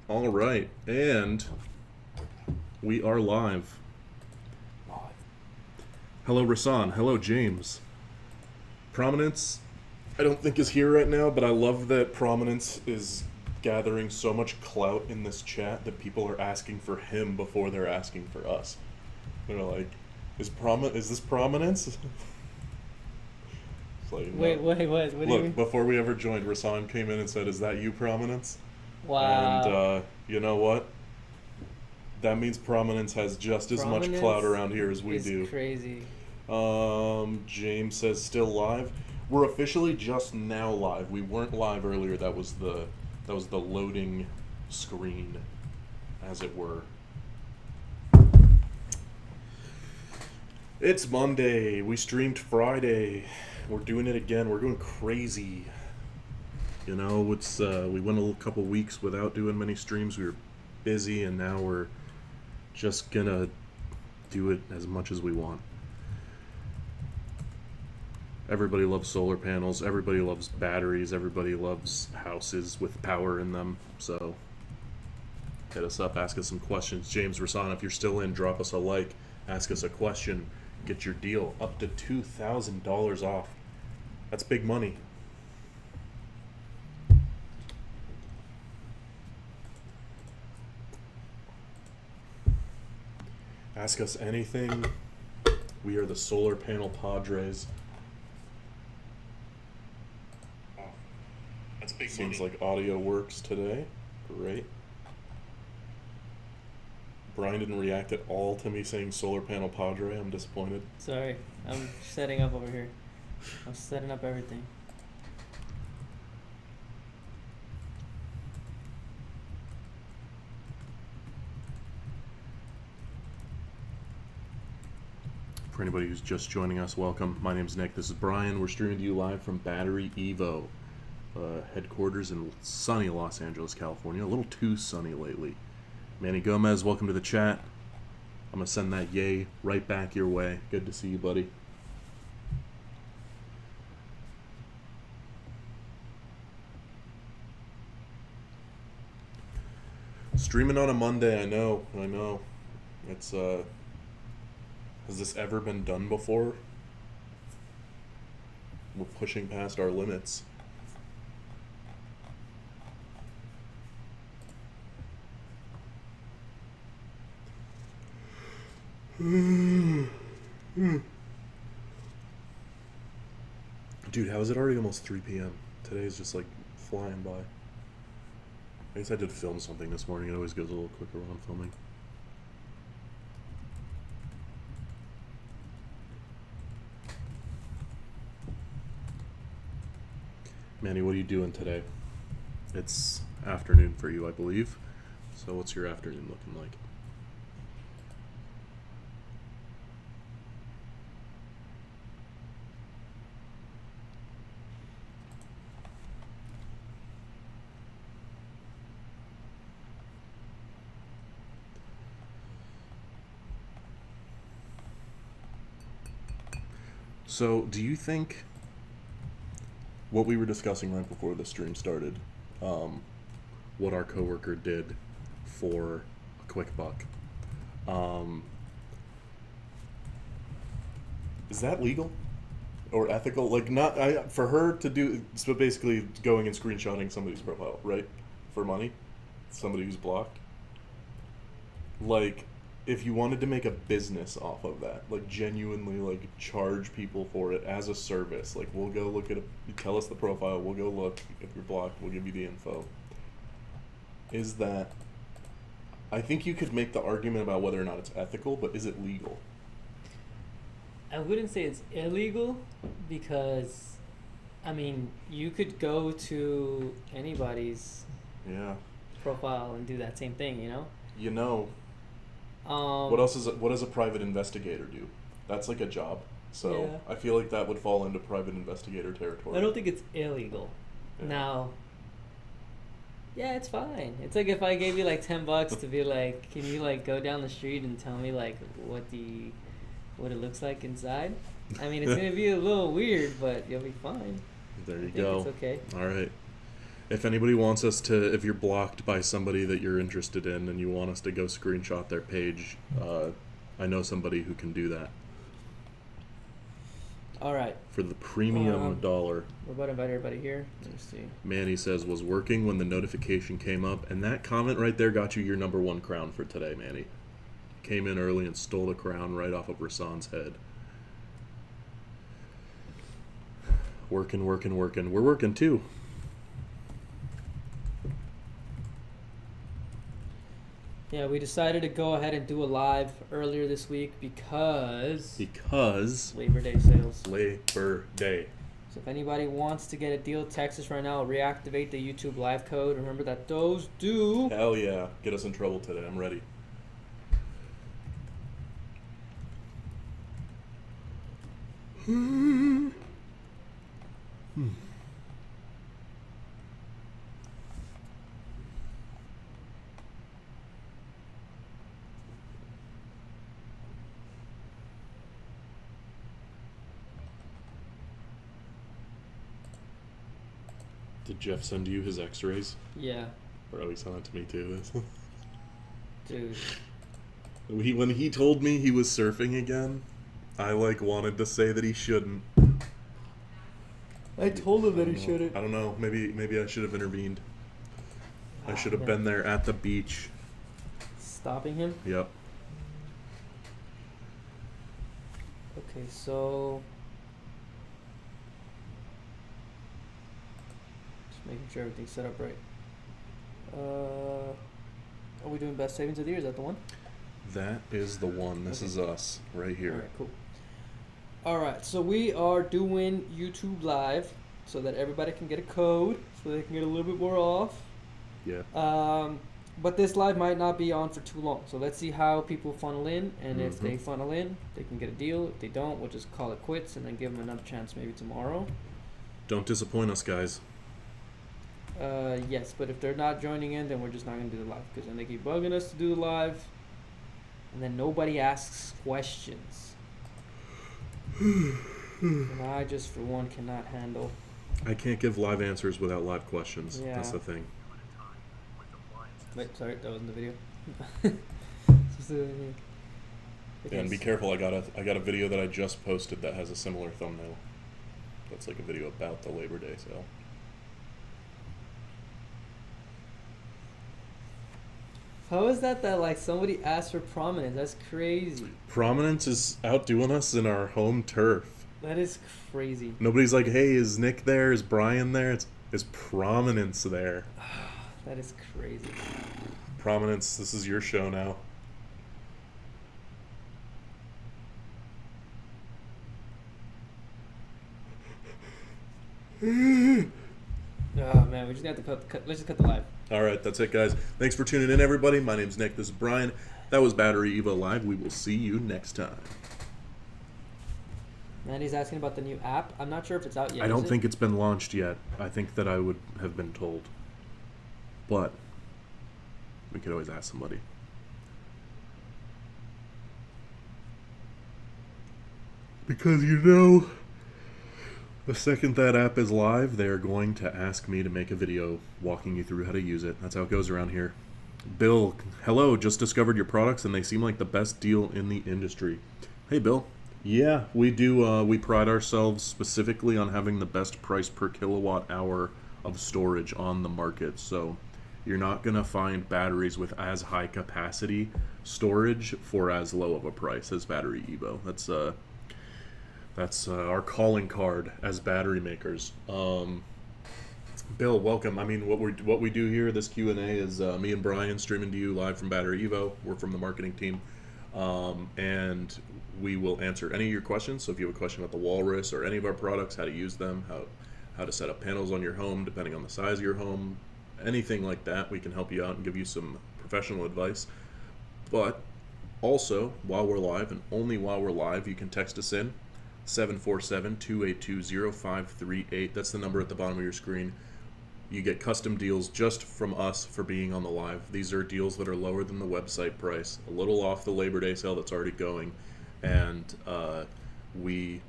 All right, and we are live. Hello, Rasan. Hello, James. Prominence, I don't think is here right now, but I love that Prominence is gathering so much clout in this chat that people are asking for him before they're asking for us. They're like, is this Prominence? It's like, Wait, no. what? What do you Look, mean? before we ever joined, Rasan came in and said, "Is that you, Prominence?" And Wow. you know what? That means Prominence has just as much clout Prominence around here as we is do. crazy. James says still live. We're officially just now live. We weren't live earlier. That was the loading screen, as it were. It's Monday. We streamed Friday. We're doing it again. We're going crazy. You know, it's we went a couple weeks without doing many streams. We were busy, and now we're just gonna do it as much as we want. Everybody loves solar panels. Everybody loves batteries. Everybody loves houses with power in them. So hit us up. Ask us some questions. James Rasan, if you're still in, drop us a like. Ask us a question. Get your deal up to $2,000 off. That's big money. Ask us anything. We are the solar panel Padres. That's big Seems money. like audio works today. Great. Brian didn't react at all to me saying solar panel Padre. I'm disappointed. Sorry, I'm setting up over here. I'm setting up everything. For anybody who's just joining us, welcome. My name's Nick. This is Brian. We're streaming to you live from BatteryEVO, headquarters in sunny Los Angeles, California. A little too sunny lately. Manny Gomez, welcome to the chat. I'm going to send that yay right back your way. Good to see you, buddy. Streaming on a Monday, I know. It's, has this ever been done before? We're pushing past our limits. Dude, how is it already almost 3 p.m.? Today's just like flying by. I guess I did film something this morning. It always goes a little quicker when I'm filming. Manny, what are you doing today? It's afternoon for you, I believe. So what's your afternoon looking like? So, do you think what we were discussing right before the stream started, what our coworker did for a quick buck, is that legal or ethical? Like, not for her to do so, basically going and screenshotting somebody's profile, right, for money, somebody who's blocked. Like, if you wanted to make a business off of that, like genuinely like charge people for it as a service, like we'll go look at it, you tell us the profile, we'll go look, if you're blocked, we'll give you the info. Is that, I think you could make the argument about whether or not it's ethical, but is it legal? I wouldn't say it's illegal because, I mean, you could go to anybody's Yeah. profile and do that same thing, you know? You know, what does a private investigator do? That's like a job. So Yeah. I feel like that would fall into private investigator territory. I don't think it's illegal. Yeah. Now, yeah, it's fine. It's like if I gave you like $10 to be like, can you like go down the street and tell me like what it looks like inside? I mean, it's gonna be a little weird, but you'll be fine. There you I think go. it's okay. All right. If anybody wants us to, if you're blocked by somebody that you're interested in and you want us to go screenshot their page, I know somebody who can do that All right. for the premium dollar. We're about to invite everybody here. Let me see. Manny says, was working when the notification came up, and that comment right there got you your #1 crown for today, Manny. Came in early and stole the crown right off of Rasan's head. Working. We're working too. Yeah, we decided to go ahead and do a live earlier this week because Labor Day sales. Labor Day. So if anybody wants to get a deal, text us right now. Reactivate the YouTube live code. Remember that those do. Hell yeah. Get us in trouble today. I'm ready. Did Jeff send you his x-rays? Yeah, Or he sent it to me too. dude. When he told me he was surfing again, I like wanted to say that he shouldn't. I told him that he I shouldn't. don't know. Maybe I should have intervened. I should have been there at the beach. Stopping him? Yep. Okay, so just making sure everything's set up right. Are we doing best savings of the year? Is that the one? That is the one. This is us right here. Alright, cool. Alright, so we are doing YouTube Live so that everybody can get a code so they can get a little bit more off. Yeah. But this live might not be on for too long. So let's see how people funnel in, and if Mm-hmm. they funnel in, they can get a deal. If they don't, we'll just call it quits and then give them another chance maybe tomorrow. Don't disappoint us, guys. Yes, but if they're not joining in, then we're just not going to do the live because then they keep bugging us to do the live, and then nobody asks questions. And I just, for one, cannot handle. I can't give live answers without live questions. Yeah. That's the thing. Wait, sorry, that wasn't the video. Just Yeah, and be careful. I got a video that I just posted that has a similar thumbnail. That's like a video about the Labor Day sale. How is that like somebody asked for prominence? That's crazy. Prominence is outdoing us in our home turf. That is crazy. Nobody's like, hey, is Nick there? Is Brian there? It's Prominence there. That is crazy. Prominence, this is your show now. Oh man, we just got to cut. Let's just cut the live. All right, that's it, guys. Thanks for tuning in, everybody. My name's Nick. This is Brian. That was BatteryEVO Live. We will see you next time. Mandy's asking about the new app. I'm not sure if it's out yet. I don't is think it's been launched yet. I think that I would have been told. But we could always ask somebody. Because the second that app is live, they're going to ask me to make a video walking you through how to use it. That's how it goes around here. Bill, hello, just discovered your products and they seem like the best deal in the industry. Hey, Bill. Yeah, we do. We pride ourselves specifically on having the best price per kilowatt hour of storage on the market. So you're not going to find batteries with as high capacity storage for as low of a price as BatteryEVO. That's our calling card as battery makers. Bill, welcome. I mean, what we do here, this Q&A is me and Brian streaming to you live from BatteryEVO. We're from the marketing team, and we will answer any of your questions. So if you have a question about the Walrus or any of our products, how to use them, how to set up panels on your home, depending on the size of your home, anything like that, we can help you out and give you some professional advice. But also, while we're live, and only while we're live, you can text us in 747-282-0538. That's the number at the bottom of your screen. You get custom deals just from us for being on the live. These are deals that are lower than the website price, a little off the Labor Day sale that's already going, and we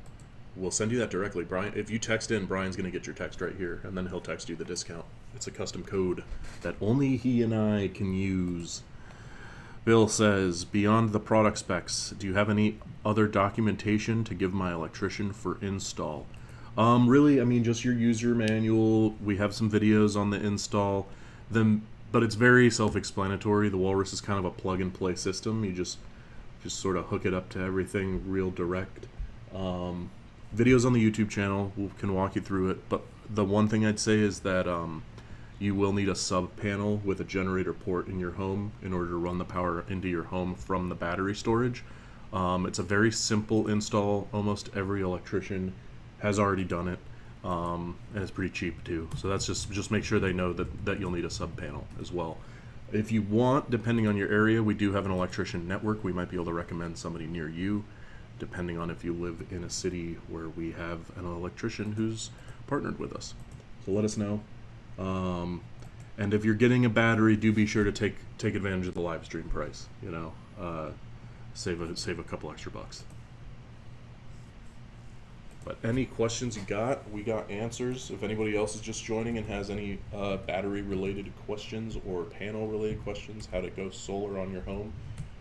will send you that directly. Brian, if you text in, Brian's going to get your text right here, and then he'll text you the discount. It's a custom code that only he and I can use. Bill says, beyond the product specs, do you have any other documentation to give my electrician for install? Really, I mean, just your user manual. We have some videos on the install. But it's very self-explanatory. The Walrus is kind of a plug-and-play system. You just sort of hook it up to everything real direct. Videos on the YouTube channel can walk you through it. But the one thing I'd say is that you will need a sub panel with a generator port in your home in order to run the power into your home from the battery storage. It's a very simple install. Almost every electrician has already done it, and it's pretty cheap too. So that's just make sure they know that you'll need a sub panel as well. If you want, depending on your area, we do have an electrician network. We might be able to recommend somebody near you, depending on if you live in a city where we have an electrician who's partnered with us. So let us know. And if you're getting a battery, do be sure to take advantage of the live stream price. You know, save a couple extra bucks. But any questions you got, we got answers. If anybody else is just joining and has any battery-related questions or panel-related questions, how to go solar on your home,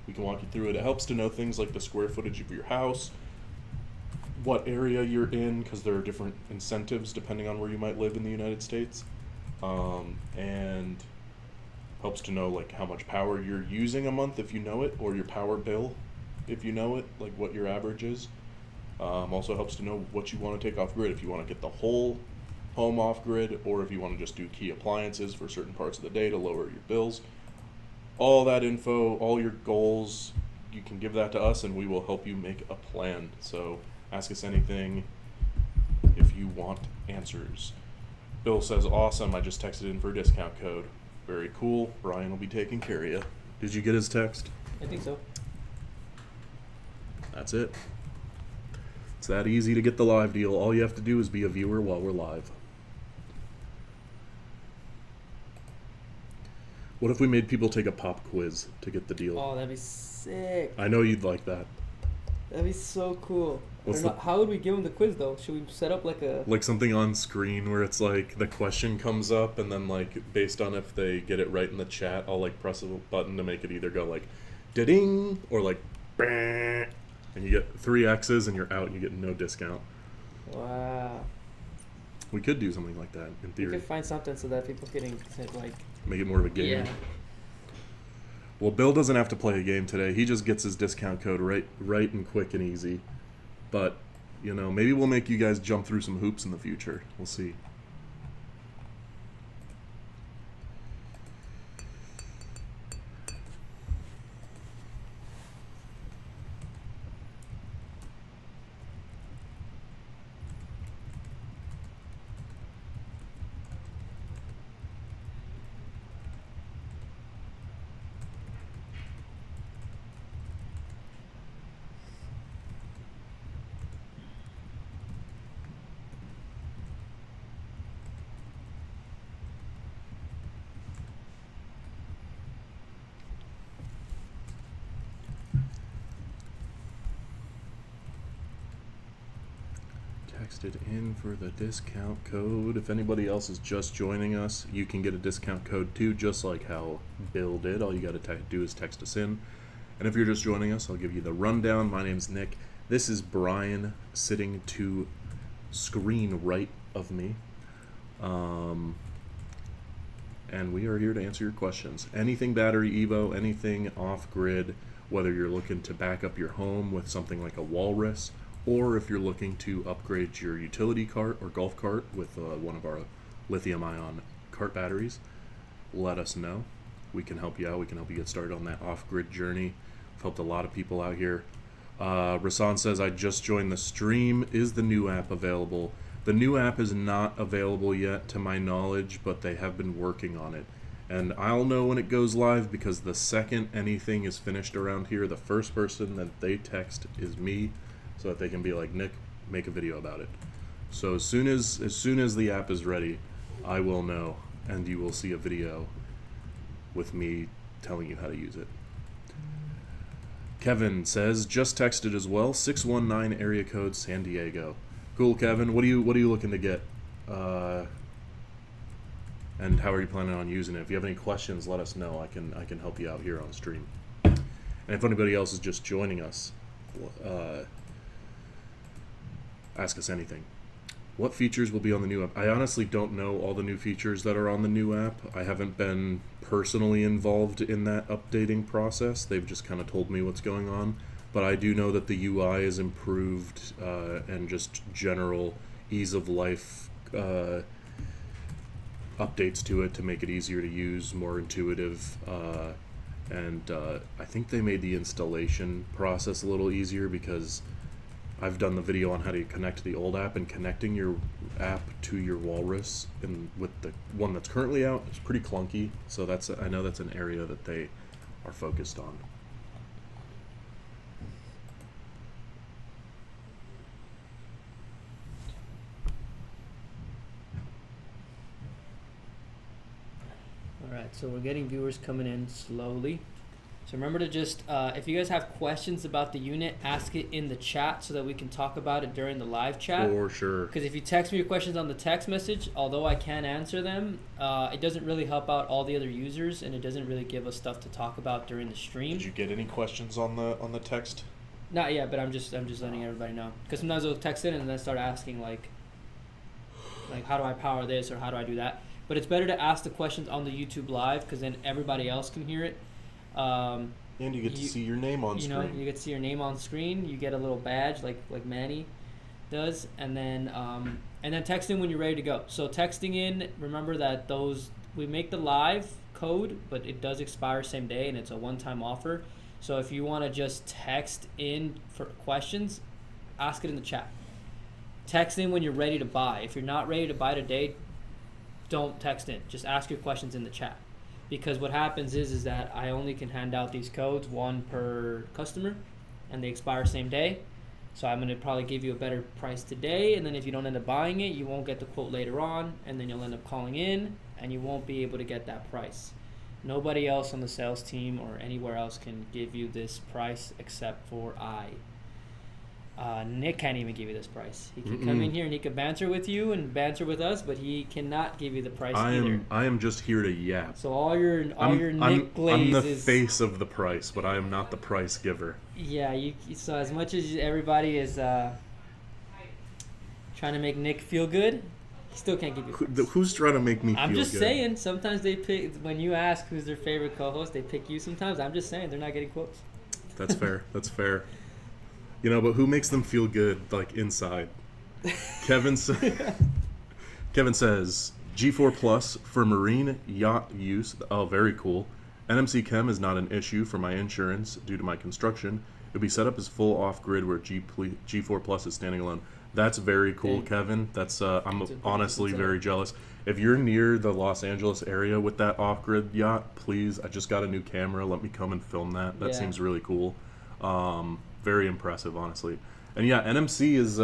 we can walk you through it. It helps to know things like the square footage of your house, what area you're in, because there are different incentives depending on where you might live in the United States, and helps to know like how much power you're using a month if you know it, or your power bill if you know it, like what your average is. Also helps to know what you want to take off grid, if you want to get the whole home off grid, or if you want to just do key appliances for certain parts of the day to lower your bills. All that info, all your goals, you can give that to us and we will help you make a plan. So ask us anything if you want answers. Bill says, awesome, I just texted in for a discount code. Very cool. Brian will be taking care of you. Did you get his text? I think so. That's it. It's that easy to get the live deal. All you have to do is be a viewer while we're live. What if we made people take a pop quiz to get the deal? Oh, that'd be sick. I know you'd like that. That'd be so cool. What's How would we give them the quiz though? Should we set up like something on screen where it's like the question comes up and then like based on if they get it right in the chat, I'll like press a button to make it either go like da-ding or like bah, and you get 3 X's and you're out and you get no discount. Wow. We could do something like that in theory. We could find something so that people can like make it more of a game. Yeah. Well, Bill doesn't have to play a game today. He just gets his discount code right and quick and easy. But, you know, maybe we'll make you guys jump through some hoops in the future. We'll see. Texted in for the discount code. If anybody else is just joining us, you can get a discount code too, just like how Bill did. All you got to do is text us in. And if you're just joining us, I'll give you the rundown. My name's Nick. This is Brian sitting to screen right of me. And we are here to answer your questions. Anything BatteryEVO, anything off-grid, whether you're looking to back up your home with something like a Walrus, or if you're looking to upgrade your utility cart or golf cart with one of our lithium-ion cart batteries, let us know. We can help you out. We can help you get started on that off-grid journey. I've helped a lot of people out here. Rasan says, I just joined the stream. Is the new app available? The new app is not available yet, to my knowledge, but they have been working on it. And I'll know when it goes live, because the second anything is finished around here, the first person that they text is me, so that they can be like, Nick, make a video about it. So as soon as the app is ready, I will know, and you will see a video with me telling you how to use it. Kevin says, just texted as well, 619 area code San Diego. Cool, Kevin. What are you looking to get? And how are you planning on using it? If you have any questions, let us know. I can help you out here on stream. And if anybody else is just joining us, ask us anything. What features will be on the new app? I honestly don't know all the new features that are on the new app. I haven't been personally involved in that updating process. They've just kind of told me what's going on. But I do know that the UI is improved and just general ease of life updates to it to make it easier to use, more intuitive. And I think they made the installation process a little easier because I've done the video on how to connect to the old app, and connecting your app to your Walrus and with the one that's currently out is pretty clunky. So I know that's an area that they are focused on. All right, so we're getting viewers coming in slowly. So remember to just, if you guys have questions about the unit, ask it in the chat so that we can talk about it during the live chat. For sure. Because if you text me your questions on the text message, although I can answer them, it doesn't really help out all the other users, and it doesn't really give us stuff to talk about during the stream. Did you get any questions on the text? Not yet, but I'm just letting everybody know. Because sometimes they'll text in and then start asking like how do I power this or how do I do that. But it's better to ask the questions on the YouTube live because then everybody else can hear it. And you get to see your name on screen. You know, you get to see your name on screen. You get a little badge like Manny does, and then text in when you're ready to go. So texting in, remember that we make the live code, but it does expire same day, and it's a one-time offer. So if you want to just text in for questions, ask it in the chat. Text in when you're ready to buy. If you're not ready to buy today, don't text in. Just ask your questions in the chat. Because what happens is that I only can hand out these codes, one per customer, and they expire same day. So I'm going to probably give you a better price today, and then if you don't end up buying it, you won't get the quote later on, and then you'll end up calling in, and you won't be able to get that price. Nobody else on the sales team or anywhere else can give you this price except for I. Nick can't even give you this price. He can come in here and he can banter with you and banter with us, but he cannot give you the price either. I am just here to yap. So all your Nick glaze I'm the is, face of the price, but I am not the price giver. Yeah, so as much as everybody is trying to make Nick feel good, he still can't give you. Who's trying to make me feel good? I'm just saying. Sometimes they pick when you ask who's their favorite co-host, they pick you. Sometimes I'm just saying they're not getting quotes. That's fair. That's fair. You know, but who makes them feel good, like, inside? Kevin says, G4 Plus for marine yacht use. Oh, very cool. NMC Chem is not an issue for my insurance due to my construction. It would be set up as full off-grid where G4 Plus is standing alone. That's very cool, Kevin. That's I'm honestly very jealous. If you're near the Los Angeles area with that off-grid yacht, please, I just got a new camera. Let me come and film that. That seems really cool. Very impressive, honestly. And yeah, NMC is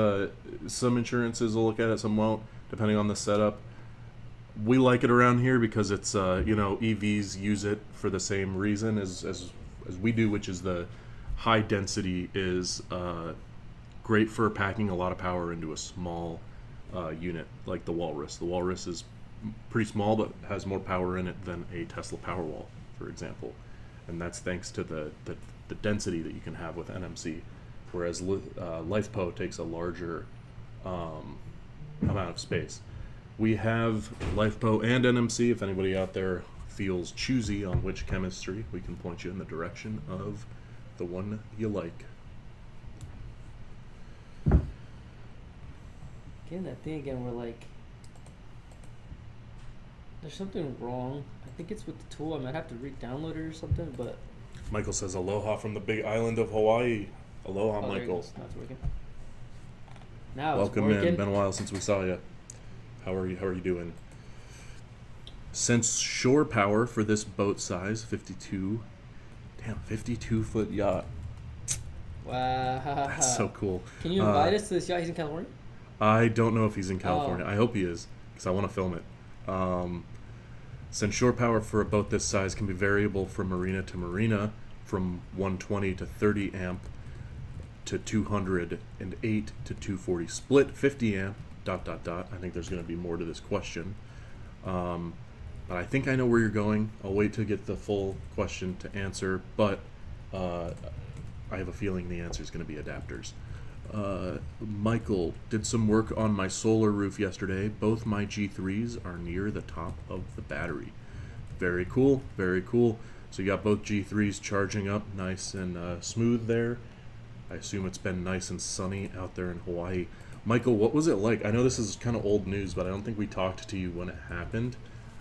some insurances will look at it, some won't, depending on the setup. We like it around here because it's EVs use it for the same reason as we do, which is the high density is great for packing a lot of power into a small unit like the Walrus. The Walrus is pretty small but has more power in it than a Tesla Powerwall, for example, and that's thanks to the density that you can have with NMC, whereas LifePo takes a larger amount of space. We have LifePo and NMC. If anybody out there feels choosy on which chemistry, we can point you in the direction of the one you like. Again, that thing again, we're like, there's something wrong. I think it's with the tool. I might have to re-download it or something, but... Michael says, aloha from the big island of Hawaii. Aloha, Michael. Now it's working. Now Welcome it's working. in. Been a while since we saw you. How are you doing? Since shore power for this boat size, 52-foot yacht. Wow. That's so cool. Can you invite us to this yacht? He's in California? I don't know if he's in California. I hope he is, because I want to film it. Since shore power for a boat this size can be variable from marina to marina, from 120 to 30 amp to 208 to 240 split, 50 amp, ... I think there's going to be more to this question. but I think I know where you're going. I'll wait to get the full question to answer, but I have a feeling the answer is going to be adapters. Michael, did some work on my solar roof yesterday. Both my G3s are near the top of the battery. Very cool, very cool. So you got both G3s charging up nice and smooth there. I assume it's been nice and sunny out there in Hawaii. Michael, what was it like? I know this is kind of old news, but I don't think we talked to you when it happened.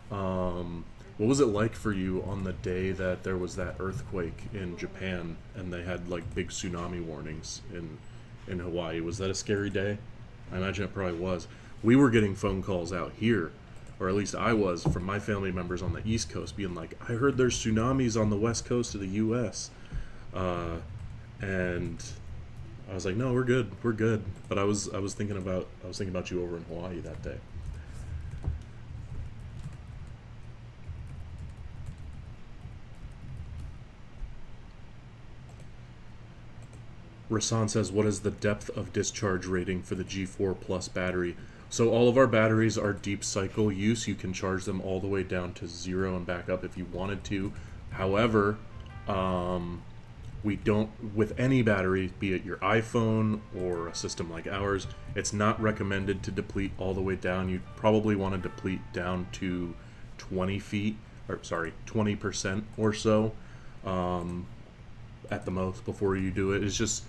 What was it like for you on the day that there was that earthquake in Japan and they had like big tsunami warnings in Hawaii? Was that a scary day? I imagine it probably was. We were getting phone calls out here, or at least I was, from my family members on the East Coast being like, I heard there's tsunamis on the west coast of the U.S. And I was like, no, we're good. But I was thinking about you over in Hawaii that day. Rasan says, what is the depth of discharge rating for the G4 Plus battery? So all of our batteries are deep cycle use. You can charge them all the way down to 0 and back up if you wanted to. However, we don't, with any battery, be it your iPhone or a system like ours, it's not recommended to deplete all the way down. You probably want to deplete down to 20% or so at the most before you do it. It's just,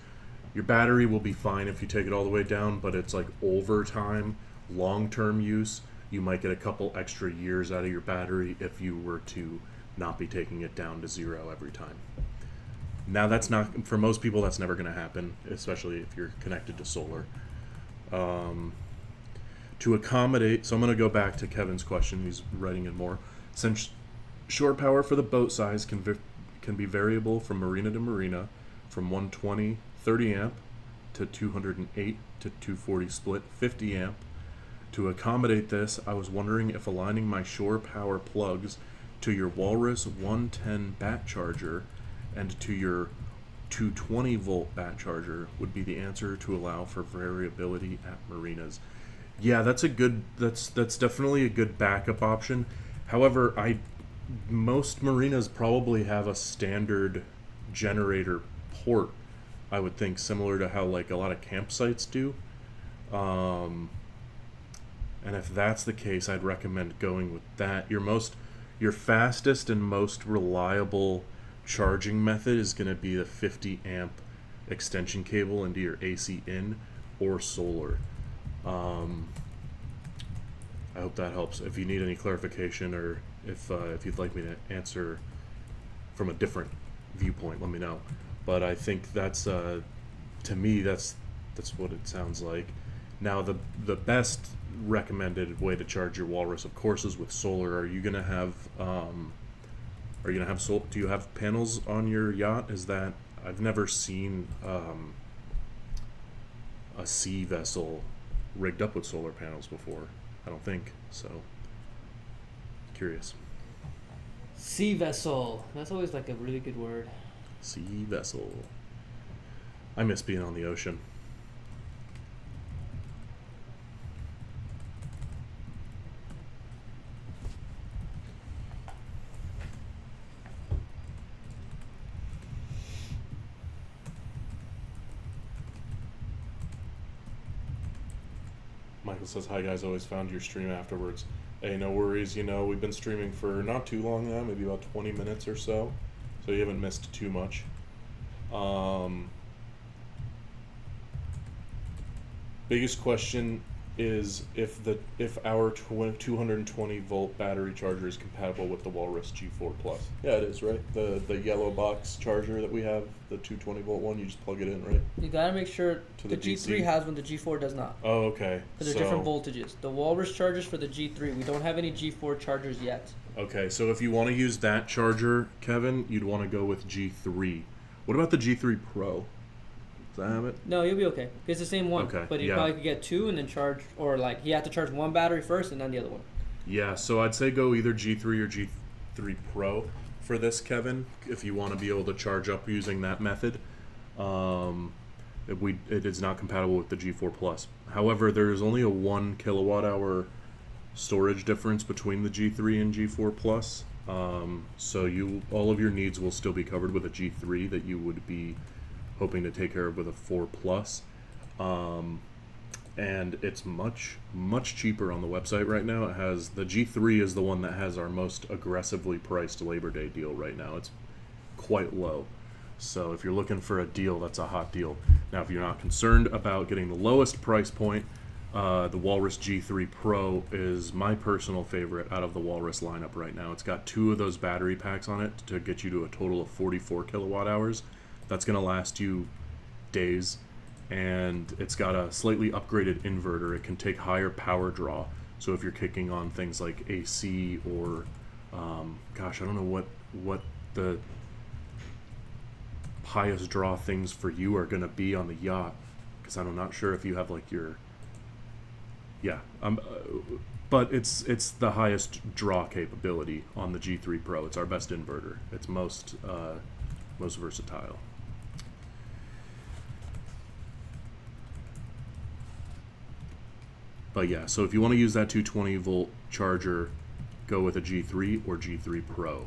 your battery will be fine if you take it all the way down, but it's like over time, long-term use, you might get a couple extra years out of your battery if you were to not be taking it down to 0 every time. Now that's not, for most people that's never going to happen, especially if you're connected to solar. To accommodate, so I'm going to go back to Kevin's question, he's writing in more. Since shore power for the boat size can be variable from marina to marina, from 120 30 amp to 208 to 240 split 50 amp. To accommodate this, I was wondering if aligning my shore power plugs to your Walrus 110 bat charger and to your 220 volt bat charger would be the answer to allow for variability at marinas. Yeah, that's definitely a good backup option. However, most marinas probably have a standard generator port, I would think, similar to how like a lot of campsites do. And if that's the case, I'd recommend going with that. Your fastest and most reliable charging method is going to be the 50 amp extension cable into your AC in or solar. I hope that helps. If you need any clarification or if you'd like me to answer from a different viewpoint, let me know. But I think that's to me that's what it sounds like. Now the best recommended way to charge your Walrus, of course, is with solar. Are you gonna have do you have panels on your yacht? Is that, I've never seen a sea vessel rigged up with solar panels before. I don't think so. Curious. Sea vessel. That's always like a really good word. Sea vessel. I miss being on the ocean. Michael says, hi guys, always found your stream afterwards. Hey, no worries, we've been streaming for not too long now, maybe about 20 minutes or so you haven't missed too much. Biggest question is if our 220 volt battery charger is compatible with the Walrus G4 Plus. Yeah, it is, right? The yellow box charger that we have, the 220 volt one, you just plug it in, right? You gotta make sure To the the G3 DC. has one, the G4 does not. Oh, okay. Because they're different voltages. The Walrus chargers for the G3. We don't have any G4 chargers yet. Okay, so if you want to use that charger, Kevin, you'd want to go with G3. What about the G3 Pro? Does that have it? No, you'll be okay. It's the same one. Okay, But you yeah. probably could get two and then charge, or like you have to charge one battery first and then the other one. Yeah, so I'd say go either G3 or G3 Pro for this, Kevin, if you want to be able to charge up using that method. It is not compatible with the G4 Plus. However, there is only a 1 kilowatt hour storage difference between the G3 and G4 Plus. So all of your needs will still be covered with a G3 that you would be hoping to take care of with a 4 Plus. And it's much cheaper on the website right now. It has the G3 is the one that has our most aggressively priced Labor Day deal right now. It's quite low. So if you're looking for a deal, that's a hot deal. Now, if you're not concerned about getting the lowest price point, the Walrus G3 Pro is my personal favorite out of the Walrus lineup right now. It's got 2 of those battery packs on it to get you to a total of 44 kilowatt hours. That's going to last you days. And it's got a slightly upgraded inverter. It can take higher power draw. So if you're kicking on things like AC or, gosh, I don't know what the highest draw things for you are going to be on the Yacht, because I'm not sure if you have like your, but it's the highest draw capability on the G3 Pro. It's our best inverter. It's most versatile. But yeah, so if you want to use that 220 volt charger, go with a G3 or G3 Pro.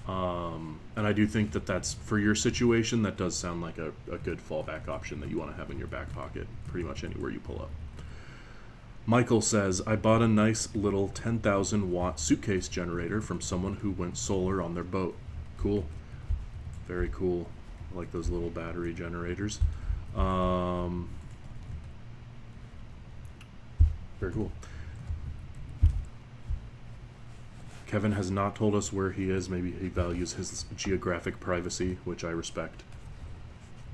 And I do think that that's, for your situation, that does sound like a good fallback option that you want to have in your back pocket pretty much anywhere you pull up. Michael says, I bought a nice little 10,000 watt suitcase generator from someone who went solar on their boat. Cool. Very cool. I like those little battery generators. Very cool. Kevin has not told us where he is. Maybe he values his geographic privacy, which I respect.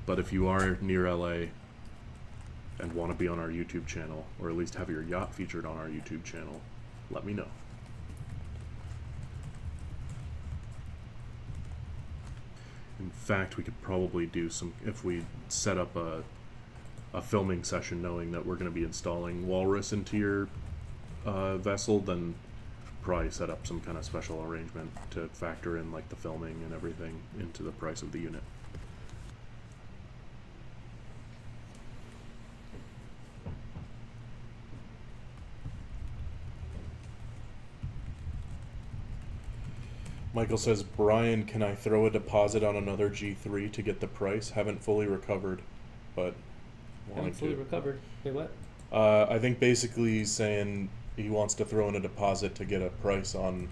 But if you are near LA and want to be on our YouTube channel, or at least have your yacht featured on our YouTube channel, let me know. In fact, we could probably do some, if we set up a filming session knowing that we're going to be installing Walrus into your vessel, then probably set up some kind of special arrangement to factor in like the filming and everything into the price of the unit. Michael says, Brian, can I throw a deposit on another G3 to get the price? Haven't fully recovered, but Haven't fully recovered. Wait, what? I think basically he's saying he wants to throw in a deposit to get a price on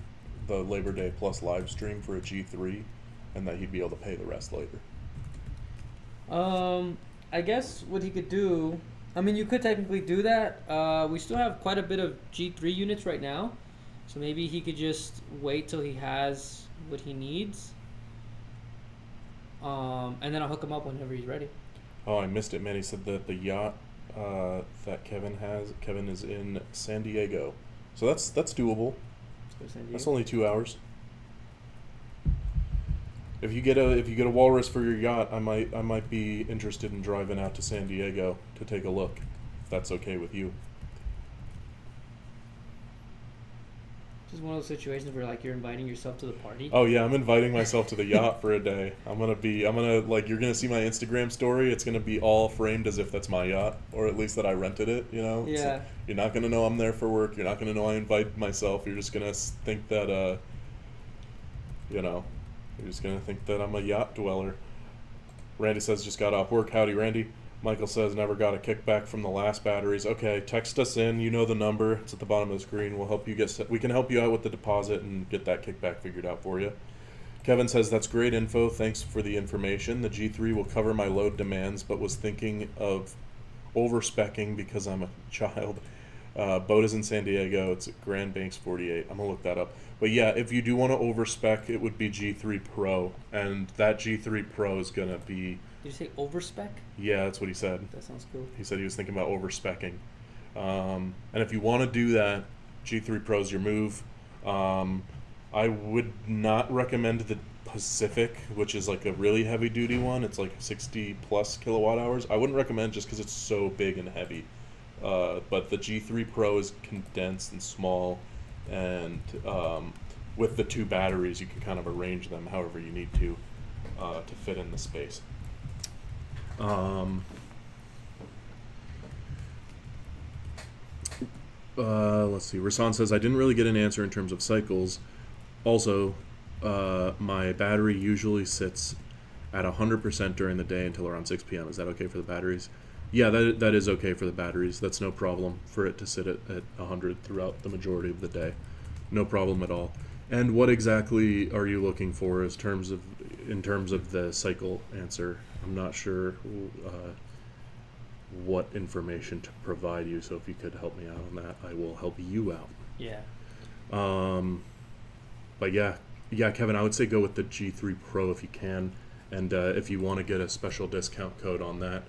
the Labor Day Plus live stream for a G3, and that he'd be able to pay the rest later. I guess what he could do, I mean, you could technically do that. We still have quite a bit of G3 units right now, so maybe he could just wait till he has what he needs, and then I'll hook him up whenever he's ready. Oh, I missed it, man. He said that the yacht that Kevin is in San Diego, so that's doable. Let's go to San Diego. That's only 2 hours. If you get a Walrus for your yacht, I might be interested in driving out to San Diego to take a look, if that's okay with you. Just one of those situations where like you're inviting yourself to the party. Oh yeah, I'm inviting myself to the yacht for a day. I'm gonna like, you're gonna see my Instagram story. It's gonna be all framed as if that's my yacht, or at least that I rented it. You know. Yeah. So you're not gonna know I'm there for work. You're not gonna know I invite myself. You're just gonna think that you're just gonna think that I'm a yacht dweller. Randy says just got off work. Howdy, Randy. Michael says never got a kickback from the last batteries. Okay, text us in. You know the number. It's at the bottom of the screen. We'll help you we can help you out with the deposit and get that kickback figured out for you. Kevin says that's great info. Thanks for the information. The G3 will cover my load demands, but was thinking of over-speccing because I'm a child. Boat is in San Diego. It's at Grand Banks 48. I'm gonna look that up. But yeah, if you do want to over-spec, it would be G3 Pro, and that G3 Pro is gonna be. Did you say overspec? Yeah, that's what he said. That sounds cool. He said he was thinking about over-speccing. And if you want to do that, G3 Pro is your move. I would not recommend the Pacific, which is like a really heavy-duty one. It's like 60-plus kilowatt hours. I wouldn't recommend just because it's so big and heavy. But the G3 Pro is condensed and small, and with the 2 batteries, you can kind of arrange them however you need to fit in the space. Let's see. Rasan says, I didn't really get an answer in terms of cycles. Also, my battery usually sits at 100% during the day until around 6 p.m. Is that okay for the batteries? Yeah, that is okay for the batteries. That's no problem for it to sit at 100 throughout the majority of the day. No problem at all. And what exactly are you looking for in terms of the cycle answer? I'm not sure what information to provide you, so if you could help me out on that, I will help you out. Yeah. But yeah, Kevin, I would say go with the G3 Pro if you can, and if you want to get a special discount code on that,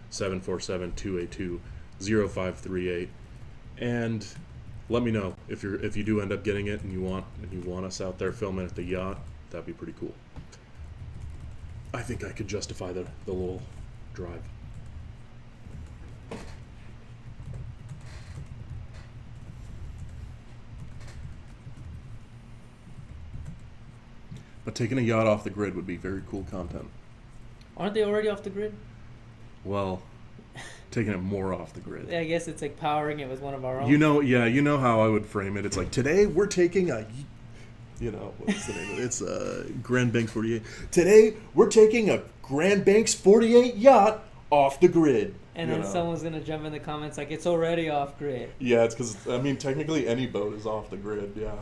747-282-0538, and let me know if you do end up getting it and you want us out there filming at the yacht. That'd be pretty cool. I think I could justify the little drive. But taking a yacht off the grid would be very cool content. Aren't they already off the grid? Well, taking it more off the grid. Yeah, I guess it's like powering it with one of our own. You know how I would frame it. It's like, today we're taking a, what's the name of it? It's Grand Banks 48. Today we're taking a Grand Banks 48 yacht off the grid. And then someone's going to jump in the comments like, it's already off grid. Yeah, it's because, technically any boat is off the grid, yeah.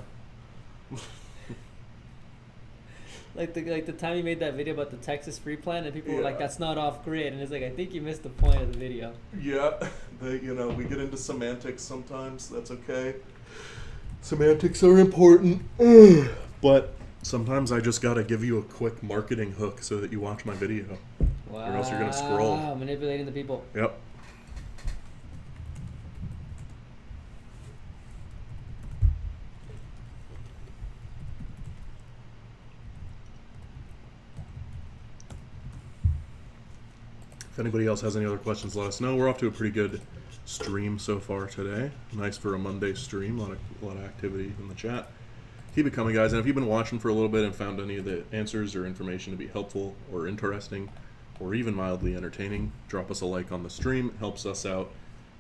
Like the time you made that video about the Texas free plan, and people were like, "That's not off grid," and it's like, I think you missed the point of the video. Yeah, we get into semantics sometimes. That's okay. Semantics are important, but sometimes I just gotta give you a quick marketing hook so that you watch my video, Wow. or else you're gonna scroll. Manipulating the people. Yep. If anybody else has any other questions, let us know. We're off to a pretty good stream so far today. Nice for a Monday stream. A lot of activity in the chat. Keep it coming, guys. And if you've been watching for a little bit and found any of the answers or information to be helpful or interesting or even mildly entertaining, drop us a like on the stream. It helps us out.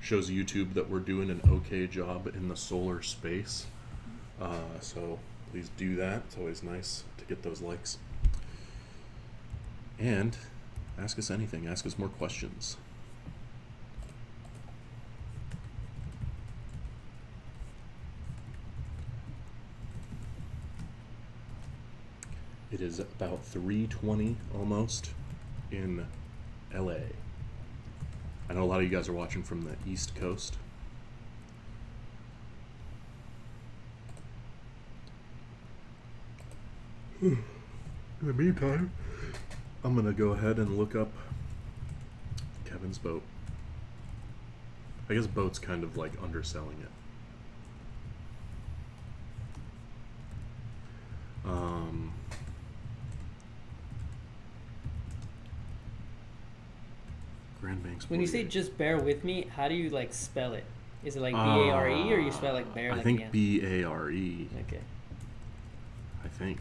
Shows YouTube that we're doing an okay job in the solar space. So please do that. It's always nice to get those likes. And ask us anything. Ask us more questions. It is about 3:20 almost in LA. I know a lot of you guys are watching from the East Coast. In the meantime, I'm going to go ahead and look up Kevin's boat. I guess boat's kind of like underselling it. Grand Banks. When you say just bear with me, how do you like spell it? Is it like B-A-R-E or you spell like bear? I think B-A-R-E. Okay. I think.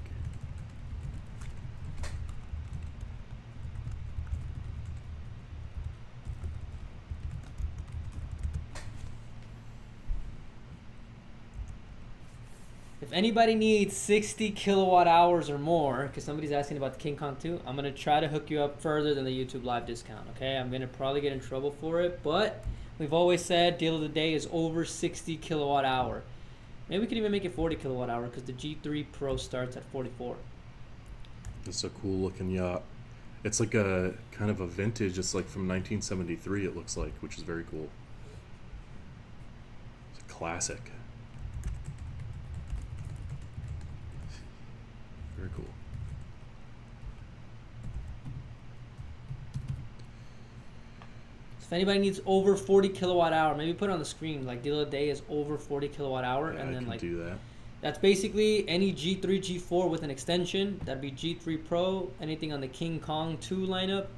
If anybody needs 60 kilowatt hours or more, because somebody's asking about the King Kong 2, I'm going to try to hook you up further than the YouTube live discount, okay? I'm going to probably get in trouble for it, but we've always said deal of the day is over 60 kilowatt hour. Maybe we could even make it 40 kilowatt hour because the G3 Pro starts at 44. It's a cool looking yacht. It's like a kind of a vintage. It's like from 1973 it looks like, which is very cool. It's a classic. Very cool. If anybody needs over 40 kilowatt hour, maybe put it on the screen. Like deal of the day is over 40 kilowatt hour, Yeah, and I then can like do that. that's basically any G3, G4 with an extension. That'd be G3 Pro. Anything on the King Kong 2 lineup.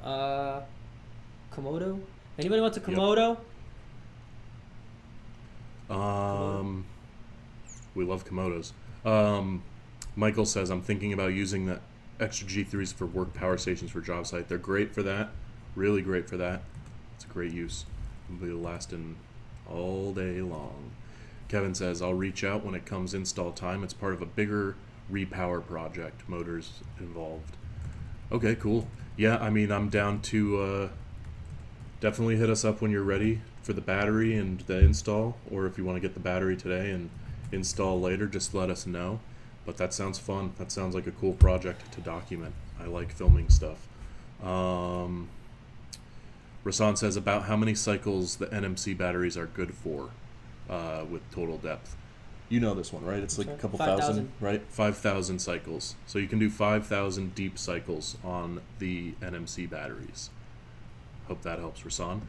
Komodo. Anybody wants a Komodo? We love Komodos. Michael says, I'm thinking about using the extra G3s for work power stations for job site. They're great for that. Really great for that. It's a great use. It'll be lasting all day long. Kevin says, I'll reach out when it comes install time. It's part of a bigger repower project. Motors involved. Okay, cool. Yeah, I mean, I'm down to definitely hit us up when you're ready for the battery and the install, or if you want to get the battery today and install later, just let us know. But that sounds fun. That sounds like a cool project to document. I like filming stuff. Rasan says, about how many cycles the NMC batteries are good for with total depth. You know this one, right? It's like a couple 5,000. thousand, right? 5,000 cycles. So you can do 5,000 deep cycles on the NMC batteries. Hope that helps, Rasan.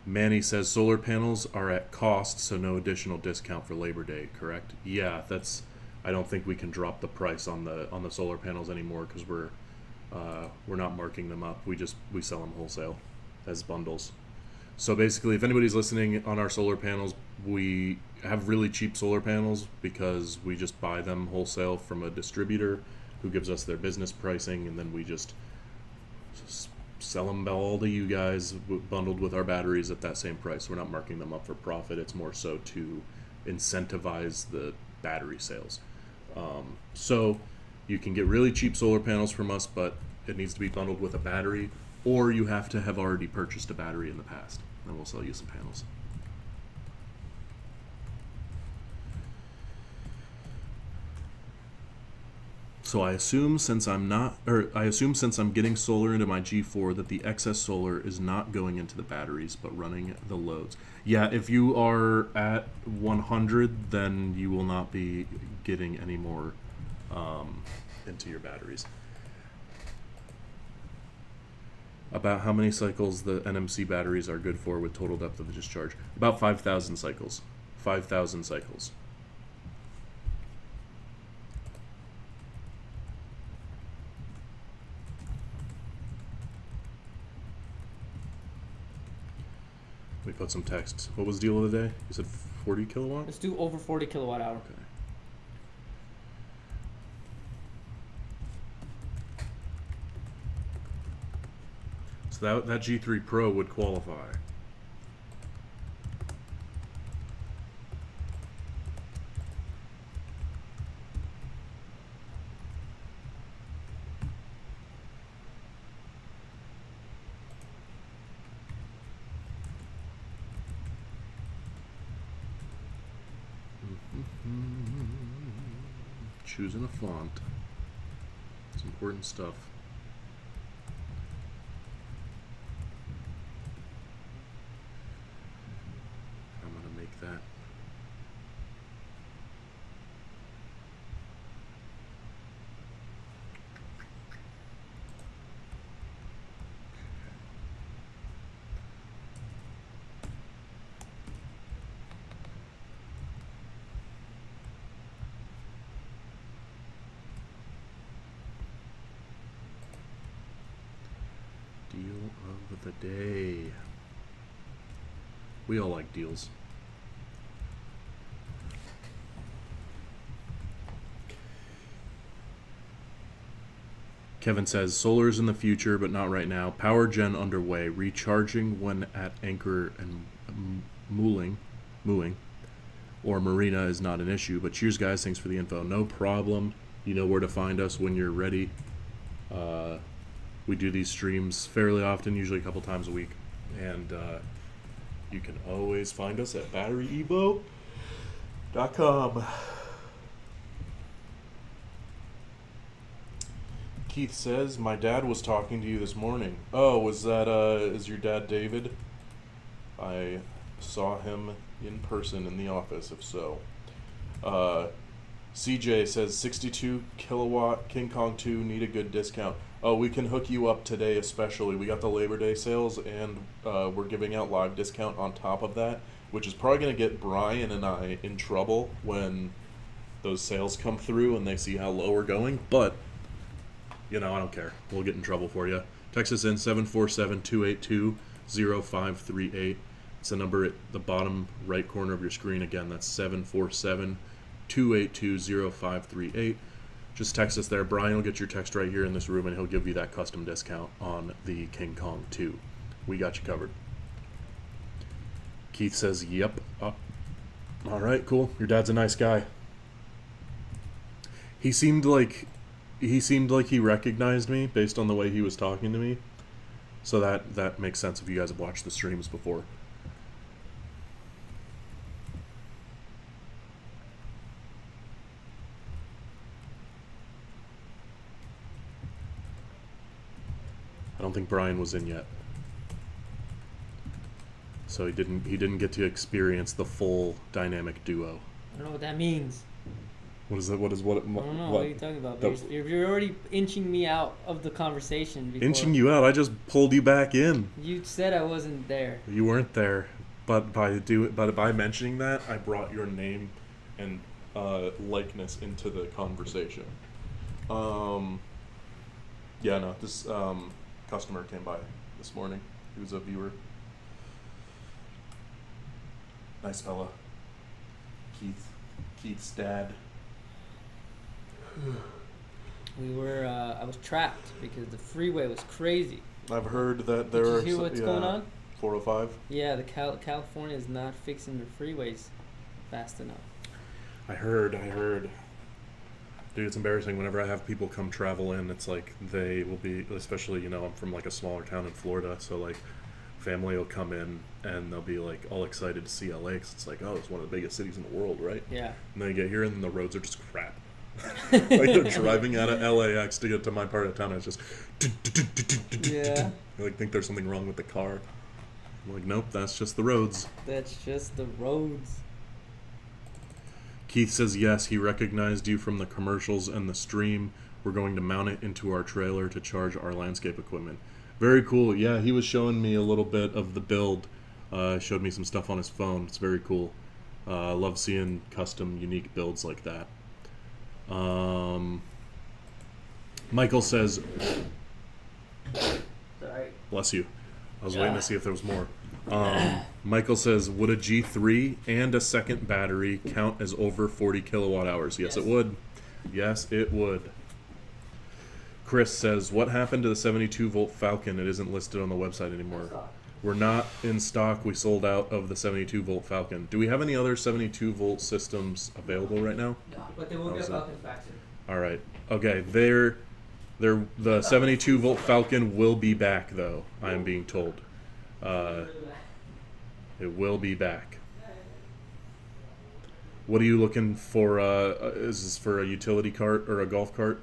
Manny says, solar panels are at cost, so no additional discount for Labor Day, correct? Yeah, that's... I don't think we can drop the price on the solar panels anymore because we're not marking them up. We sell them wholesale as bundles. So basically, if anybody's listening on our solar panels, we have really cheap solar panels because we just buy them wholesale from a distributor who gives us their business pricing, and then we just sell them all to you guys bundled with our batteries at that same price. We're not marking them up for profit. It's more so to incentivize the battery sales. So you can get really cheap solar panels from us, but it needs to be bundled with a battery, or you have to have already purchased a battery in the past, and we'll sell you some panels. So I assume since I'm getting solar into my G4 that the excess solar is not going into the batteries but running the loads. Yeah, if you are at 100, then you will not be getting any more into your batteries. About how many cycles the NMC batteries are good for with total depth of the discharge? About 5,000 cycles. 5,000 cycles. We put some text. What was the deal of the day? You said 40 kilowatt? Let's do over 40 kilowatt hour. Okay. So that G3 Pro would qualify. Choosing a font. It's important stuff. I'm gonna make that. Deal of the day. We all like deals. Kevin says, solar's in the future, but not right now. Power gen underway. Recharging when at anchor and mooing, or marina is not an issue. But cheers, guys. Thanks for the info. No problem. You know where to find us when you're ready. We do these streams fairly often, usually a couple times a week. And you can always find us at BatteryEVO.com. Keith says, my dad was talking to you this morning. Oh, was that, is your dad David? I saw him in person in the office, if so. CJ says, 62 kilowatt King Kong 2, need a good discount. Oh, we can hook you up today especially. We got the Labor Day sales, and we're giving out live discount on top of that, which is probably going to get Brian and I in trouble when those sales come through and they see how low we're going. But, you know, I don't care. We'll get in trouble for you. Text us in 747-282-0538. It's the number at the bottom right corner of your screen. Again, that's 747-282-0538. Just text us there. Brian will get your text right here in this room, and he'll give you that custom discount on the King Kong 2. We got you covered. Keith says, yep. All right, cool. Your dad's a nice guy. He seemed like he recognized me based on the way he was talking to me. So that makes sense if you guys have watched the streams before. I don't think Brian was in yet. So he didn't get to experience the full dynamic duo. I don't know what that means. What is that? I don't know. What are you talking about? You're already inching me out of the conversation. Before. Inching you out? I just pulled you back in. You said I wasn't there. You weren't there, but by mentioning that, I brought your name and likeness into the conversation. Yeah, no, this customer came by this morning. He was a viewer. Nice fella. Keith's dad. I was trapped because the freeway was crazy. I've heard that there are. Did you hear what's going on? 405. Yeah, the California is not fixing their freeways fast enough. I heard. Dude, it's embarrassing whenever I have people come travel in. It's like they will be, especially, I'm from like a smaller town in Florida, so like family will come in and they'll be like all excited to see LA because it's like, oh, it's one of the biggest cities in the world, right? Yeah. And they get here and the roads are just crap. Like they're driving out of LAX to get to my part of town and it's just yeah. I like think there's something wrong with the car. I'm like, nope, that's just the roads. That's just the roads. Keith says yes, he recognized you from the commercials and the stream. We're going to mount it into our trailer to charge our landscape equipment. Very cool. Yeah, he was showing me a little bit of the build. Showed me some stuff on his phone. It's very cool. I love seeing custom, unique builds like that. Michael says, Sorry. bless you. I was waiting to see if there was more. Michael says, would a G3 and a second battery count as over 40 kilowatt hours? Yes, it would. Yes, it would. Chris says, what happened to the 72 volt Falcon? It isn't listed on the website anymore. We're not in stock. We sold out of the 72 volt Falcon. Do we have any other 72 volt systems available right now? No, but they will get Falcons back soon. All right. Okay. The 72 volt Falcon will be back, though. I am being told. It will be back. What are you looking for? Is this for a utility cart or a golf cart?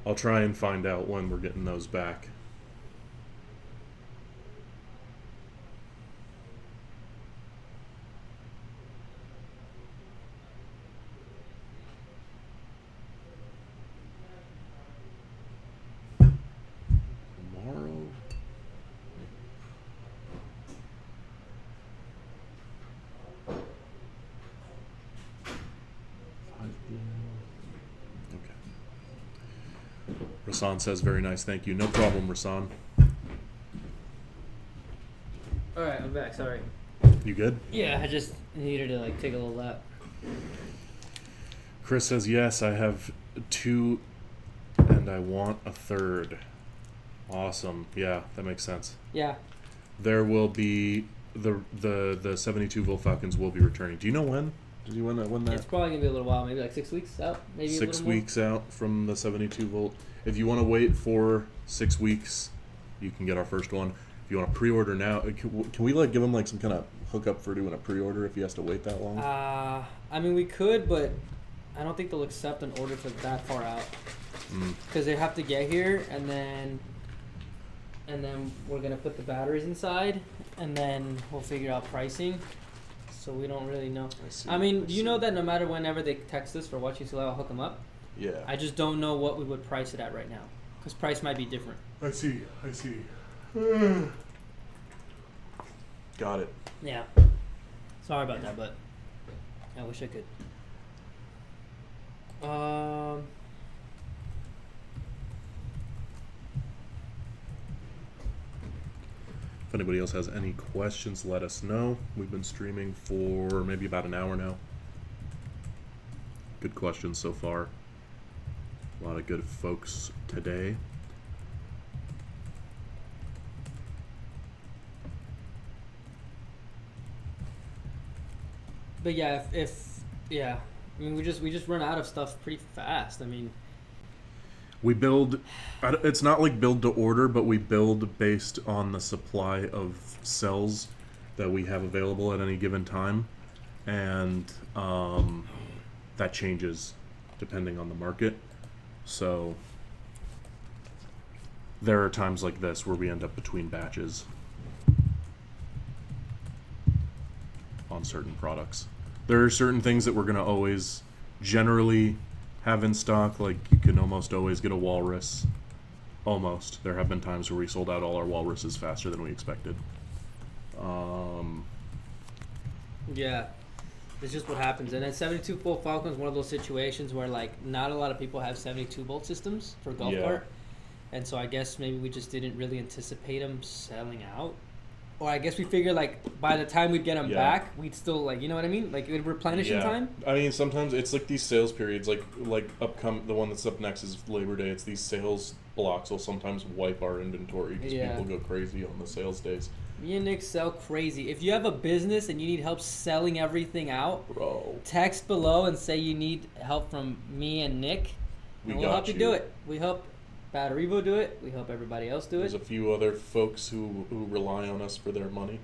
I'll try and find out when we're getting those back. Tomorrow? Rasan says, very nice, thank you. No problem, Rasan. Alright, I'm back, sorry. You good? Yeah, I just needed to take a little lap. Chris says, yes, I have 2 and I want a 3rd. Awesome. Yeah, that makes sense. Yeah. There will be the 72 volt Falcons will be returning. Do you know when? Did you when that? It's probably gonna be a little while, maybe 6 weeks out, maybe 6 weeks out from the 72 volt. If you want to wait for 6 weeks, you can get our first one. If you want to pre-order now, can we give him some kind of hookup for doing a pre-order if he has to wait that long? I mean we could, but I don't think they'll accept an order for that far out. Because they have to get here and then we're gonna put the batteries inside and then we'll figure out pricing. So we don't really know. I mean, do you know that no matter whenever they text us for what you select, I'll hook them up? Yeah. I just don't know what we would price it at right now. Because price might be different. I see. Got it. Yeah. Sorry about that, but I wish I could. If anybody else has any questions, let us know. We've been streaming for maybe about an hour now. Good questions so far. A lot of good folks today. But yeah, if yeah, I mean we just run out of stuff pretty fast. I mean, We build, it's not like build to order, but we build based on the supply of cells that we have available at any given time. And that changes depending on the market. So there are times like this where we end up between batches on certain products. There are certain things that we're going to always generally have in stock, like you can almost always get a walrus. Almost. There have been times where we sold out all our walruses faster than we expected. yeah, it's just what happens. And then 72 volt Falcon is one of those situations where like not a lot of people have 72 volt systems for golf Yeah. cart, and so I guess maybe we just didn't really anticipate them selling out. Or I guess we figured like by the time we'd get them Yeah. back, we'd still like, you know what I mean? Like it would replenish in time. I mean, sometimes it's like these sales periods, like the one that's up next is Labor Day. It's these sales blocks will sometimes wipe our inventory because Yeah. people go crazy on the sales days. Me and Nick sell crazy. If you have a business and you need help selling everything out, Bro, text below and say you need help from me and Nick, and we'll help you do it. We help BatteryEVO do it. We help everybody else do There's it. a few other folks who rely on us for their money.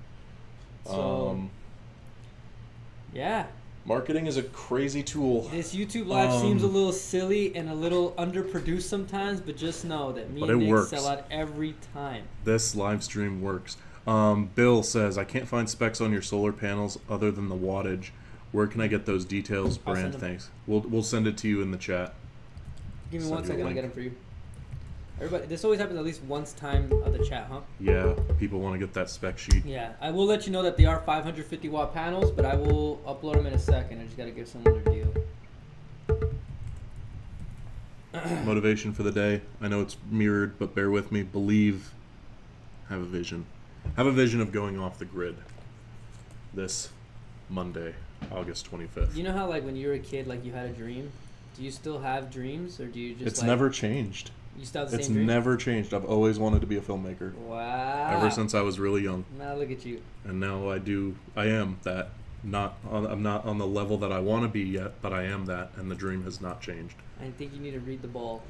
So, yeah. Marketing is a crazy tool. This YouTube live seems a little silly and a little underproduced sometimes, but just know that me But and it Nick works. sell out every time. This live stream works. Bill says, I can't find specs on your solar panels other than the wattage. Where can I get those details? I'll Brand, send 'em. thanks. We'll send it to you in the chat. Give me Send one you a second, I'll link. get them for you. Everybody, this always happens at least once time of the chat, huh? Yeah, people want to get that spec sheet. Yeah, I will let you know that they are 550 watt panels, but I will upload them in a second. I just gotta give someone their deal. Motivation for the day. I know it's mirrored, but bear with me. Believe. Have a vision. Have a vision of going off the grid this Monday, August 25th. You know how like when you were a kid, like you had a dream? Do you still have dreams, or do you just It's like, never changed. you still have the It's same dream? never changed. I've always wanted to be a filmmaker. Wow. Ever since I was really young. Now look at you. And now I am that. I'm not on the level that I want to be yet, but I am that, and the dream has not changed. I think you need to read the ball.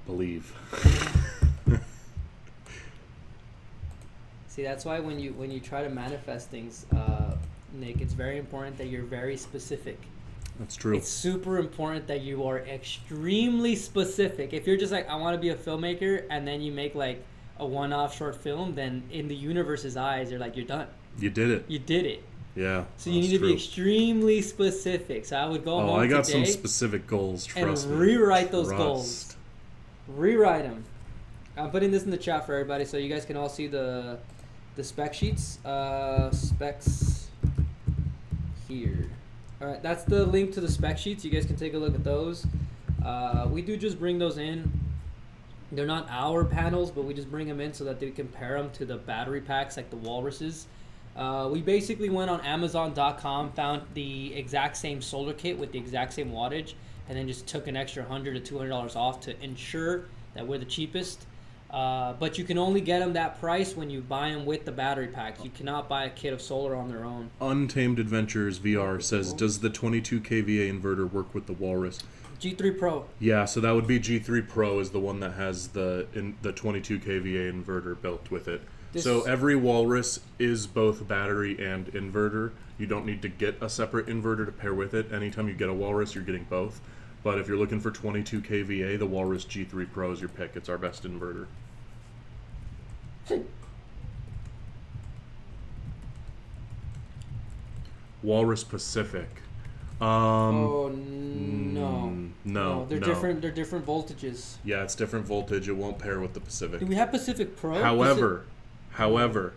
Believe. See, that's why when you try to manifest things, Nick, it's very important that you're very specific. That's true. It's super important that you are extremely specific. If you're just like, I want to be a filmmaker, and then you make like a one-off short film, then in the universe's eyes, you're like, you're done. You did it. You did it. Yeah. So you need to be extremely specific. So I would go home I got today some specific goals. Trust and me. rewrite those Trust. goals. Rewrite them. I'm putting this in the chat for everybody so you guys can all see the spec sheets. Specs here. Alright, that's the link to the spec sheets. You guys can take a look at those. We do just bring those in. They're not our panels, but we just bring them in so that they compare them to the battery packs like the walruses. We basically went on Amazon.com, found the exact same solar kit with the exact same wattage, and then just took an extra $100 to $200 off to ensure that we're the cheapest. But you can only get them that price when you buy them with the battery packs. You cannot buy a kit of solar on their own. Untamed Adventures VR says, does the 22 kVA inverter work with the Walrus? G3 Pro. Yeah, so that would be G3 Pro is the one that has the 22 kVA inverter built with it. So every Walrus is both battery and inverter. You don't need to get a separate inverter to pair with it. Anytime you get a Walrus, you're getting both. But if you're looking for 22 kVA, the Walrus G3 Pro is your pick. It's our best inverter. Walrus Pacific. No. They're no. different. They're different voltages. Yeah, it's different voltage. It won't pair with the Pacific. Do we have Pacific Pro? However,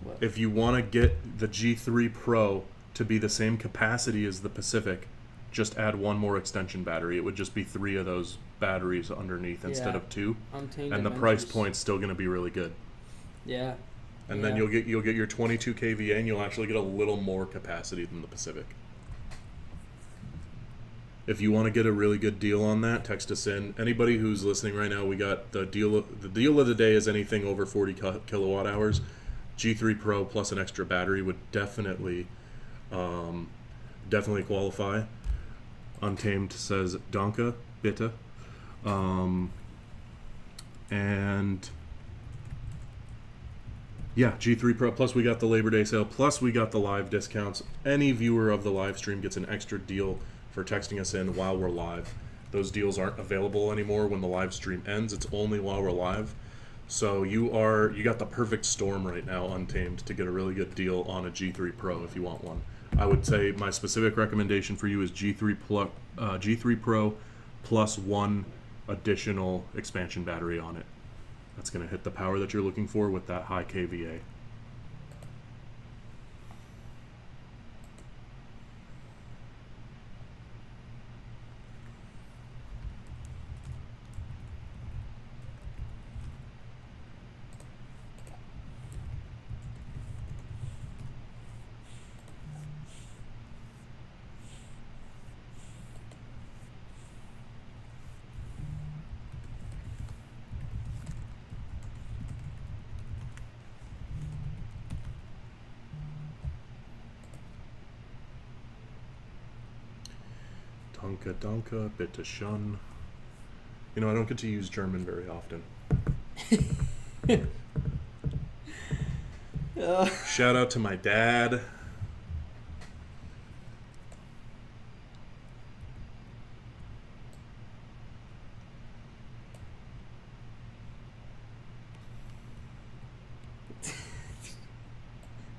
What? if you want to get the G3 Pro to be the same capacity as the Pacific, just add one more extension battery. It would just be 3 of those batteries underneath instead of 2, Untamed and the price Adventures. point's still going to be really good. Yeah. And then you'll get your 22 kVA, and you'll actually get a little more capacity than the Pacific. If you want to get a really good deal on that, text us in. Anybody who's listening right now, we got the deal. The deal of the day is anything over 40 kilowatt hours. G3 Pro plus an extra battery would definitely Definitely qualify. Untamed says Danke, bitte. And yeah, G3 Pro. Plus we got the Labor Day sale. Plus we got the live discounts. Any viewer of the live stream gets an extra deal for texting us in while we're live. Those deals aren't available anymore when the live stream ends. It's only while we're live. So you got the perfect storm right now, Untamed, to get a really good deal on a G3 Pro if you want one. I would say my specific recommendation for you is G3 Pro plus one additional expansion battery on it. That's going to hit the power that you're looking for with that high kVA. Danke, danke, bitte schön. You know, I don't get to use German very often. Shout out to my dad.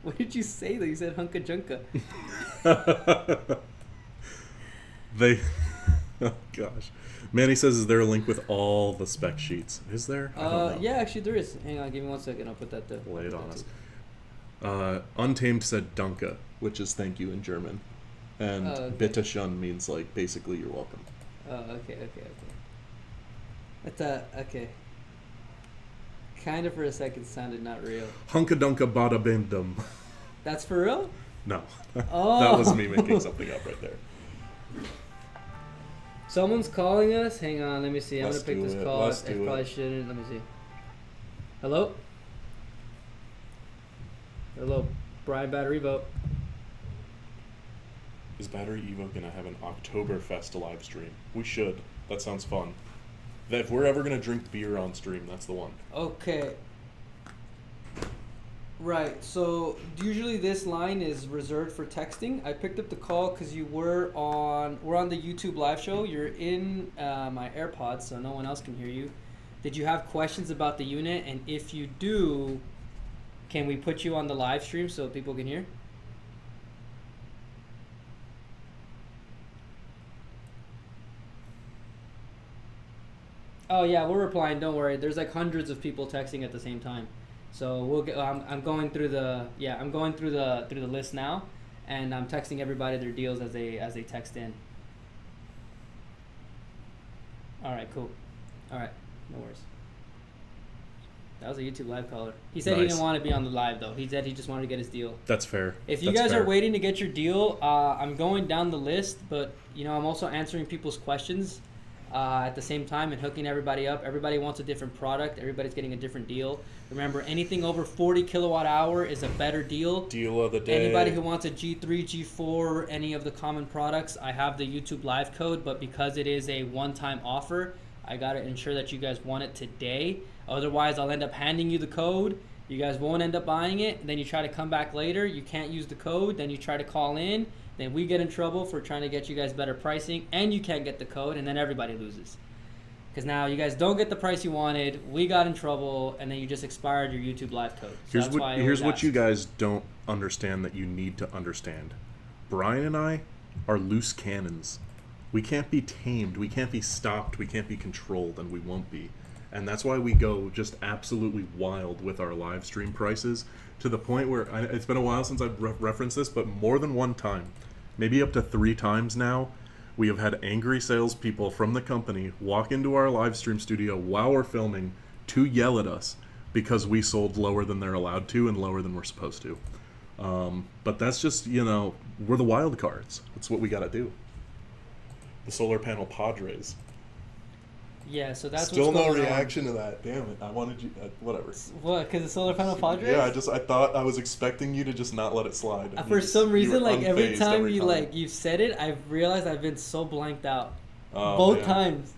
What did you say though? You said hunka junka. Oh gosh. Manny says, is there a link with all the spec sheets? Is there? I don't know. Yeah, actually there is. Hang on, give me 1 second. I'll put that there. Lay it on us. Untamed said Danke, which is thank you in German. And okay. Bitte schön means like basically you're welcome. Oh, okay. That's okay. Kind of for a second sounded not real. Hunka dunka bada bim dum. That's for real? No. Oh. That was me making something up right there. Someone's calling us. Hang on, let me see. I'm Let's gonna pick do this it. call. Let's I do probably it. shouldn't. Let me see. Hello? Hello, Brian BatteryEVO. Is BatteryEVO gonna have an Oktoberfest live stream? We should. That sounds fun. If we're ever gonna drink beer on stream, that's the one. Okay. Right, so usually this line is reserved for texting. I picked up the call because we're on the YouTube live show. You're in my AirPods, so no one else can hear you. Did you have questions about the unit? And if you do, can we put you on the live stream so people can hear? Oh yeah, we're replying. Don't worry. There's like hundreds of people texting at the same time. So we'll get. I'm going through the list now, and I'm texting everybody their deals as they text in. All right, cool. All right, no worries. That was a YouTube live caller. He said he Nice. didn't want to be on the live though. He said he just wanted to get his deal. That's fair. If you guys are waiting to get your deal, I'm going down the list, but I'm also answering people's questions at the same time and hooking everybody up. Everybody wants a different product. Everybody's getting a different deal. Remember, anything over 40 kilowatt hour is a better deal. Deal of the day. Anybody who wants a G3, G4, any of the common products, I have the YouTube live code, but because it is a one-time offer, I got to ensure that you guys want it today. Otherwise, I'll end up handing you the code. You guys won't end up buying it. Then you try to come back later. You can't use the code. Then you try to call in. Then we get in trouble for trying to get you guys better pricing, and you can't get the code, and then everybody loses. Because now you guys don't get the price you wanted, we got in trouble, and then you just expired your YouTube live code. So Here's what you guys don't understand that you need to understand. Brian and I are loose cannons. We can't be tamed, we can't be stopped, we can't be controlled, and we won't be. And that's why we go just absolutely wild with our live stream prices, to the point where, it's been a while since I've referenced this, but more than one time, maybe up to 3 times now, we have had angry salespeople from the company walk into our live stream studio while we're filming to yell at us because we sold lower than they're allowed to and lower than we're supposed to. But that's just, we're the wild cards. That's what we got to do. The solar panel Padres. Yeah, so that's Still what's no going on. reaction to that. Damn it! I wanted you. Whatever. What? Because the solar panel Padres? Yeah, I thought I was expecting you to just not let it slide. And For some you reason, were like every unfazed time every time. you said it, I've realized I've been so blanked out. Oh, Both man. times.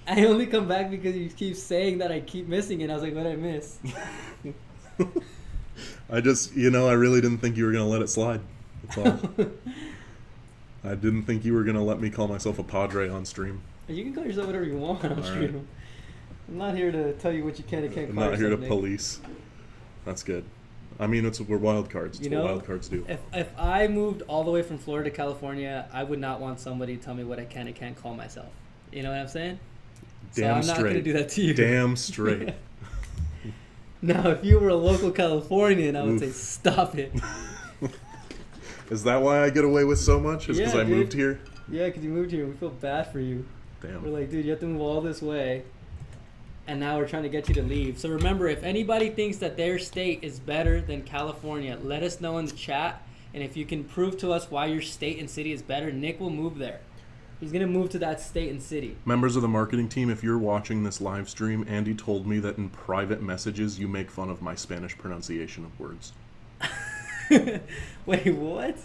I only come back because you keep saying that I keep missing it. I was like, what did I miss? I just, I really didn't think you were going to let it slide. That's all. I didn't think you were going to let me call myself a Padre on stream. You can call yourself whatever you want on All stream. right. I'm not here to tell you what you can and can't I'm call not here to yourself, Nick. police. That's good. I mean, we're wild cards. It's what wild cards do. If I moved all the way from Florida to California, I would not want somebody to tell me what I can and can't call myself. You know what I'm saying? Damn so I'm not going to do that to you. Damn straight. Now, if you were a local Californian, I would say stop it. Is that why I get away with so much? Is because Yeah, I dude. moved here? Yeah, because you moved here. We feel bad for you. Damn. We're like, dude, you have to move all this way. And now we're trying to get you to leave. So remember, if anybody thinks that their state is better than California, let us know in the chat. And if you can prove to us why your state and city is better, Nick will move there. He's going to move to that state and city. Members of the marketing team, if you're watching this live stream, Andy told me that in private messages you make fun of my Spanish pronunciation of words. Wait, what?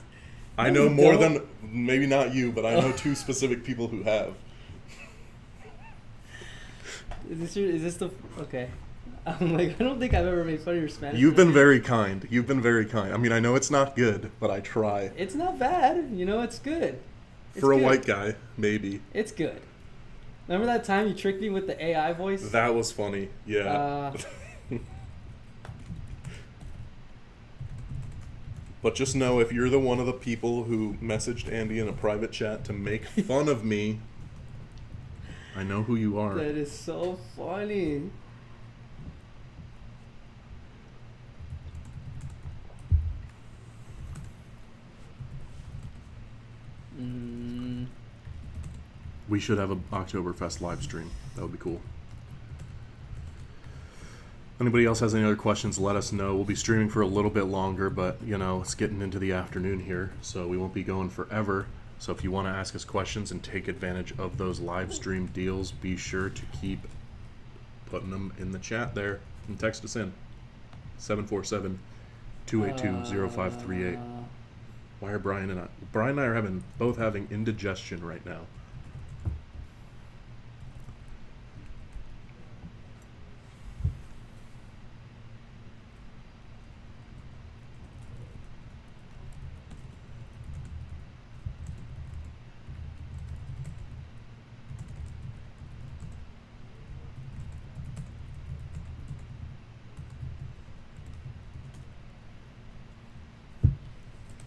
I know more than, maybe not you, but I know two specific people who have. Is this the... Okay. I'm like, I don't think I've ever made fun of your Spanish. You've been very kind. You've been very kind. I mean, I know it's not good, but I try. It's not bad. It's good. It's For a good. white guy, maybe. It's good. Remember that time you tricked me with the AI voice? That was funny. Yeah. But just know, if you're one of the people who messaged Andy in a private chat to make fun of me, I know who you are. That is so funny. We should have a Oktoberfest live stream. That would be cool. Anybody else has any other questions, let us know. We'll be streaming for a little bit longer, but, it's getting into the afternoon here, so we won't be going forever. So if you want to ask us questions and take advantage of those live stream deals, be sure to keep putting them in the chat there and text us in. 747-282-0538. Why are Brian and I are both having indigestion right now.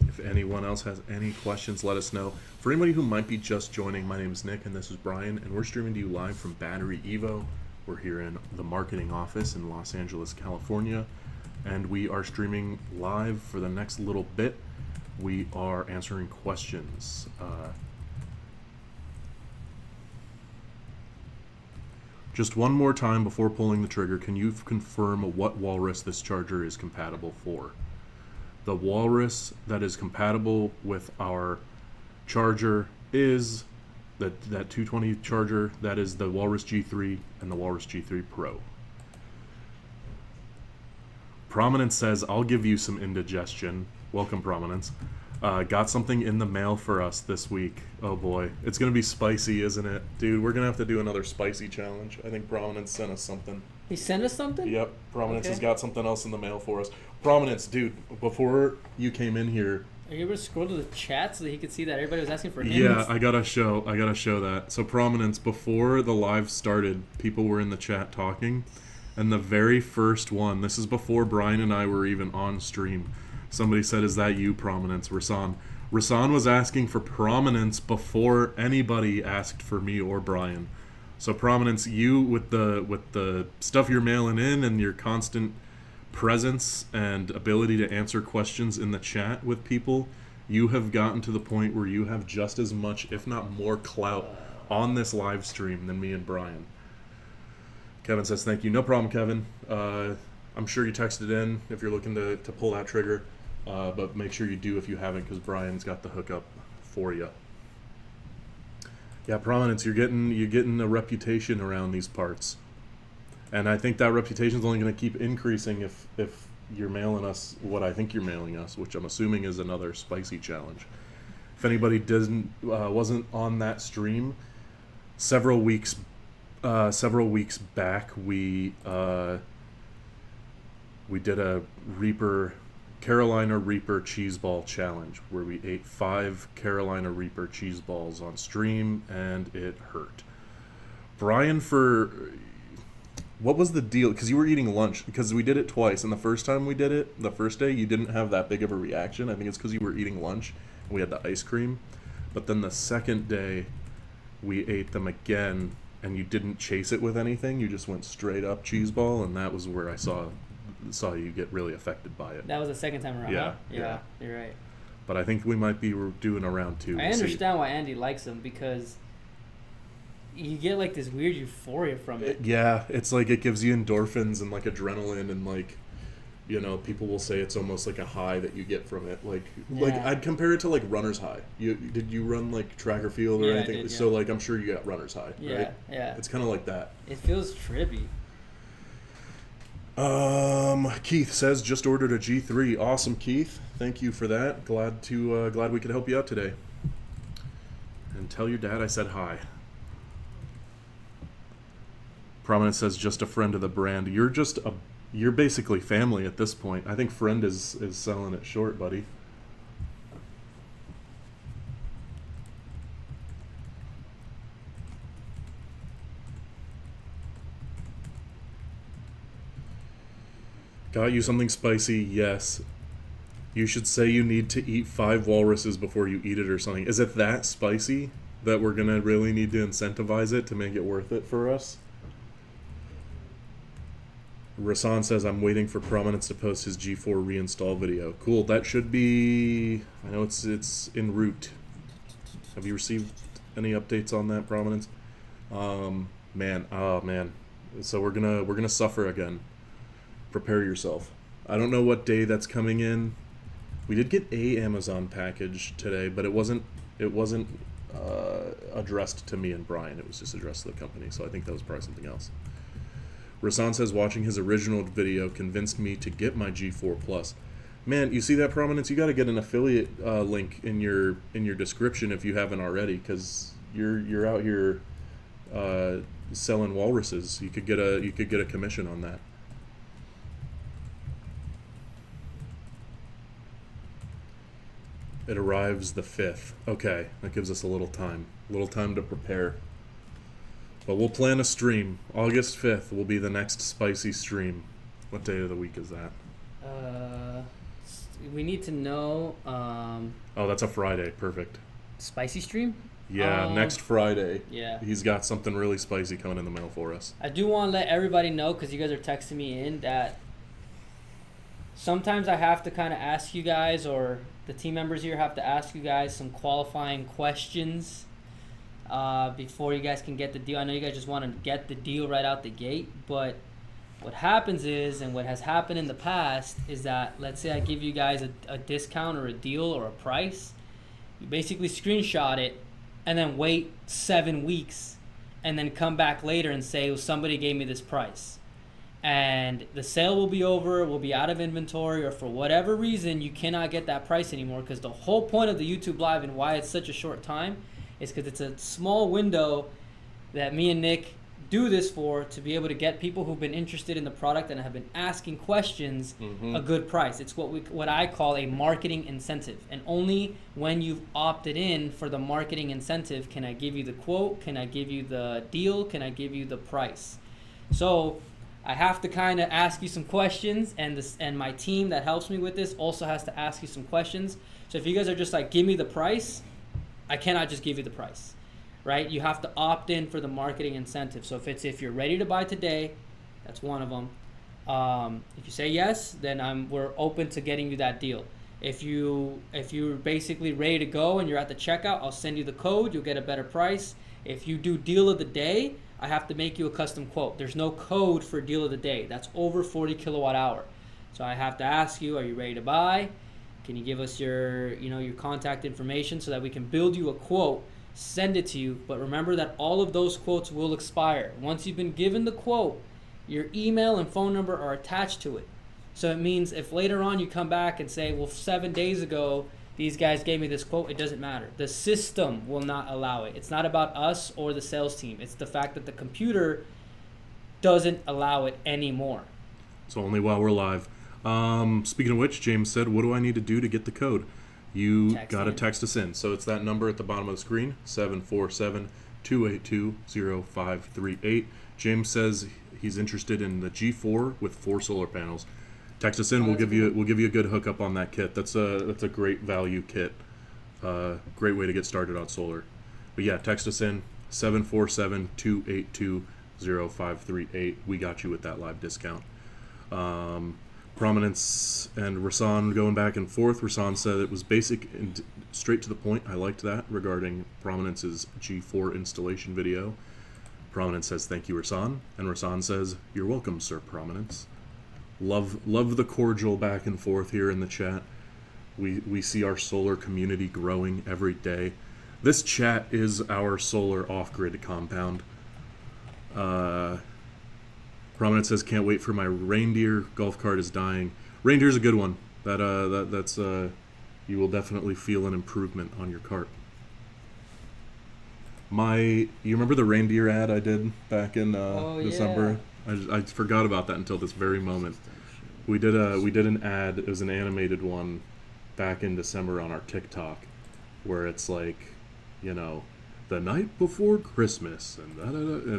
If anyone else has any questions, let us know. For anybody who might be just joining, my name is Nick and this is Brian, and we're streaming to you live from BatteryEVO. We're here in the marketing office in Los Angeles, California, and we are streaming live for the next little bit. We are answering questions. Just one more time before pulling the trigger, can you confirm what walrus this charger is compatible for? The walrus that is compatible with our charger is that 220 charger. That is the Walrus G3 and the Walrus G3 Pro. Prominence says, I'll give you some indigestion. Welcome, Prominence. Got something in the mail for us this week. Oh boy. It's going to be spicy, isn't it? Dude, we're going to have to do another spicy challenge. I think Prominence sent us something. He sent us something? Yep, Prominence has Okay. got something else in the mail for us. Prominence, dude, before you came in here... Are you able to scroll to the chat so that he could see that everybody was asking for him? Yeah, I gotta show that. So Prominence, before the live started, people were in the chat talking, and the very first one, this is before Brian and I were even on stream, somebody said, is that you, Prominence? Rasan. Rasan was asking for Prominence before anybody asked for me or Brian. So Prominence, you with the stuff you're mailing in and your constant presence and ability to answer questions in the chat with people, you have gotten to the point where you have just as much, if not more, clout on this live stream than me and Brian. Kevin says thank you. No problem, Kevin. I'm sure you texted in if you're looking to pull that trigger, but make sure you do if you haven't, because Brian's got the hookup for you. Yeah, Prominence, you're getting a reputation around these parts. And I think that reputation is only going to keep increasing if you're mailing us what I think you're mailing us, which I'm assuming is another spicy challenge. If anybody wasn't on that stream, several weeks back, we did a Carolina Reaper cheese ball challenge where we ate 5 Carolina Reaper cheese balls on stream, and it hurt. Brian, what was the deal? Because you were eating lunch, because we did it twice, and the first time we did it, the first day, you didn't have that big of a reaction. I think it's because you were eating lunch, and we had the ice cream. But then the second day, we ate them again, and you didn't chase it with anything. You just went straight up cheese ball, and that was where I saw you get really affected by it. That was the second time around. Yeah, huh? yeah. You're right. But I think we might be doing a round 2. I understand why Andy likes them, because you get like this weird euphoria from it. Yeah, it's like it gives you endorphins and like adrenaline, and like, you know, people will say it's almost like a high that you get from it. Like I'd compare it to like runner's high. Did you run like track or field or Yeah, anything? I did, yeah. So like I'm sure you got runner's high, Yeah, right? yeah. It's kind of like that. It feels trippy. Keith says just ordered a G3. Awesome, Keith. Thank you for that. Glad we could help you out today. And tell your dad I said hi. Prominence says just a friend of the brand. You're basically family at this point. I think friend is selling it short, buddy. Got you something spicy? Yes. You should say you need to eat 5 walruses before you eat it or something. Is it that spicy that we're gonna really need to incentivize it to make it worth it for us? Rasan says, I'm waiting for Prominence to post his G4 reinstall video. Cool, that should be... I know it's en route. Have you received any updates on that, Prominence? Man. So we're gonna suffer again. Prepare yourself. I don't know what day that's coming in. We did get a Amazon package today, but it wasn't addressed to me and Brian. It was just addressed to the company, so I think that was probably something else. Rasan says, watching his original video convinced me to get my G4 Plus. Man, you see that, Prominence? You got to get an affiliate link in your description if you haven't already, because you're out here selling walruses. You could get a commission on that. It arrives the 5th. Okay, that gives us a little time to prepare. But we'll plan a stream. August 5th will be the next spicy stream. What day of the week is that? We need to know. Oh, that's a Friday. Perfect. Spicy stream? Yeah, next Friday. Yeah. He's got something really spicy coming in the mail for us. I do want to let everybody know, because you guys are texting me in, that sometimes I have to kind of ask you guys, or the team members here have to ask you guys some qualifying questions before you guys can get the deal. I know you guys just want to get the deal right out the gate, but what happens is, and what has happened in the past, is that let's say I give you guys a discount or a deal or a price. You basically screenshot it and then wait 7 weeks and then come back later and say, well, somebody gave me this price. And the sale will be over, will be out of inventory, or for whatever reason you cannot get that price anymore, because the whole point of the YouTube Live and why it's such a short time is because it's a small window that me and Nick do this for, to be able to get people who've been interested in the product and have been asking questions a good price. It's what I call a marketing incentive, and only when you've opted in for the marketing incentive can I give you the quote, can I give you the deal, can I give you the price. So I have to kind of ask you some questions, and my team that helps me with this also has to ask you some questions. So if you guys are just like, give me the price, I cannot just give you the price, right? You have to opt in for the marketing incentive. So if you're ready to buy today, that's one of them. If you say yes, then we're open to getting you that deal. If you're basically ready to go and you're at the checkout, I'll send you the code. You'll get a better price. If you do deal of the day, I have to make you a custom quote. There's no code for deal of the day. That's over 40 kilowatt hour. So I have to ask you, are you ready to buy? Can you give us your contact information so that we can build you a quote send it to you. But remember that all of those quotes will expire. Once you've been given the quote, your email and phone number are attached to it. So it means if later on you come back and say, well, 7 days ago, these guys gave me this quote, it doesn't matter. The system will not allow it. It's not about us or the sales team. It's the fact that the computer doesn't allow it anymore. So only while we're live. Speaking of which, James said, what do I need to do to get the code? You got to text us in. So it's that number at the bottom of the screen, 747-282-0538. James says he's interested in the G4 with 4 solar panels. Text us in. We'll give you a good hookup on that kit. That's a great value kit. Great way to get started on solar. But yeah, text us in 747-282-0538. We got you with that live discount. Prominence and Rasan going back and forth. Rasan said it was basic and straight to the point. I liked that regarding Prominence's G4 installation video. Prominence says thank you, Rasan, and Rasan says you're welcome, Sir Prominence. Love the cordial back and forth here in the chat. We see our solar community growing every day. This chat is our solar off-grid compound. Prominence says can't wait for my reindeer. Golf cart is dying. Reindeer's a good one. That's you will definitely feel an improvement on your cart. You remember the reindeer ad I did back in December? I forgot about that until this very moment. We did an ad. It was an animated one back in December on our TikTok, where it's like, you know, the night before Christmas,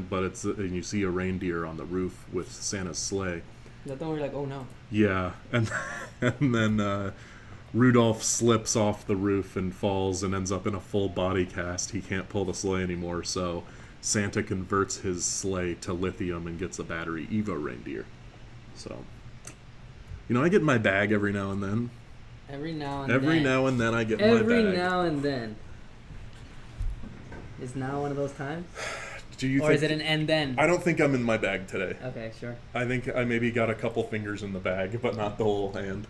but and you see a reindeer on the roof with Santa's sleigh. That thought we were like, oh no. Yeah, and then Rudolph slips off the roof and falls and ends up in a full body cast. He can't pull the sleigh anymore, so Santa converts his sleigh to lithium and gets a BatteryEVO reindeer. So, you know, I get my bag every now and then. Every now and then I get my bag. Every now and then. Is now one of those times? Or is it an and then? I don't think I'm in my bag today. Okay, sure. I think I maybe got a couple fingers in the bag, but not the whole hand.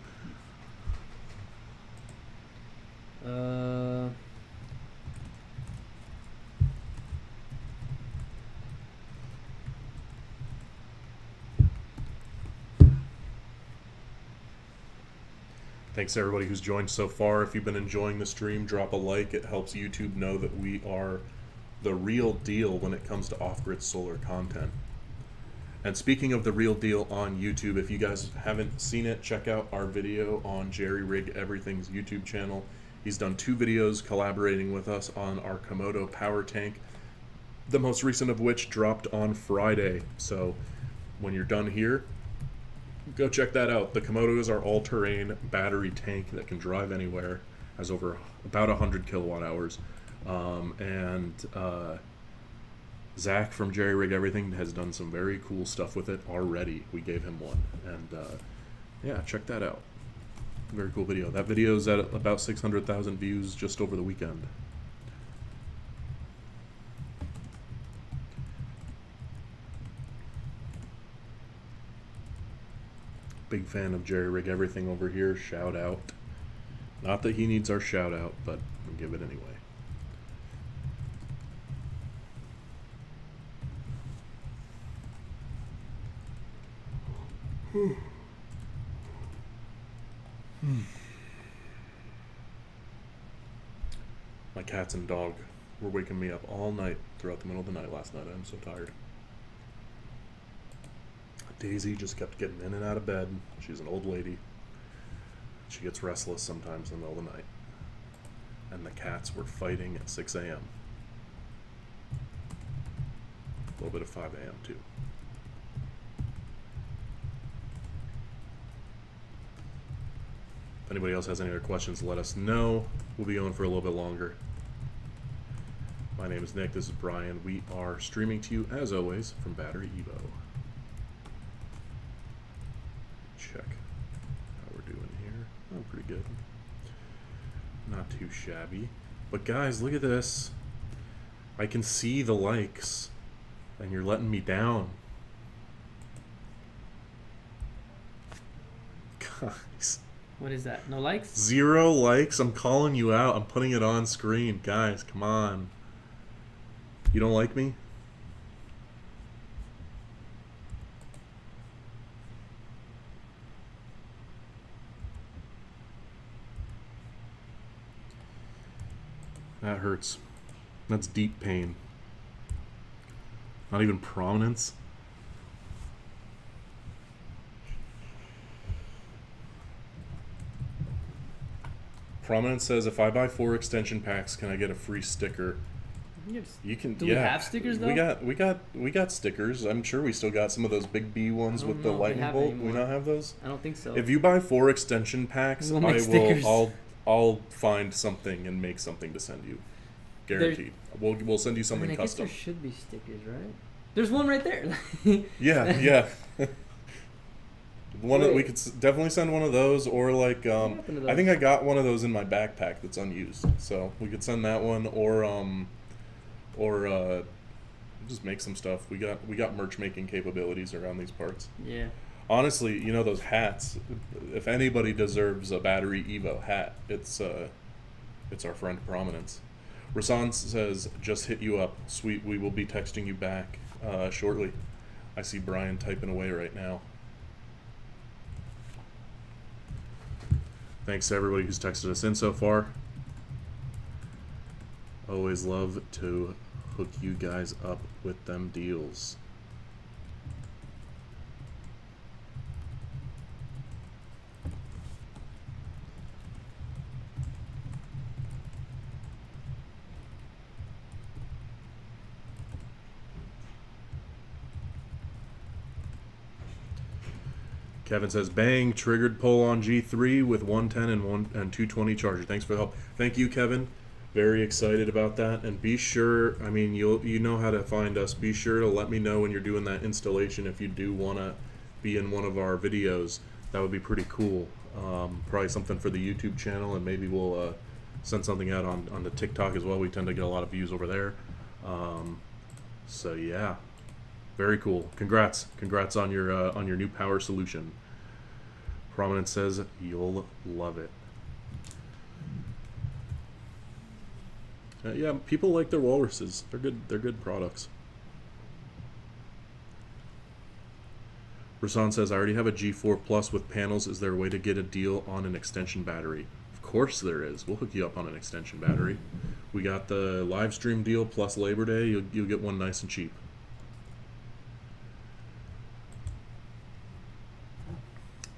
Thanks to everybody who's joined so far. If you've been enjoying the stream, drop a like. It helps YouTube know that we are the real deal when it comes to off-grid solar content. And speaking of the real deal on YouTube, if you guys haven't seen it, check out our video on Jerry Rig Everything's YouTube channel. He's done 2 videos collaborating with us on our Komodo power tank, the most recent of which dropped on Friday. So when you're done here, go check that out. The Komodo is our all-terrain battery tank that can drive anywhere, has over about 100 kilowatt hours. Zach from Jerry Rig Everything has done some very cool stuff with it already. We gave him one, and yeah, check that out. Very cool video. That video is at about 600,000 views just over the weekend. Big fan of Jerry Rig Everything over here. Shout out. Not that he needs our shout out, but we'll give it anyway. My cats and dog were waking me up all night throughout the middle of the night last night. I'm so tired. Daisy just kept getting in and out of bed. She's an old lady. She gets restless sometimes in the middle of the night. And the cats were fighting at 6 a.m. A little bit of 5 a.m. too. If anybody else has any other questions, let us know. We'll be going for a little bit longer. My name is Nick. This is Brian. We are streaming to you, as always, from BatteryEVO. Check how we're doing here. Oh, pretty good. Not too shabby. But guys, look at this. I can see the likes, and you're letting me down. Guys. What is that? No likes? 0 likes? I'm calling you out. I'm putting it on screen. Guys, come on. You don't like me? That hurts. That's deep pain. Not even prominence. Prominence says, if I buy 4 extension packs, can I get a free sticker? You can. Do yeah. we have stickers though? We got stickers. I'm sure we still got some of those big B ones I with don't the know if we lightning have bolt. anymore. We not have those. I don't think so. If you buy 4 extension packs, We'll make stickers. I'll find something and make something to send you. Guaranteed. We'll send you something I guess custom. there should be stickers, right? There's one right there. Yeah. Wait. We could definitely send one of those, or like happened to I think those? I got one of those in my backpack that's unused, so we could send that one, or just make some stuff. We got merch making capabilities around these parts. Yeah. Honestly, you know, those hats. If anybody deserves a BatteryEVO hat, it's our friend Prominence. Rasan says, just hit you up. Sweet, we will be texting you back shortly. I see Brian typing away right now. Thanks to everybody who's texted us in so far. Always love to hook you guys up with them deals. Kevin says, bang, triggered pull on G3 with 110 and 220 charger. Thanks for the help. Thank you, Kevin. Very excited about that. And be sure, I mean, you know how to find us. Be sure to let me know when you're doing that installation if you do want to be in one of our videos. That would be pretty cool. Probably something for the YouTube channel, and maybe we'll send something out on the TikTok as well. We tend to get a lot of views over there. So yeah, very cool. Congrats on your new power solution. Prominence says you'll love it. Yeah, people like their walruses. They're good. They're good products. Rasan says, I already have a G4 Plus with panels. Is there a way to get a deal on an extension battery? Of course there is. We'll hook you up on an extension battery. We got the live stream deal plus Labor Day. You'll get one nice and cheap.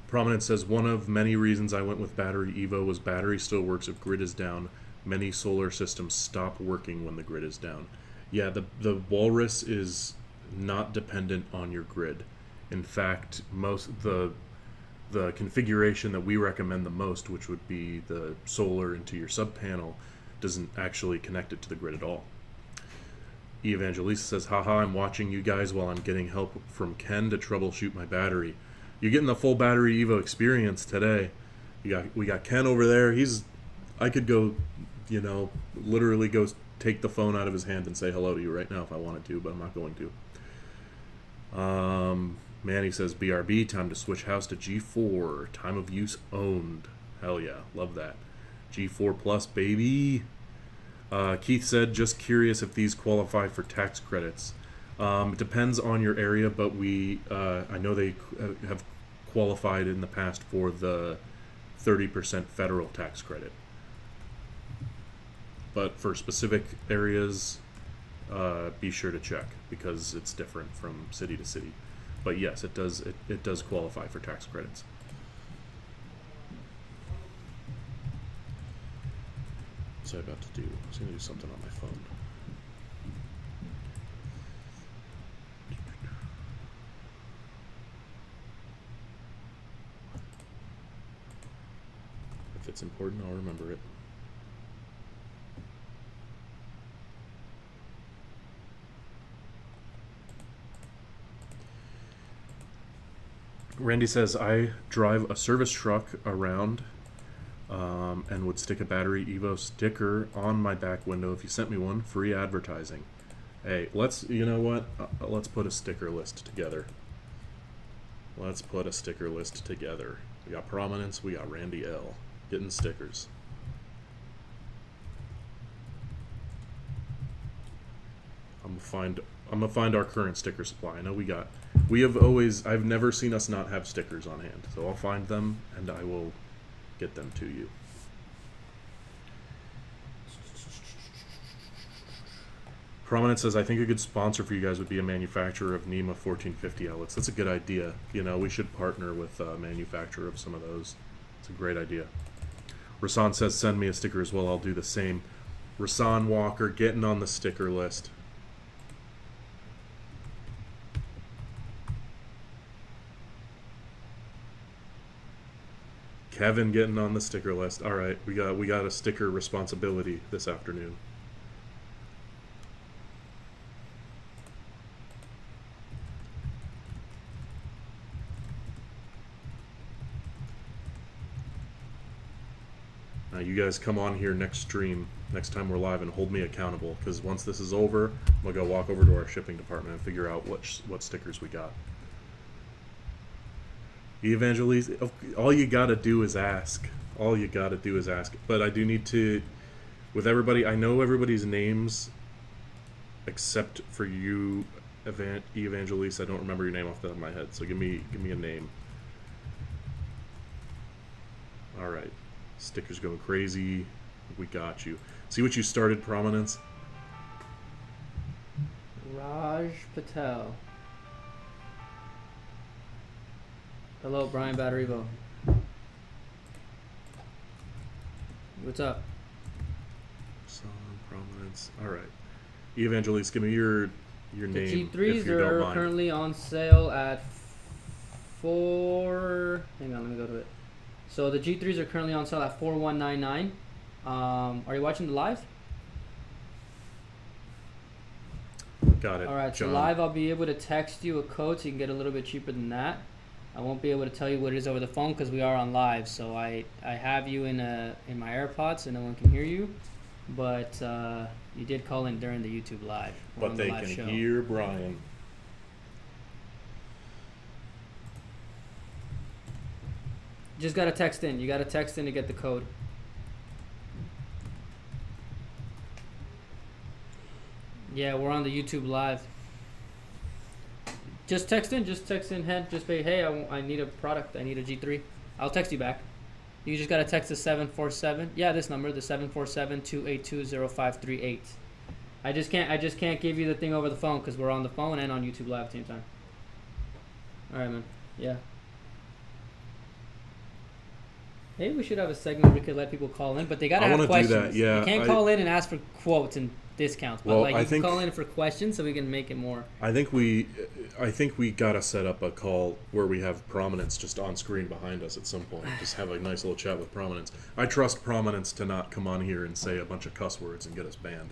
Prominence says, one of many reasons I went with BatteryEVO was battery still works if grid is down. Many solar systems stop working when the grid is down. Yeah, the Walrus is not dependent on your grid. In fact, most the configuration that we recommend the most, which would be the solar into your sub panel, doesn't actually connect it to the grid at all. E Evangelista says, haha, I'm watching you guys while I'm getting help from Ken to troubleshoot my battery. You're getting the full BatteryEVO experience today. We got Ken over there. I could go, literally go take the phone out of his hand and say hello to you right now if I wanted to, but I'm not going to. Manny says, BRB, time to switch house to G4. Time of use owned. Hell yeah, love that. G4 Plus, baby. Keith said, just curious if these qualify for tax credits. It depends on your area, but I know they have qualified in the past for the 30% federal tax credit. But for specific areas, be sure to check because it's different from city to city. But yes, it does qualify for tax credits. What's I about to do? I was going to do something on my phone. If it's important, I'll remember it. Randy says, I drive a service truck around and would stick a BatteryEVO sticker on my back window if you sent me one. Free advertising. Hey, you know what? Let's put a sticker list together. Let's put a sticker list together. We got Prominence, we got Randy L. Getting stickers. I'm gonna find our current sticker supply. I know I've never seen us not have stickers on hand, so I'll find them and I will get them to you. Prominent says, I think a good sponsor for you guys would be a manufacturer of NEMA 1450 outlets. That's a good idea. You know, we should partner with a manufacturer of some of those. It's a great idea. Rasan says, send me a sticker as well. I'll do the same. Rasan Walker getting on the sticker list. Kevin getting on the sticker list. All right, we got a sticker responsibility this afternoon. Now you guys come on here next stream, next time we're live, and hold me accountable, because once this is over, I'm gonna go walk over to our shipping department and figure out what stickers we got. Evangelise, all you gotta do is ask. All you gotta do is ask. But I do need to, with everybody, I know everybody's names, except for you, Evangelise. I don't remember your name off the top of my head, so give me a name. All right. Stickers going crazy. We got you. See what you started, Prominence? Raj Patel. Hello, Brian BatteryEVO. What's up? Some Prominence. All right. Evangelise, give me your name. The if G3s you don't are mind. currently on sale at 4. Hang on, let me go to it. So the G3s are currently on sale at 4199. Are you watching the live? Got it. All right, so John. live I'll be able to text you a code so you can get a little bit cheaper than that. I won't be able to tell you what it is over the phone because we are on live. So I have you in my AirPods so no one can hear you, but you did call in during the YouTube live. We're But on the they live can show. hear Brian. Just gotta text in. You gotta text in to get the code. Yeah, we're on the YouTube live. Just text in. Just text in. Just say, hey, I need a product. I need a G3. I'll text you back. You just gotta text the 747. Yeah, this number, the 747-282-0538. I just can't give you the thing over the phone because we're on the phone and on YouTube live at the same time. All right, man. Yeah. Maybe we should have a segment where we could let people call in, but they gotta I have wanna questions. do that, yeah, You can't call in and ask for quotes and discounts, but Well, like I you can think- call in for questions so we can make it more. I think we gotta set up a call where we have Prominence just on screen behind us at some point. Just have a nice little chat with Prominence. I trust Prominence to not come on here and say a bunch of cuss words and get us banned.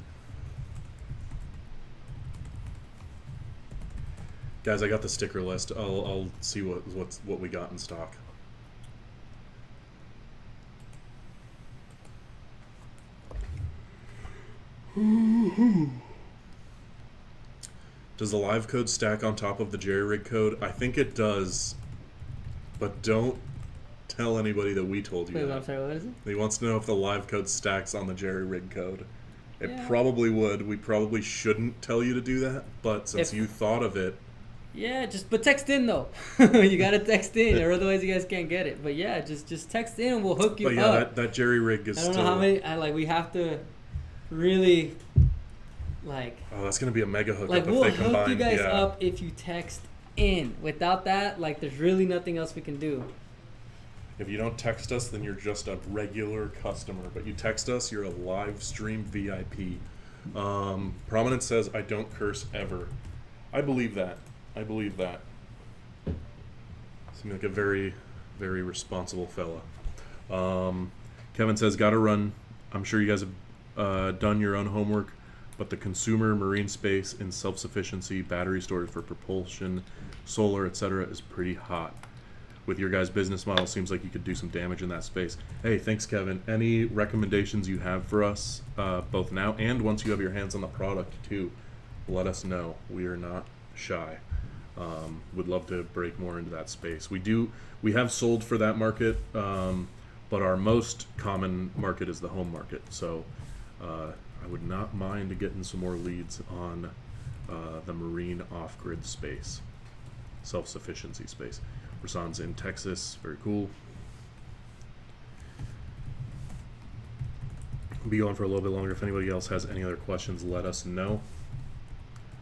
Guys, I got the sticker list. I'll see what we got in stock. Does the live code stack on top of the jerry rig code? I think it does, but don't tell anybody that we told you Wait, that. I'm sorry, what is it? He wants to know if the live code stacks on the jerry rig code. It Yeah. probably would. We probably shouldn't tell you to do that, but since If- you thought of it, Yeah, but text in though. You gotta text in, or otherwise you guys can't get it. But yeah, just text in and we'll hook you but yeah, up. that jerry rig is I don't still. know how many. We have to really like Oh, that's gonna be a mega hookup like if we'll they hook combine. you guys yeah. up if you text in. Without that, like there's really nothing else we can do. If you don't text us, then you're just a regular customer. But you text us, you're a live stream VIP. Prominence says, I don't curse ever. I believe that. I believe that. Seems like a very, very responsible fella. Kevin says, gotta run. I'm sure you guys have done your own homework, but the consumer marine space in self-sufficiency, battery storage for propulsion, solar, etc. is pretty hot. With your guys' business model, seems like you could do some damage in that space. Hey, thanks, Kevin. Any recommendations you have for us, both now and once you have your hands on the product too, let us know. We are not shy. Would love to break more into that space. We have sold for that market, but our most common market is the home market. So I would not mind getting some more leads on the marine off-grid space, self-sufficiency space. Rasan's in Texas, very cool. Be on for a little bit longer. If anybody else has any other questions, let us know.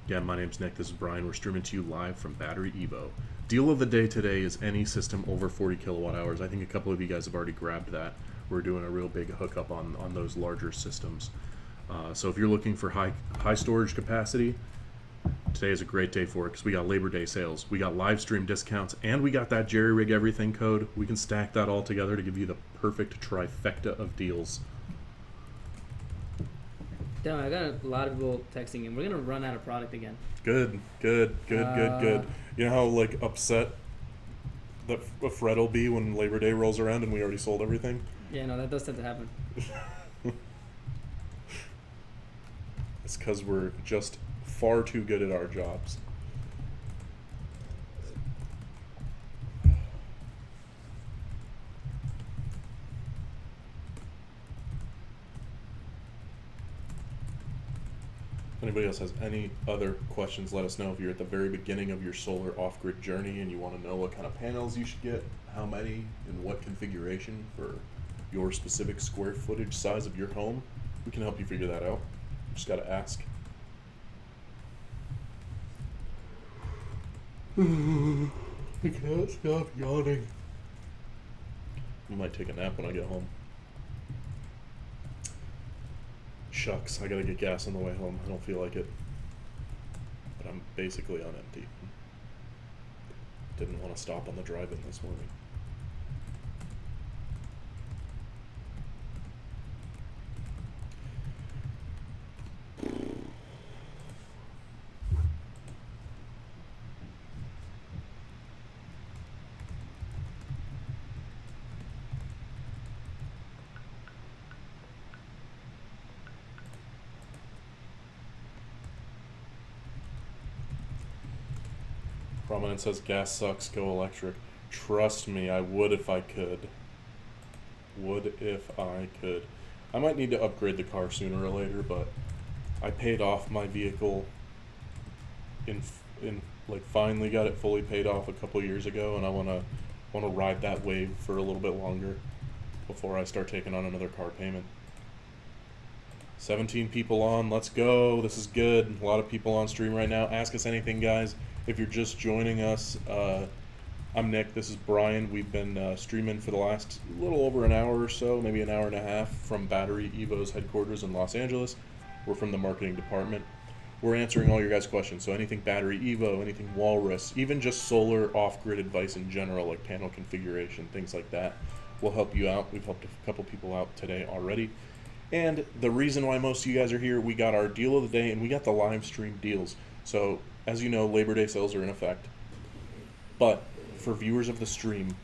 Again, my name's Nick, this is Brian. We're streaming to you live from BatteryEVO. Deal of the day today is any system over 40 kilowatt hours. I think a couple of you guys have already grabbed that. We're doing a real big hookup on those larger systems. So if you're looking for high storage capacity, today is a great day for it because we got Labor Day sales, we got live stream discounts, and we got that Jerry Rig Everything code. We can stack that all together to give you the perfect trifecta of deals. Damn, I got a lot of people texting in. We're gonna run out of product again. Good. You know how like upset that Fred will be when Labor Day rolls around and we already sold everything? Yeah, no, that does tend to happen. It's because we're just far too good at our jobs. If anybody else has any other questions, let us know. If you're at the very beginning of your solar off-grid journey and you want to know what kind of panels you should get, how many, and what configuration for your specific square footage size of your home, we can help you figure that out. Just got to ask. I can't stop yawning. I might take a nap when I get home. Shucks, I gotta get gas on the way home. I don't feel like it. But I'm basically on empty. Didn't want to stop on the drive-in this morning. Prominent says gas sucks, go electric. Trust me, I would if I could. I might need to upgrade the car sooner or later, but I paid off my vehicle in like finally got it fully paid off a couple years ago, and I wanna ride that wave for a little bit longer before I start taking on another car payment. 17 people on, let's go. This is good. A lot of people on stream right now. Ask us anything, guys. If you're just joining us, I'm Nick, this is Brian. We've been streaming for the last little over an hour or so, maybe an hour and a half, from BatteryEVO's headquarters in Los Angeles. We're from the marketing department. We're answering all your guys' questions, so anything BatteryEVO, anything Walrus, even just solar off-grid advice in general, like panel configuration, things like that, will help you out. We've helped a couple people out today already. And the reason why most of you guys are here, we got our deal of the day, and we got the live stream deals. So, as you know, Labor Day sales are in effect. But for viewers of the stream,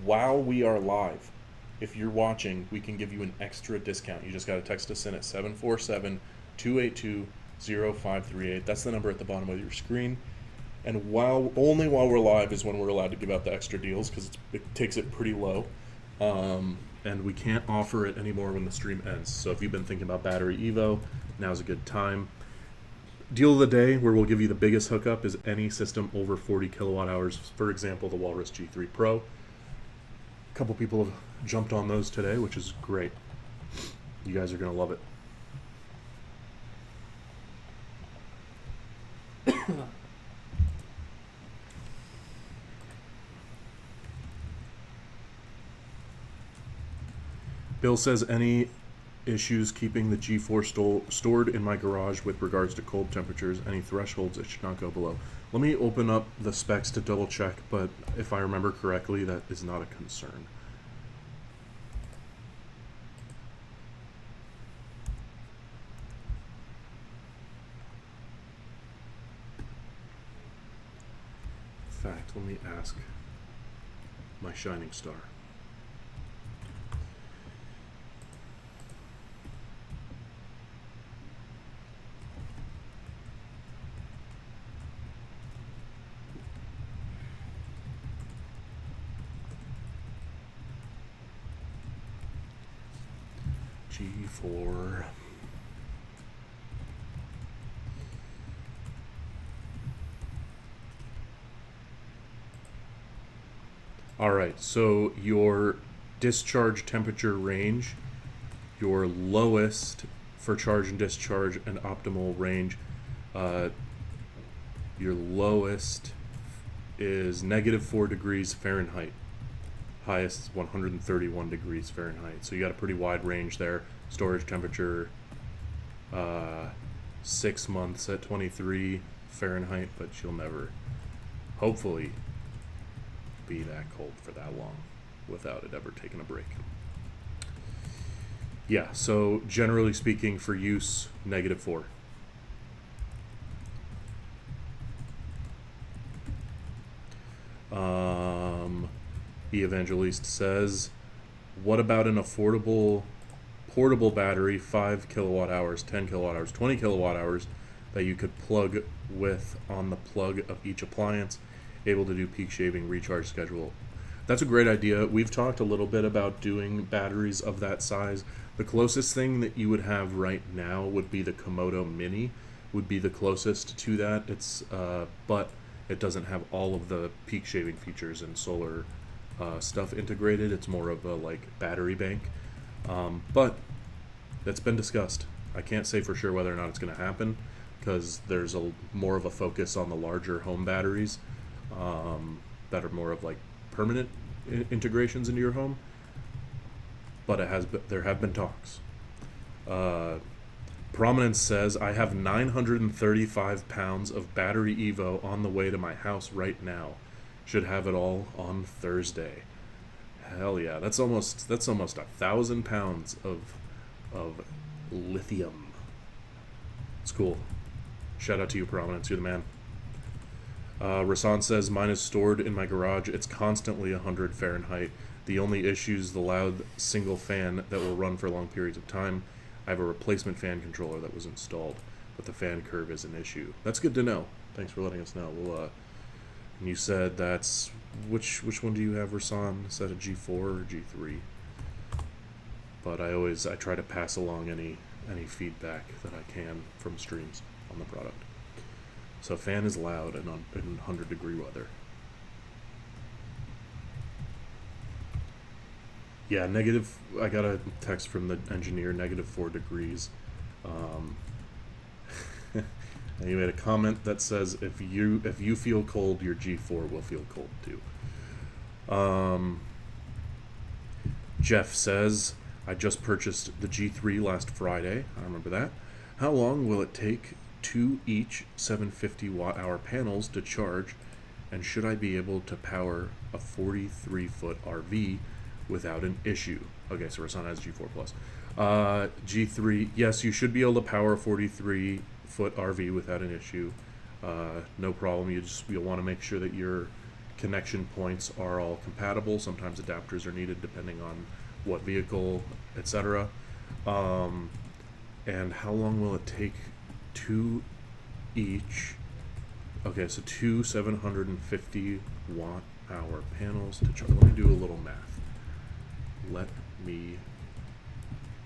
while we are live, if you're watching, we can give you an extra discount. You just got to text us in at 747-282-0538. That's the number at the bottom of your screen. And only while we're live is when we're allowed to give out the extra deals, because it takes it pretty low. And we can't offer it anymore when the stream ends. So if you've been thinking about BatteryEVO, now's a good time. Deal of the day, where we'll give you the biggest hookup, is any system over 40 kilowatt hours. For example, the Walrus G3 Pro. A couple people have jumped on those today, which is great. You guys are going to love it. Bill says, any issues keeping the G4 stored in my garage with regards to cold temperatures, any thresholds it should not go below. Let me open up the specs to double check, but if I remember correctly, that is not a concern. In fact, let me ask my shining star. G4. All right, so your discharge temperature range, your lowest for charge and discharge and optimal range, your lowest is -4 degrees Fahrenheit. Highest is 131 degrees Fahrenheit. So you got a pretty wide range there. Storage temperature, 6 months at 23 Fahrenheit, but you'll never, hopefully, be that cold for that long without it ever taking a break. Yeah, so generally speaking, for use, -4. E Evangelist says, what about an affordable portable battery, 5 kilowatt hours, 10 kilowatt hours, 20 kilowatt hours, that you could plug with on the plug of each appliance, able to do peak shaving, recharge schedule? That's a great idea. We've talked a little bit about doing batteries of that size. The closest thing that you would have right now would be the Komodo Mini, would be the closest to that. It's but it doesn't have all of the peak shaving features and solar stuff integrated. It's more of a like battery bank, but that's been discussed. I can't say for sure whether or not it's going to happen because there's a more of a focus on the larger home batteries that are more of like permanent integrations into your home. But there have been talks. Prominence says, I have 935 pounds of BatteryEVO on the way to my house right now. Should have it all on Thursday. Hell yeah, that's almost 1,000 pounds of lithium. It's cool. Shout out to you, Prominence. You're the man. Rasan says, mine is stored in my garage. It's constantly 100 Fahrenheit. The only issue is the loud single fan that will run for long periods of time. I have a replacement fan controller that was installed, but the fan curve is an issue. That's good to know. Thanks for letting us know. We'll, and you said that's, which one do you have, Rasan? Is that a G4 or G3? But I try to pass along any feedback that I can from streams on the product. So fan is loud and in 100-degree weather. Yeah, I got a text from the engineer, -4 degrees. And he made a comment that says, if you feel cold, your G4 will feel cold too. Jeff says, I just purchased the G3 last Friday. I remember that. How long will it take 2 each 750 watt-hour panels to charge, and should I be able to power a 43-foot RV without an issue? Okay, so Rasan has G4 Plus. G3, yes, you should be able to power a 43-foot RV without an issue. No problem. You'll want to make sure that your connection points are all compatible. Sometimes adapters are needed depending on what vehicle, etc. And how long will it take 2 each? Okay, so 2 750 watt-hour panels to charge. Let me do a little math. Let me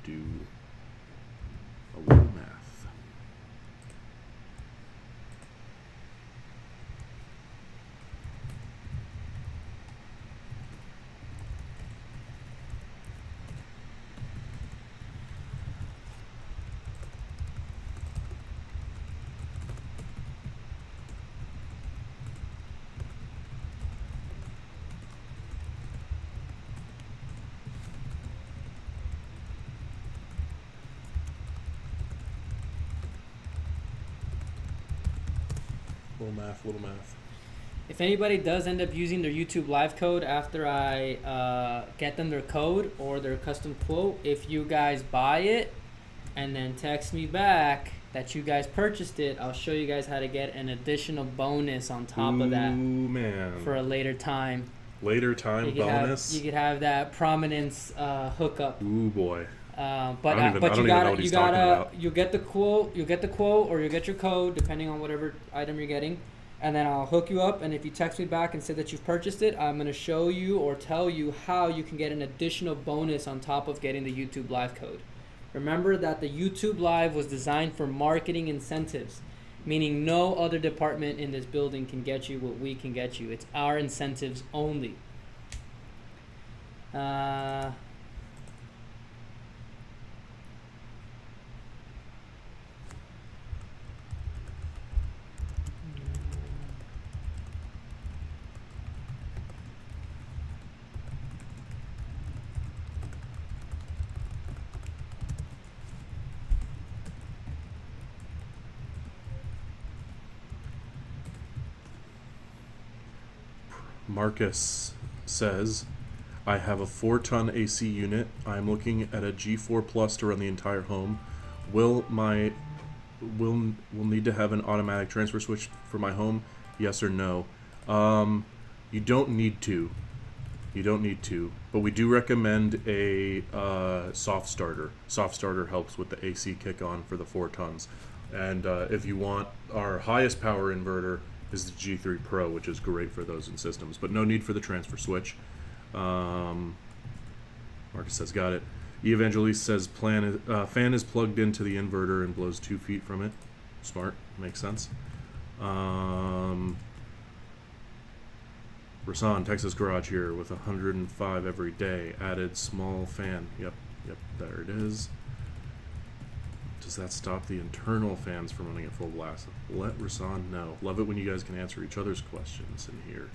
do a little math. Little math. If anybody does end up using their YouTube live code after I get them their code or their custom quote, if you guys buy it and then text me back that you guys purchased it, I'll show you guys how to get an additional bonus on top of that. Ooh, man. For a later time. Later time bonus? You could have that Prominence hookup. Ooh, boy. But you'll get the quote, or you'll get your code depending on whatever item you're getting, and then I'll hook you up. And if you text me back and say that you've purchased it, I'm gonna show you or tell you how you can get an additional bonus on top of getting the YouTube Live code. Remember that the YouTube Live was designed for marketing incentives, meaning no other department in this building can get you what we can get you. It's our incentives only. Uh, Marcus says, I have a 4-ton AC unit. I'm looking at a G4 Plus to run the entire home. Will need to have an automatic transfer switch for my home? Yes or no? You don't need to. You don't need to. But we do recommend a soft starter. Soft starter helps with the AC kick on for the 4 tons. And if you want, our highest power inverter is the G3 Pro, which is great for those in systems, but no need for the transfer switch. Marcus says, got it. E Evangelist says, fan is plugged into the inverter and blows 2 feet from it. Smart, makes sense. Rasan, Texas Garage here with 105 every day. Added small fan. Yep, there it is. Does that stop the internal fans from running at full blast? Let Rasan know. Love it when you guys can answer each other's questions in here.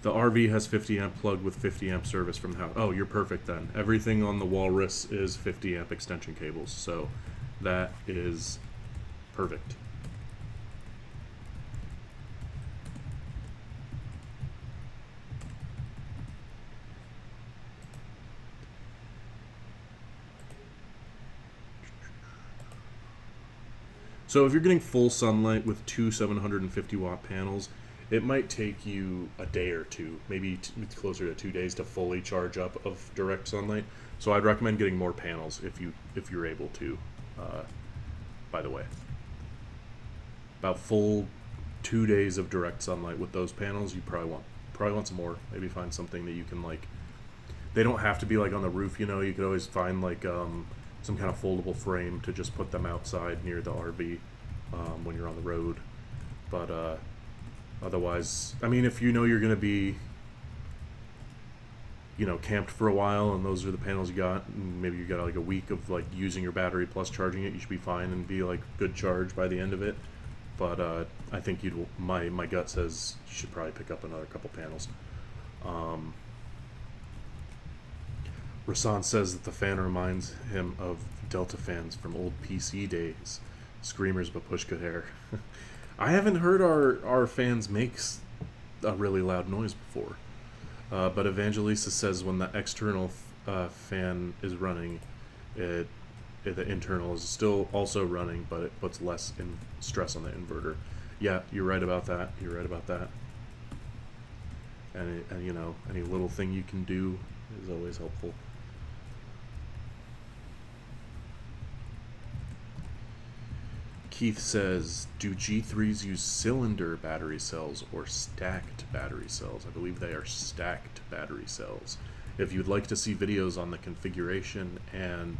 The RV has 50 amp plugged with 50 amp service from the house. Oh, you're perfect then. Everything on the Walrus is 50 amp extension cables, so that is perfect. So if you're getting full sunlight with 2 750 watt panels, it might take you a day or two, maybe closer to 2 days to fully charge up of direct sunlight. So I'd recommend getting more panels if you're able to. By the way, about full 2 days of direct sunlight with those panels, you probably want some more. Maybe find something that you can like. They don't have to be like on the roof, you know. You could always find like some kind of foldable frame to just put them outside near the RV when you're on the road. But otherwise, I mean, if you know you're going to be, you know, camped for a while and those are the panels you got, and maybe you got like a week of like using your battery plus charging it, you should be fine and be like good charge by the end of it. But I think my gut says you should probably pick up another couple panels. Rasan says that the fan reminds him of Delta fans from old PC days. Screamers but push good air. I haven't heard our fans make a really loud noise before. But Evangelista says when the external fan is running, the internal is still also running, but it puts less stress on the inverter. Yeah, you're right about that. And you know, any little thing you can do is always helpful. Keith says, do G3s use cylinder battery cells or stacked battery cells? I believe they are stacked battery cells. If you'd like to see videos on the configuration and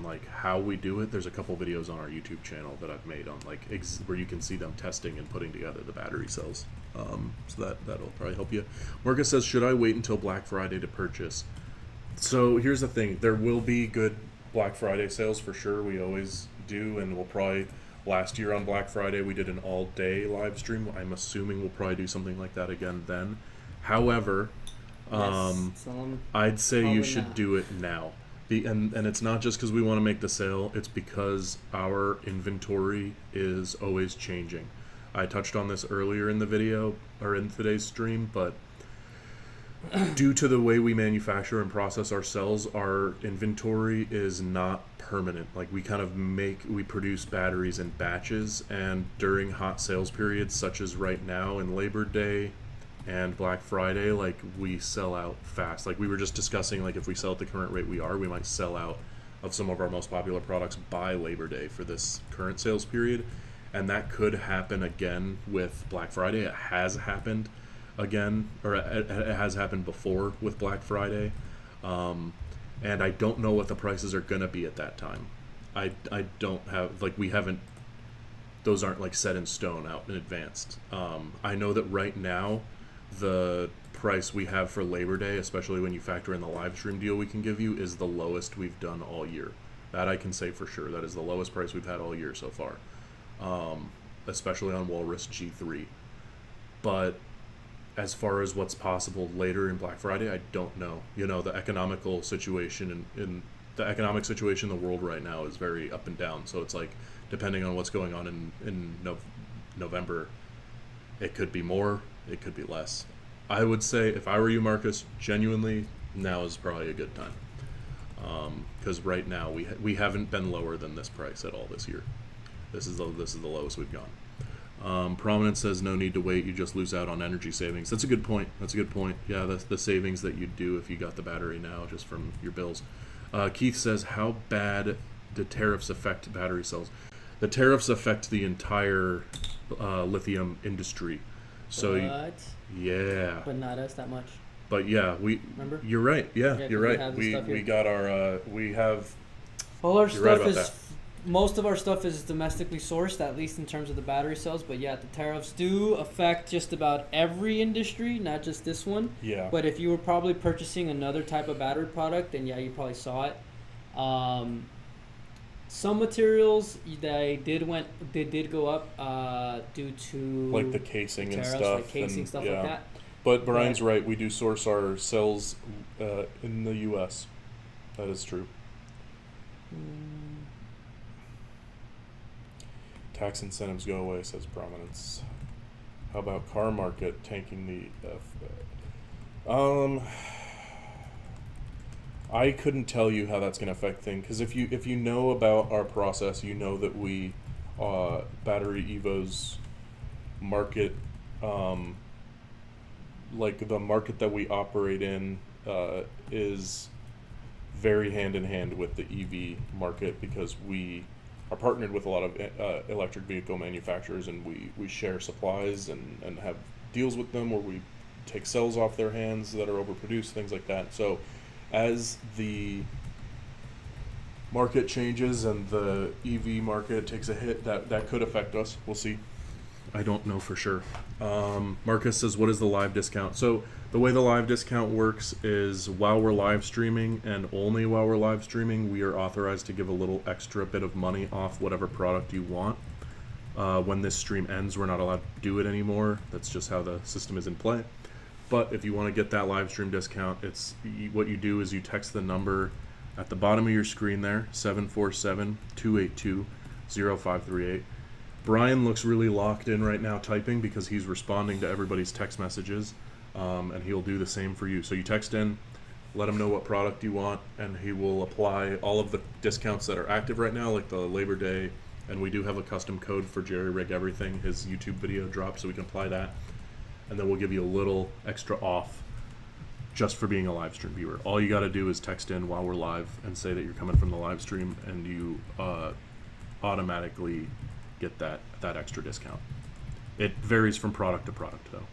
like how we do it, there's a couple videos on our YouTube channel that I've made on like where you can see them testing and putting together the battery cells. So that'll probably help you. Marcus says, should I wait until Black Friday to purchase? So here's the thing, there will be good Black Friday sales for sure. We always do, and we'll probably, last year on Black Friday we did an all-day live stream. I'm assuming we'll probably do something like that again then. However, I'd say you should do it now. And it's not just because we want to make the sale, it's because our inventory is always changing. I touched on this earlier in the video, or in today's stream, but due to the way we manufacture and process our cells, our inventory is not permanent. Like we produce batteries in batches, and during hot sales periods such as right now in Labor Day and Black Friday, like we sell out fast. Like we were just discussing, like if we sell at the current rate we might sell out of some of our most popular products by Labor Day for this current sales period. And that could happen again with Black Friday. It has happened again, or it has happened before with Black Friday, and I don't know what the prices are gonna be at that time. I don't have, like, we haven't those aren't like set in stone out in advance. I know that right now the price we have for Labor Day, especially when you factor in the live stream deal we can give you, is the lowest we've done all year. That I can say for sure. That is the lowest price we've had all year so far, especially on Walrus G3. But as far as what's possible later in Black Friday, I don't know. You know, the economical situation in the economic situation in the world right now is very up and down. So it's like, depending on what's going on in November, it could be more, it could be less. I would say, if I were you, Marcus, genuinely, now is probably a good time. Because right now we haven't been lower than this price at all this year. This is the lowest we've gone. Prominence says no need to wait. You just lose out on energy savings. That's a good point. Yeah, that's the savings that you'd do if you got the battery now just from your bills. Keith says, how bad do tariffs affect battery cells? The tariffs affect the entire lithium industry. So yeah, but not us that much. But yeah, remember. You're right. Yeah, Yeah, you're right. We got our we have. All our You're right stuff about is that. most of our stuff is domestically sourced, at least in terms of the battery cells. But yeah, the tariffs do affect just about every industry, not just this one. Yeah. But if you were probably purchasing another type of battery product, then yeah, you probably saw it. Some materials they did go up due to Like the casing and tariffs, stuff. like casing and, stuff yeah. like that. But Brian's right. We do source our cells in the U.S. That is true. Tax incentives go away, says Prominence. How about car market tanking the I couldn't tell you how that's going to affect things, because if you know about our process, you know that we BatteryEVO's market, like the market that we operate in, is very hand in hand with the EV market, because we are partnered with a lot of electric vehicle manufacturers, and we share supplies and have deals with them where we take cells off their hands that are overproduced, things like that. So as the market changes and the EV market takes a hit, that could affect us. We'll see. I don't know for sure. Marcus says, what is the live discount? So the way the live discount works is while we're live streaming, and only while we're live streaming, we are authorized to give a little extra bit of money off whatever product you want. When this stream ends, we're not allowed to do it anymore. That's just how the system is in play. But if you want to get that live stream discount, what you do is you text the number at the bottom of your screen there, 747-282-0538. Brian looks really locked in right now typing because he's responding to everybody's text messages, and he'll do the same for you. So you text in, let him know what product you want, and he will apply all of the discounts that are active right now, like the Labor Day, and we do have a custom code for Jerry Rig Everything. His YouTube video dropped, so we can apply that. And then we'll give you a little extra off just for being a live stream viewer. All you got to do is text in while we're live and say that you're coming from the live stream, and you automatically get that extra discount. It varies from product to product, though,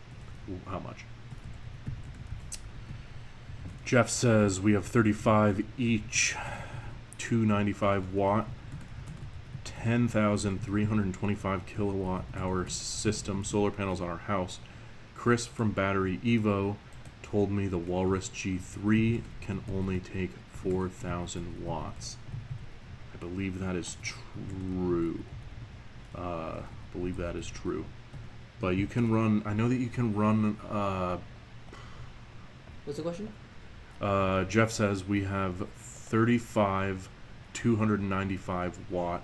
how much. Jeff says we have 35 each 295 watt 10,325 kilowatt hour system solar panels on our house. Chris from BatteryEVO told me the Walrus G3 can only take 4,000 watts. I believe that is true. But you can run, I know that you can run, What's the question? Jeff says we have 35 295 watt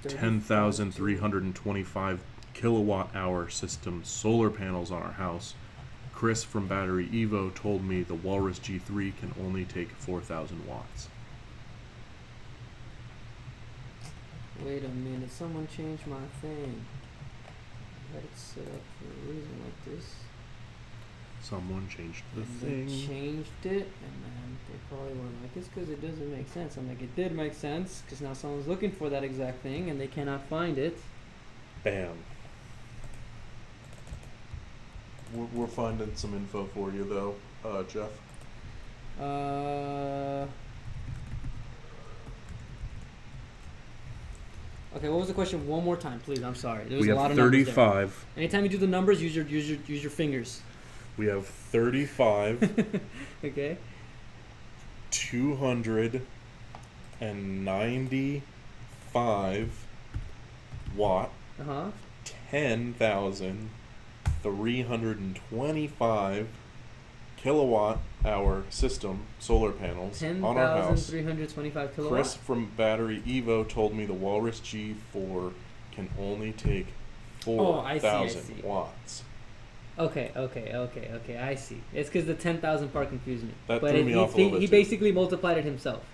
10,325 kilowatt hour system solar panels on our house. Chris from BatteryEVO told me the Walrus G3 can only take 4,000 watts. Wait a minute, someone changed my thing. I had it set up for a reason like this. Someone changed the And thing. they changed it, and then they probably were like, it's because it doesn't make sense. I'm like, it did make sense, because now someone's looking for that exact thing, and they cannot find it. Bam. We're finding some info for you, though, Jeff. Okay, what was the question? One more time, please. I'm sorry. There was We a lot have of numbers there. 35. Anytime you do the numbers, use your fingers. We have 35. Okay. 295 watt, Uh huh. 10,325 kilowatt hour system solar panels on our house. 10,325 Chris kilowatts. from BatteryEVO told me the Walrus G4 can only take Oh, I see, I 4,000 see. watts. Okay. I see. It's because the 10,000 part confused me. That but threw me off a little bit he too. basically multiplied it himself.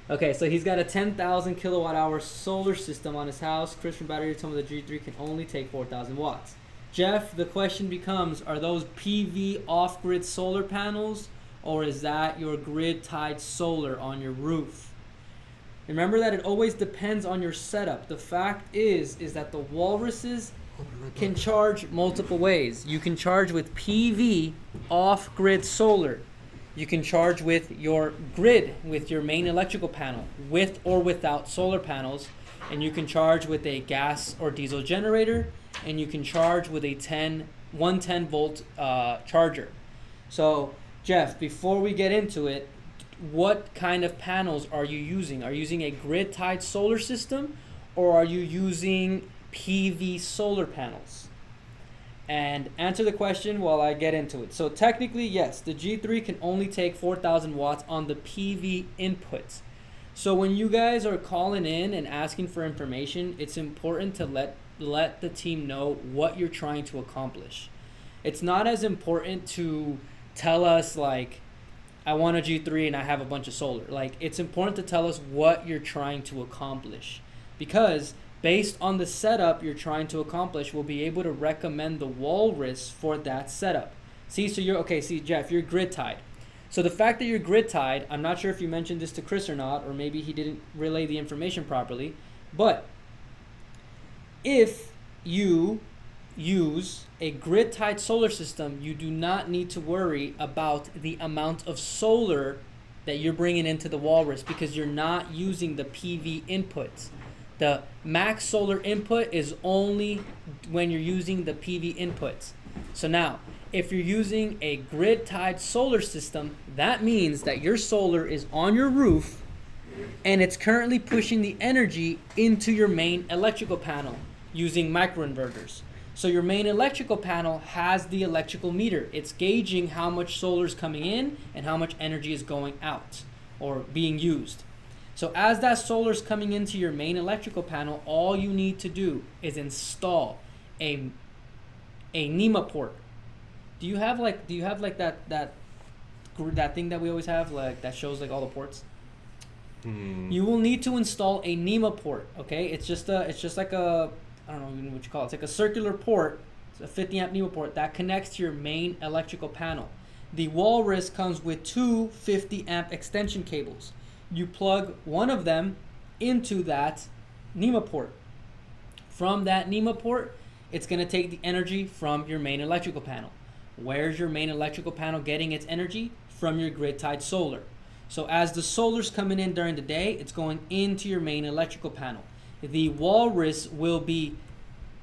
Okay, so he's got a 10,000 kilowatt hour solar system on his house. Chris from Battery told me the G3 can only take 4,000 watts. Jeff, the question becomes, are those PV off-grid solar panels, or is that your grid-tied solar on your roof? Remember that it always depends on your setup. The fact is that the Walruses can charge multiple ways. You can charge with PV off-grid solar. You can charge with your grid, with your main electrical panel, with or without solar panels. And you can charge with a gas or diesel generator, and you can charge with a 110 volt charger. So, Jeff, before we get into it, what kind of panels are you using? Are you using a grid-tied solar system, or are you using PV solar panels? And answer the question while I get into it. So technically, yes, the G3 can only take 4,000 watts on the PV inputs. So when you guys are calling in and asking for information, it's important to let the team know what you're trying to accomplish. It's not as important to tell us like, I want a G3 and I have a bunch of solar. Like, it's important to tell us what you're trying to accomplish, because based on the setup you're trying to accomplish, we'll be able to recommend the Walrus for that setup. See, so Jeff, you're grid tied. So the fact that you're grid tied, I'm not sure if you mentioned this to Chris or not, or maybe he didn't relay the information properly, but if you use a grid tied solar system, you do not need to worry about the amount of solar that you're bringing into the Walrus, because you're not using the PV inputs. The max solar input is only when you're using the PV inputs. So now, if you're using a grid-tied solar system, that means that your solar is on your roof and it's currently pushing the energy into your main electrical panel using microinverters. So your main electrical panel has the electrical meter. It's gauging how much solar is coming in and how much energy is going out or being used. So as that solar is coming into your main electrical panel, all you need to do is install a NEMA port. Do you have like that thing that we always have, like that shows like all the ports? You will need to install a NEMA port. Okay, it's just like a, I don't know even what you call it. It's like a circular port. It's a 50 amp NEMA port that connects to your main electrical panel. The Walrus comes with two 50 amp extension cables. You plug one of them into that NEMA port. From that NEMA port, it's going to take the energy from your main electrical panel. Where's your main electrical panel getting its energy? From your grid-tied solar. So as the solar's coming in during the day, it's going into your main electrical panel. The Walrus will be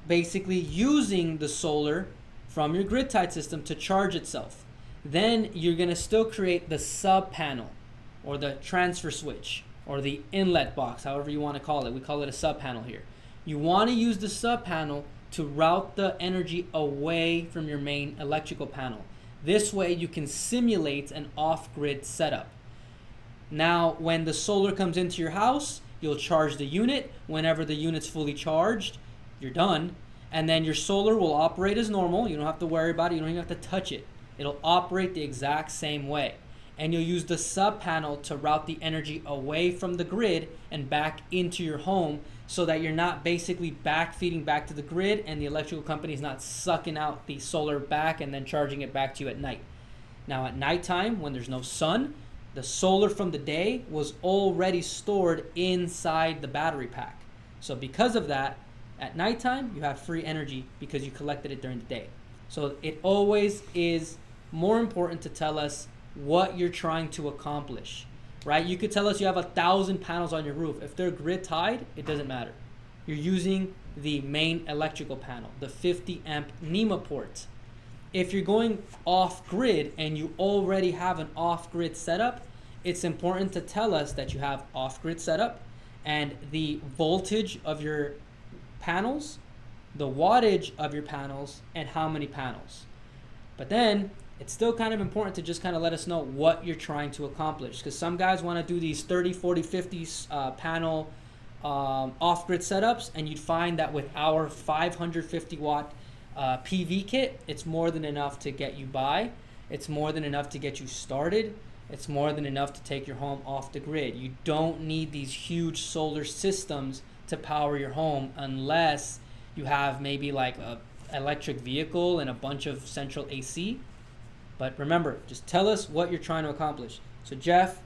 basically using the solar from your grid-tied system to charge itself. Then you're going to still create the sub-panel, or the transfer switch, or the inlet box, however you want to call it. We call it a sub-panel here. You want to use the sub-panel to route the energy away from your main electrical panel. This way you can simulate an off-grid setup. Now, when the solar comes into your house, you'll charge the unit. Whenever the unit's fully charged, you're done. And then your solar will operate as normal. You don't have to worry about it. You don't even have to touch it. It'll operate the exact same way. And you'll use the sub-panel to route the energy away from the grid and back into your home, so that you're not basically feeding back to the grid and the electrical company is not sucking out the solar back and then charging it back to you at night. Now at nighttime, when there's no sun, the solar from the day was already stored inside the battery pack. So because of that, at nighttime, you have free energy because you collected it during the day. So it always is more important to tell us what you're trying to accomplish, right? You could tell us you have 1,000 panels on your roof. If they're grid tied, it doesn't matter. you're using the main electrical panel, the 50 amp NEMA port. If you're going off grid and you already have an off grid setup, it's important to tell us that you have off grid setup and the voltage of your panels, the wattage of your panels, and how many panels. But then it's still kind of important to just kind of let us know what you're trying to accomplish, because some guys want to do these 30, 40, 50 panel off-grid setups, and you'd find that with our 550 watt PV kit, it's more than enough to get you by. It's more than enough to get you started. It's more than enough to take your home off the grid. You don't need these huge solar systems to power your home unless you have maybe like a electric vehicle and a bunch of central AC. But remember, just tell us what you're trying to accomplish. So Jeff,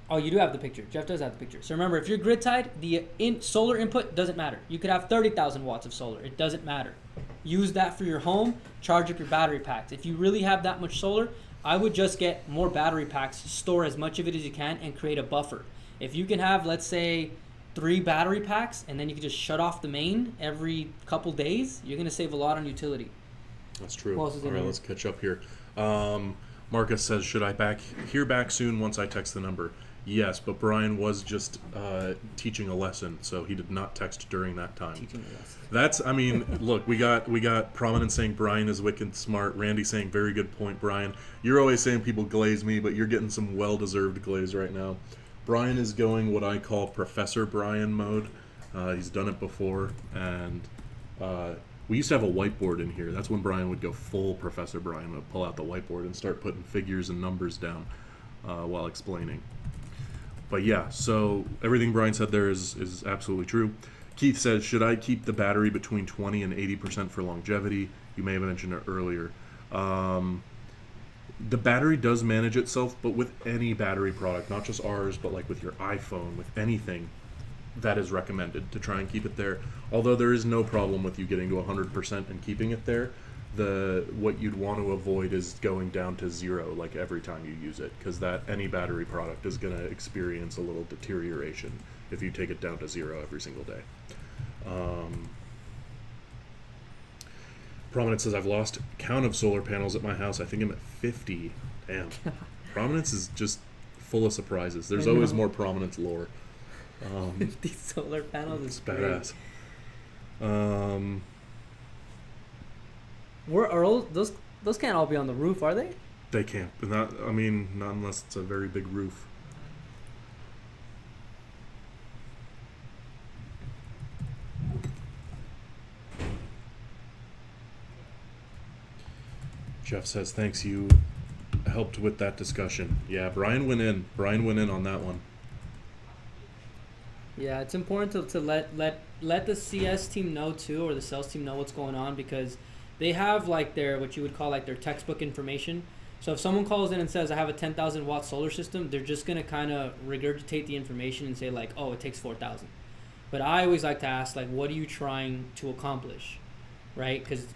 oh, you do have the picture. Jeff does have the picture. So remember, if you're grid tied, the solar input doesn't matter. You could have 30,000 watts of solar. It doesn't matter. Use that for your home. Charge up your battery packs. If you really have that much solar, I would just get more battery packs, store as much of it as you can, and create a buffer. If you can have, let's say, 3 battery packs, and then you can just shut off the main every couple days, you're going to save a lot on utility. That's true. Who else is in All right, here? let's catch up here. Marcus says, should I hear back soon once I text the number? Yes, but Brian was just teaching a lesson, so he did not text during that time. Teaching a lesson. That's, I mean, look, we got Prominent saying Brian is wicked smart. Randy saying very good point, Brian. You're always saying people glaze me, but you're getting some well-deserved glaze right now. Brian is going what I call Professor Brian mode. He's done it before, and we used to have a whiteboard in here. That's when Brian would go full Professor Brian, would pull out the whiteboard and start putting figures and numbers down while explaining. But yeah, so everything Brian said there is absolutely true. Keith says, should I keep the battery between 20 and 80% for longevity? You may have mentioned it earlier. The battery does manage itself, but with any battery product, not just ours, but like with your iPhone, with anything, that is recommended to try and keep it there. Although there is no problem with you getting to 100% and keeping it there. What you'd want to avoid is going down to 0 like every time you use it, because that any battery product is going to experience a little deterioration if you take it down to 0 every single day. Prominence says, I've lost count of solar panels at my house. I think I'm at 50. Damn. Prominence is just full of surprises. There's always more Prominence lore. 50 solar panels is badass. Where are all those can't all be on the roof, are they? They can't. But not unless it's a very big roof. Jeff says, thanks, you helped with that discussion. Yeah, Brian went in. On that one. Yeah, it's important to let the CS team know too, or the sales team know what's going on, because they have like their, what you would call like their textbook information. So if someone calls in and says, I have a 10,000 watt solar system, they're just going to kind of regurgitate the information and say like, oh, it takes 4,000. But I always like to ask, like, what are you trying to accomplish, right? Because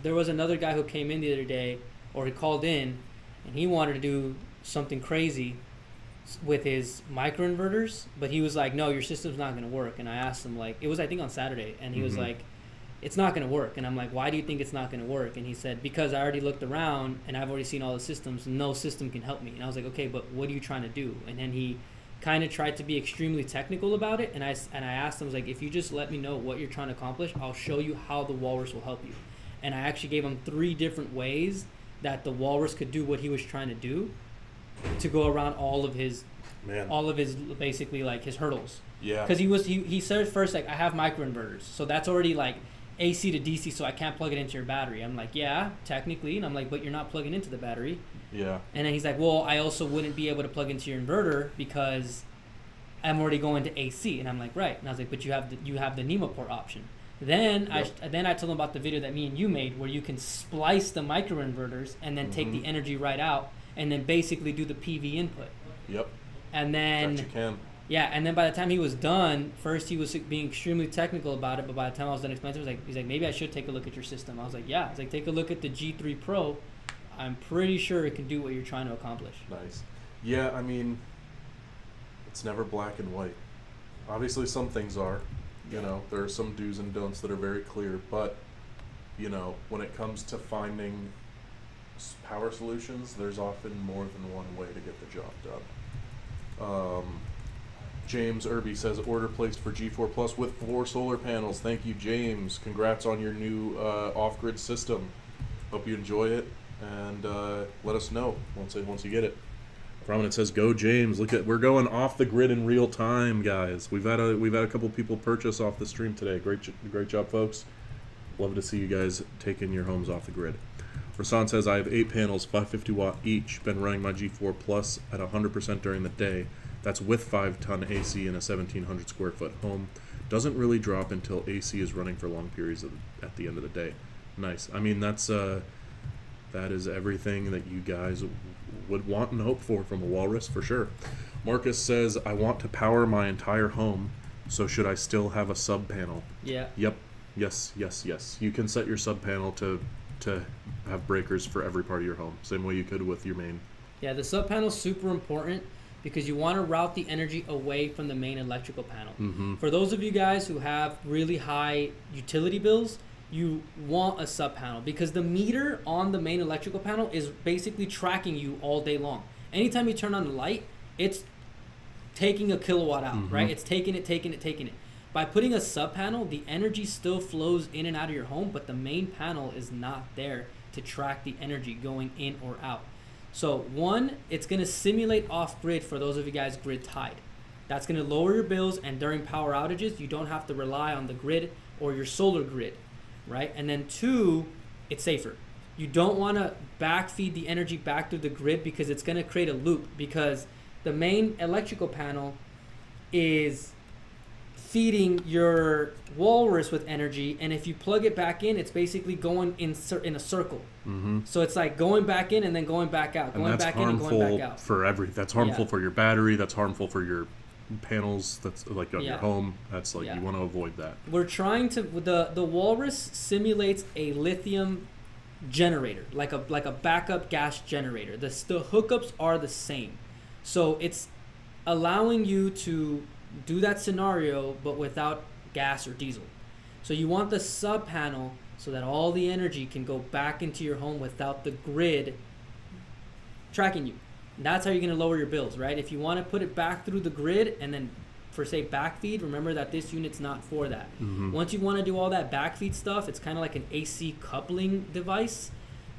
there was another guy who came in the other day, or he called in, and he wanted to do something crazy with his microinverters, but he was like, no, your system's not going to work. And I asked him, like, it was I think on Saturday, and he was like, it's not going to work. And I'm like, why do you think it's not going to work? And he said, because I already looked around and I've already seen all the systems, no system can help me. And I was like, okay, but what are you trying to do? And then he kind of tried to be extremely technical about it, and I asked him, I was like, if you just let me know what you're trying to accomplish, I'll show you how the Walrus will help you. And I actually gave him 3 different ways that the Walrus could do what he was trying to do to go around all of his basically like his hurdles. Yeah. Because he said first, like, I have microinverters, so that's already like AC to DC, so I can't plug it into your battery. I'm like, yeah, technically. And I'm like, but you're not plugging into the battery. Yeah. And then he's like, well, I also wouldn't be able to plug into your inverter because I'm already going to AC. And I'm like, right. And I was like, but you have the NEMA port option. Then I told him about the video that me and you made, where you can splice the microinverters and then take the energy right out and then basically do the PV input. Yep. And then That you can. yeah, and then by the time he was done, first he was being extremely technical about it, but by the time I was done explaining to him, he's like, maybe I should take a look at your system. I was like, yeah. He's like, take a look at the G3 Pro. I'm pretty sure it can do what you're trying to accomplish. Nice. Yeah, I mean, it's never black and white. Obviously, some things are. You know, there are some do's and don'ts that are very clear, but you know, when it comes to finding power solutions, there's often more than one way to get the job done. James Irby says order placed for G4 Plus with 4 solar panels. Thank you, James. Congrats on your new off-grid system. Hope you enjoy it, and let us know once you get it. Prominent says, "Go James! Look at we're going off the grid in real time, guys. We've had a couple people purchase off the stream today. Great job, folks. Love to see you guys taking your homes off the grid." Rasan says, "I have 8 panels, 550 watt each. Been running my G4 Plus at 100% during the day. That's with 5-ton AC in a 1,700 square foot home. Doesn't really drop until AC is running for long periods at the end of the day." Nice. I mean, that is everything that you guys would want and hope for from a walrus, for sure. Marcus says, "I want to power my entire home, so should I still have a sub panel?" Yeah. Yep. Yes. You can set your sub panel to have breakers for every part of your home, same way you could with your main. Yeah, the sub panel is super important because you want to route the energy away from the main electrical panel. Mm-hmm. For those of you guys who have really high utility bills, you want a sub panel because the meter on the main electrical panel is basically tracking you all day long. Anytime you turn on the light, it's taking a kilowatt out, Mm-hmm. right? It's taking it. By putting a sub panel, the energy still flows in and out of your home, but the main panel is not there to track the energy going in or out. So one, it's going to simulate off-grid for those of you guys grid tied. That's going to lower your bills, and during power outages, you don't have to rely on the grid or your solar grid, right? And then two, it's safer. You don't want to backfeed the energy back through the grid because it's going to create a loop, because the main electrical panel is feeding your walrus with energy, and if you plug it back in, it's basically going in a circle. Mm-hmm. So it's like going back in and then going back out, going back in and going back out. That's harmful Yeah. for your battery. That's harmful for your panels. That's like on your Yeah. home. That's like Yeah. you want to avoid that. We're trying to the walrus simulates a lithium generator, like a backup gas generator. The hookups are the same, so it's allowing you to do that scenario but without gas or diesel. So you want the sub panel so that all the energy can go back into your home without the grid tracking you. And that's how you're going to lower your bills, right? If you want to put it back through the grid and then for say backfeed, remember that this unit's not for that. Mm-hmm. Once you want to do all that backfeed stuff, it's kind of like an AC coupling device.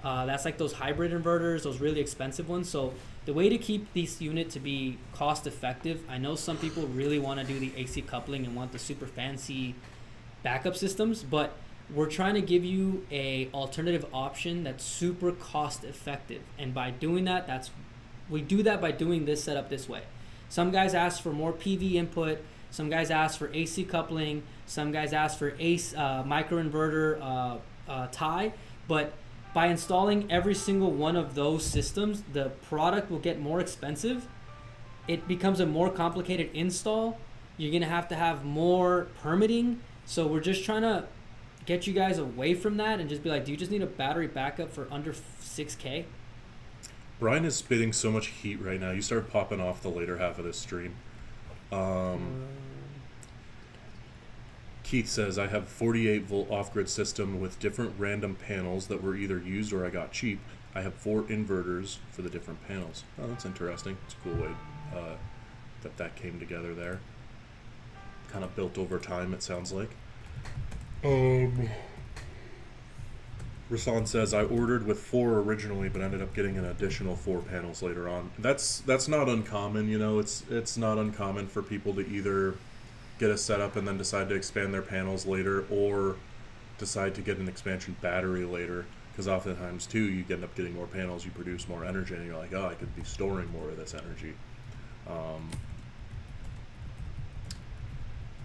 That's like those hybrid inverters, those really expensive ones. So the way to keep this unit to be cost effective, I know some people really want to do the AC coupling and want the super fancy backup systems, but we're trying to give you a alternative option that's super cost effective. And by doing that, we do that by doing this setup this way. Some guys ask for more PV input, some guys ask for AC coupling, some guys ask for microinverter tie, but by installing every single one of those systems, the product will get more expensive. It becomes a more complicated install. You're going to have more permitting. So we're just trying to get you guys away from that and just be like, do you just need a battery backup for under $6K? Brian is spitting so much heat right now. You started popping off the later half of this stream. Keith says, "I have 48 volt off-grid system with different random panels that were either used or I got cheap. I have 4 inverters for the different panels." Oh, that's interesting. It's a cool way that came together there. Kind of built over time, it sounds like. Rasan says, "I ordered with 4 originally, but ended up getting an additional 4 panels later on." That's not uncommon, you know. It's not uncommon for people to either get a setup and then decide to expand their panels later, or decide to get an expansion battery later, because oftentimes too you end up getting more panels, you produce more energy, and you're like, oh, I could be storing more of this energy.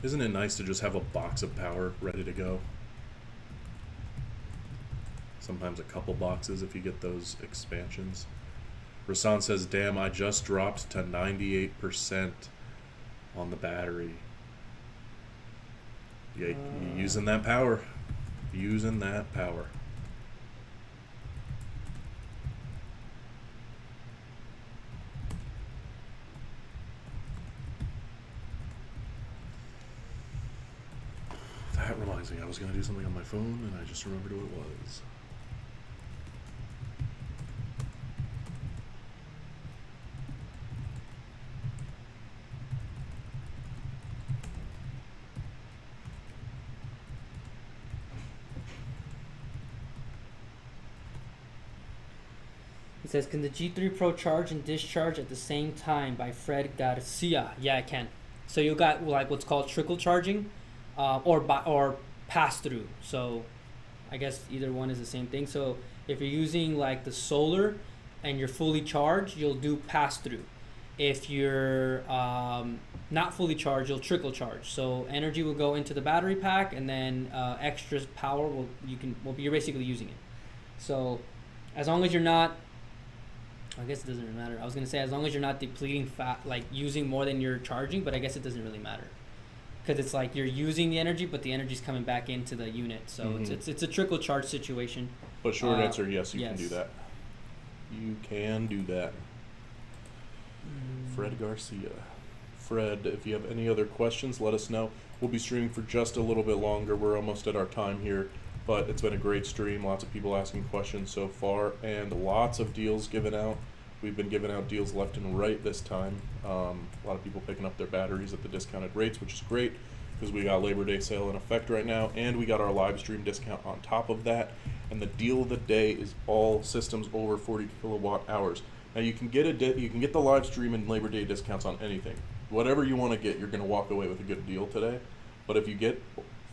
Isn't it nice to just have a box of power ready to go? Sometimes a couple boxes if you get those expansions. Rasan says, "Damn, I just dropped to 98% on the battery." Yeah, you using that power. Using that power. that reminds me, I was going to do something on my phone, and I just remembered what it was. It says, can the G3 Pro charge and discharge at the same time by Fred Garcia? Yeah, it can. So you got like what's called trickle charging, or pass through. So I guess either one is the same thing. So if you're using like the solar and you're fully charged, you'll do pass through. If you're not fully charged, you'll trickle charge. So energy will go into the battery pack, and then extra power you're basically using it. So as long as you're not, I guess it doesn't really matter. I was gonna say as long as you're not depleting fat, like using more than you're charging, but I guess it doesn't really matter because it's like you're using the energy, but the energy's coming back into the unit. So it's a trickle charge situation. But short answer, yes, you yes. can do that. You can do that. Fred Garcia. Fred, if you have any other questions, let us know. We'll be streaming for just a little bit longer. We're almost at our time here, but it's been a great stream. Lots of people asking questions so far, and lots of deals given out. We've been giving out deals left and right this time. A lot of people picking up their batteries at the discounted rates, which is great because we got Labor Day sale in effect right now, and we got our live stream discount on top of that. And the deal of the day is all systems over 40 kilowatt hours. Now you can get the live stream and Labor Day discounts on anything. Whatever you want to get, you're going to walk away with a good deal today. But if you get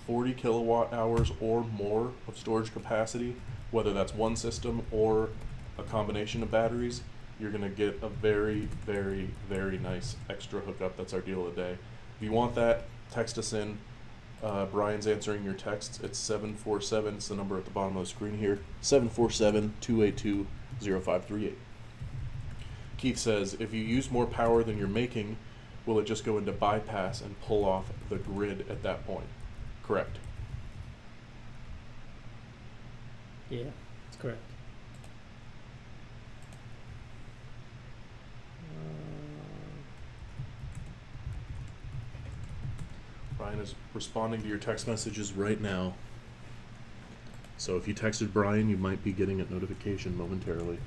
40 kilowatt hours or more of storage capacity, whether that's one system or a combination of batteries, you're going to get a very, very, very nice extra hookup. That's our deal of the day. If you want that, text us in. Brian's answering your texts. It's 747. It's the number at the bottom of the screen here. 747-282-0538. Keith says, if you use more power than you're making, will it just go into bypass and pull off the grid at that point? Correct. Yeah, that's correct. Brian is responding to your text messages right now. So if you texted Brian, you might be getting a notification momentarily.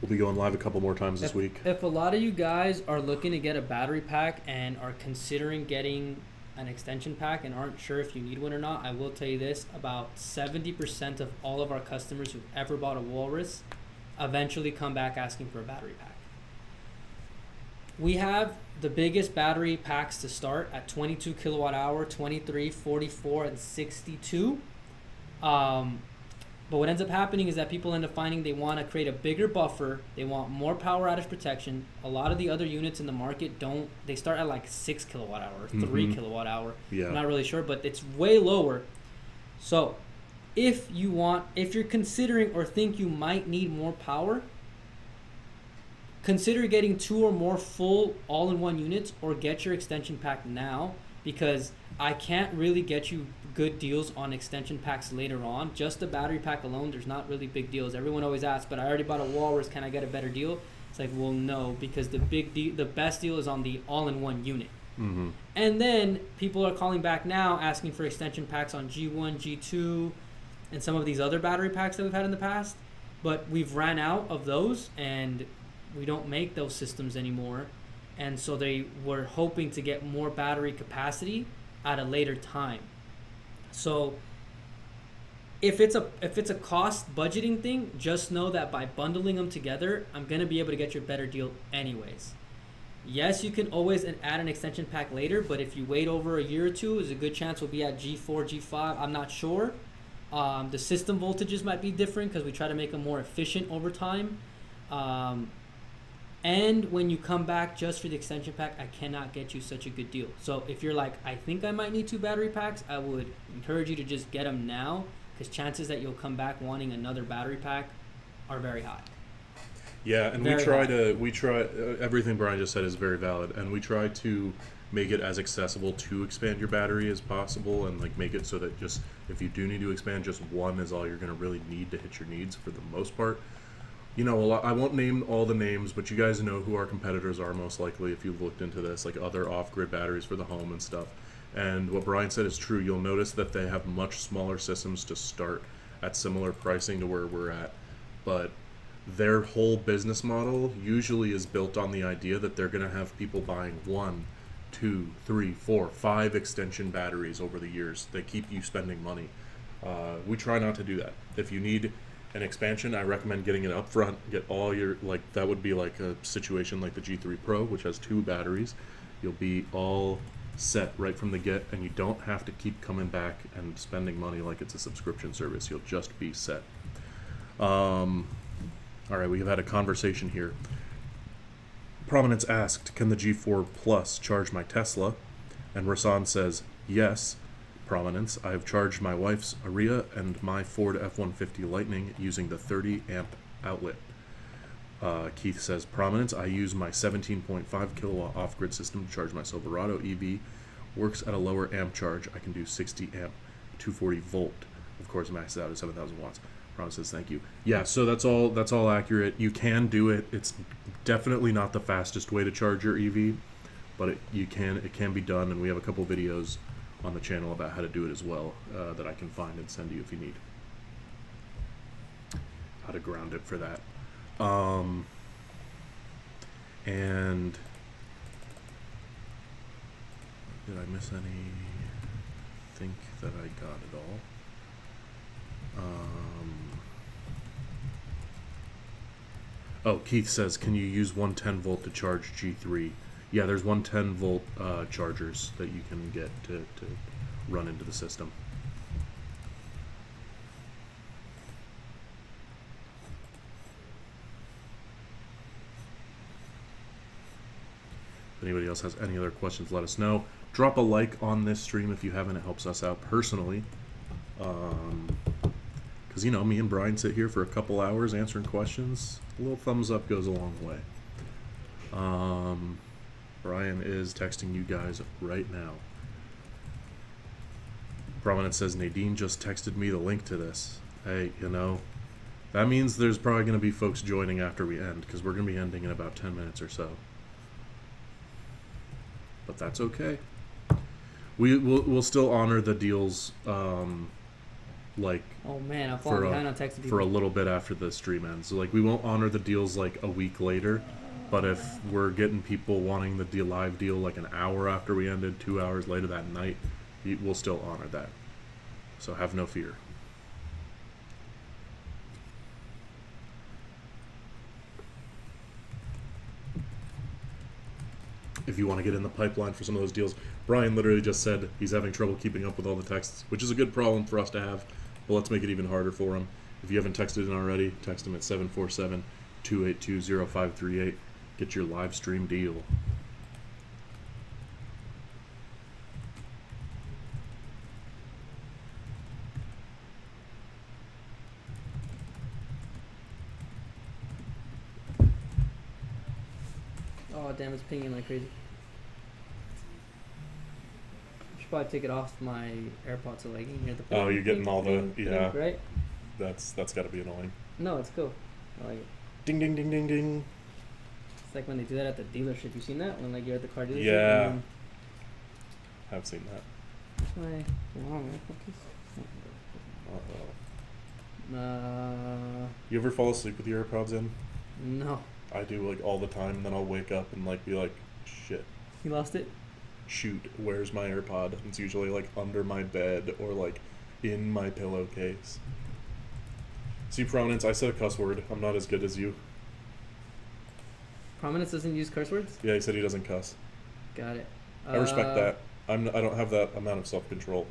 We'll be going live a couple more times this week. If a lot of you guys are looking to get a battery pack and are considering getting an extension pack and aren't sure if you need one or not, I will tell you this, about 70% of all of our customers who've ever bought a Walrus eventually come back asking for a battery pack. We have the biggest battery packs to start at 22 kilowatt hour, 23, 44, and 62. But what ends up happening is that people end up finding they want to create a bigger buffer. They want more power outage protection. A lot of the other units in the market don't. They start at like 6 kilowatt hour, 3 kilowatt hour. Yeah. I'm not really sure, but it's way lower. So if you're considering or think you might need more power, consider getting 2 or more full all-in-one units, or get your extension pack now, because I can't really get you good deals on extension packs later on. Just the battery pack alone, there's not really big deals. Everyone always asks, but I already bought a Walrus, can I get a better deal? It's like, well, no, because the best deal is on the all-in-one unit. Mm-hmm. And then people are calling back now asking for extension packs on G1, G2, and some of these other battery packs that we've had in the past. But we've ran out of those, and we don't make those systems anymore. And so they were hoping to get more battery capacity at a later time. So if it's a cost budgeting thing, just know that by bundling them together, I'm going to be able to get you a better deal anyways. Yes, you can always add an extension pack later, but if you wait over a year or two, there's a good chance we'll be at G4, G5. I'm not sure. The system voltages might be different because we try to make them more efficient over time. And when you come back just for the extension pack, I cannot get you such a good deal. So if you're like, I think I might need 2 battery packs, I would encourage you to just get them now, because chances that you'll come back wanting another battery pack are very high. Yeah, and Very we try everything Brian just said is very valid, and we try to make it as accessible to expand your battery as possible, and like make it so that just if you do need to expand, just one is all you're going to really need to hit your needs for the most part. You know, I won't name all the names, but you guys know who our competitors are most likely if you've looked into this, like other off-grid batteries for the home and stuff. And what Brian said is true. You'll notice that they have much smaller systems to start at similar pricing to where we're at, but their whole business model usually is built on the idea that they're going to have people buying 1, 2, 3, 4, 5 extension batteries over the years. They keep you spending money. We try not to do that. If you need an expansion, I recommend getting it up front. Get all your, like, that would be like a situation like the G3 Pro, which has 2 batteries. You'll be all set right from the get, and you don't have to keep coming back and spending money like it's a subscription service. You'll just be set. All right, we have had a conversation here. Prominence asked, can the G4 Plus charge my Tesla? And Rasan says, yes. Prominence, I have charged my wife's Aria and my Ford F-150 Lightning using the 30 amp outlet. Keith says, Prominence, I use my 17.5 kilowatt off-grid system to charge my Silverado EV. Works at a lower amp charge. I can do 60 amp, 240 volt. Of course, maxed out at 7,000 watts. Prominence says, thank you. Yeah, so that's all accurate. You can do it. It's definitely not the fastest way to charge your EV, but it can be done, and we have a couple videos on the channel about how to do it as well that I can find and send you if you need. How to ground it for that. And did I miss any? Think that I got it all. Oh, Keith says, can you use 110 volt to charge G3? Yeah, there's 110 volt chargers that you can get to run into the system. If anybody else has any other questions, let us know. Drop a like on this stream if you haven't. It helps us out personally. Because, you know, me and Brian sit here for a couple hours answering questions. A little thumbs up goes a long way. Brian is texting you guys right now. Prominent says, Nadine just texted me the link to this. Hey, you know, that means there's probably going to be folks joining after we end, because we're going to be ending in about 10 minutes or so. But that's okay. We'll still honor the deals, like, Oh man, I'm falling behind on texting people. for a little bit after the stream ends. So, like, we won't honor the deals like a week later. But if we're getting people wanting the live deal like an hour after we ended, 2 hours later that night, we'll still honor that. So have no fear. If you want to get in the pipeline for some of those deals, Brian literally just said he's having trouble keeping up with all the texts, which is a good problem for us to have, but let's make it even harder for him. If you haven't texted in already, text him at 747-282-0538. Get your live stream deal. Oh damn, it's pinging like crazy. I should probably take it off my AirPods so like you can hear the ping. Oh, you're getting ping, all the ping, ping, yeah. right? That's got to be annoying. No, it's cool. I like it. Ding ding ding ding ding. It's like when they do that at the dealership. You seen that? When like you're at the car dealership? Yeah. And I've seen that. then, why? You ever fall asleep with your AirPods in? No. I do, like, all the time, and then I'll wake up and like be like, shit, You lost it? shoot, where's my AirPod? It's usually like under my bed or like in my pillowcase. See, Prominence, I said a cuss word. I'm not as good as you. Prominence doesn't use curse words? Yeah, he said he doesn't cuss. Got it. I respect that. I don't have that amount of self-control.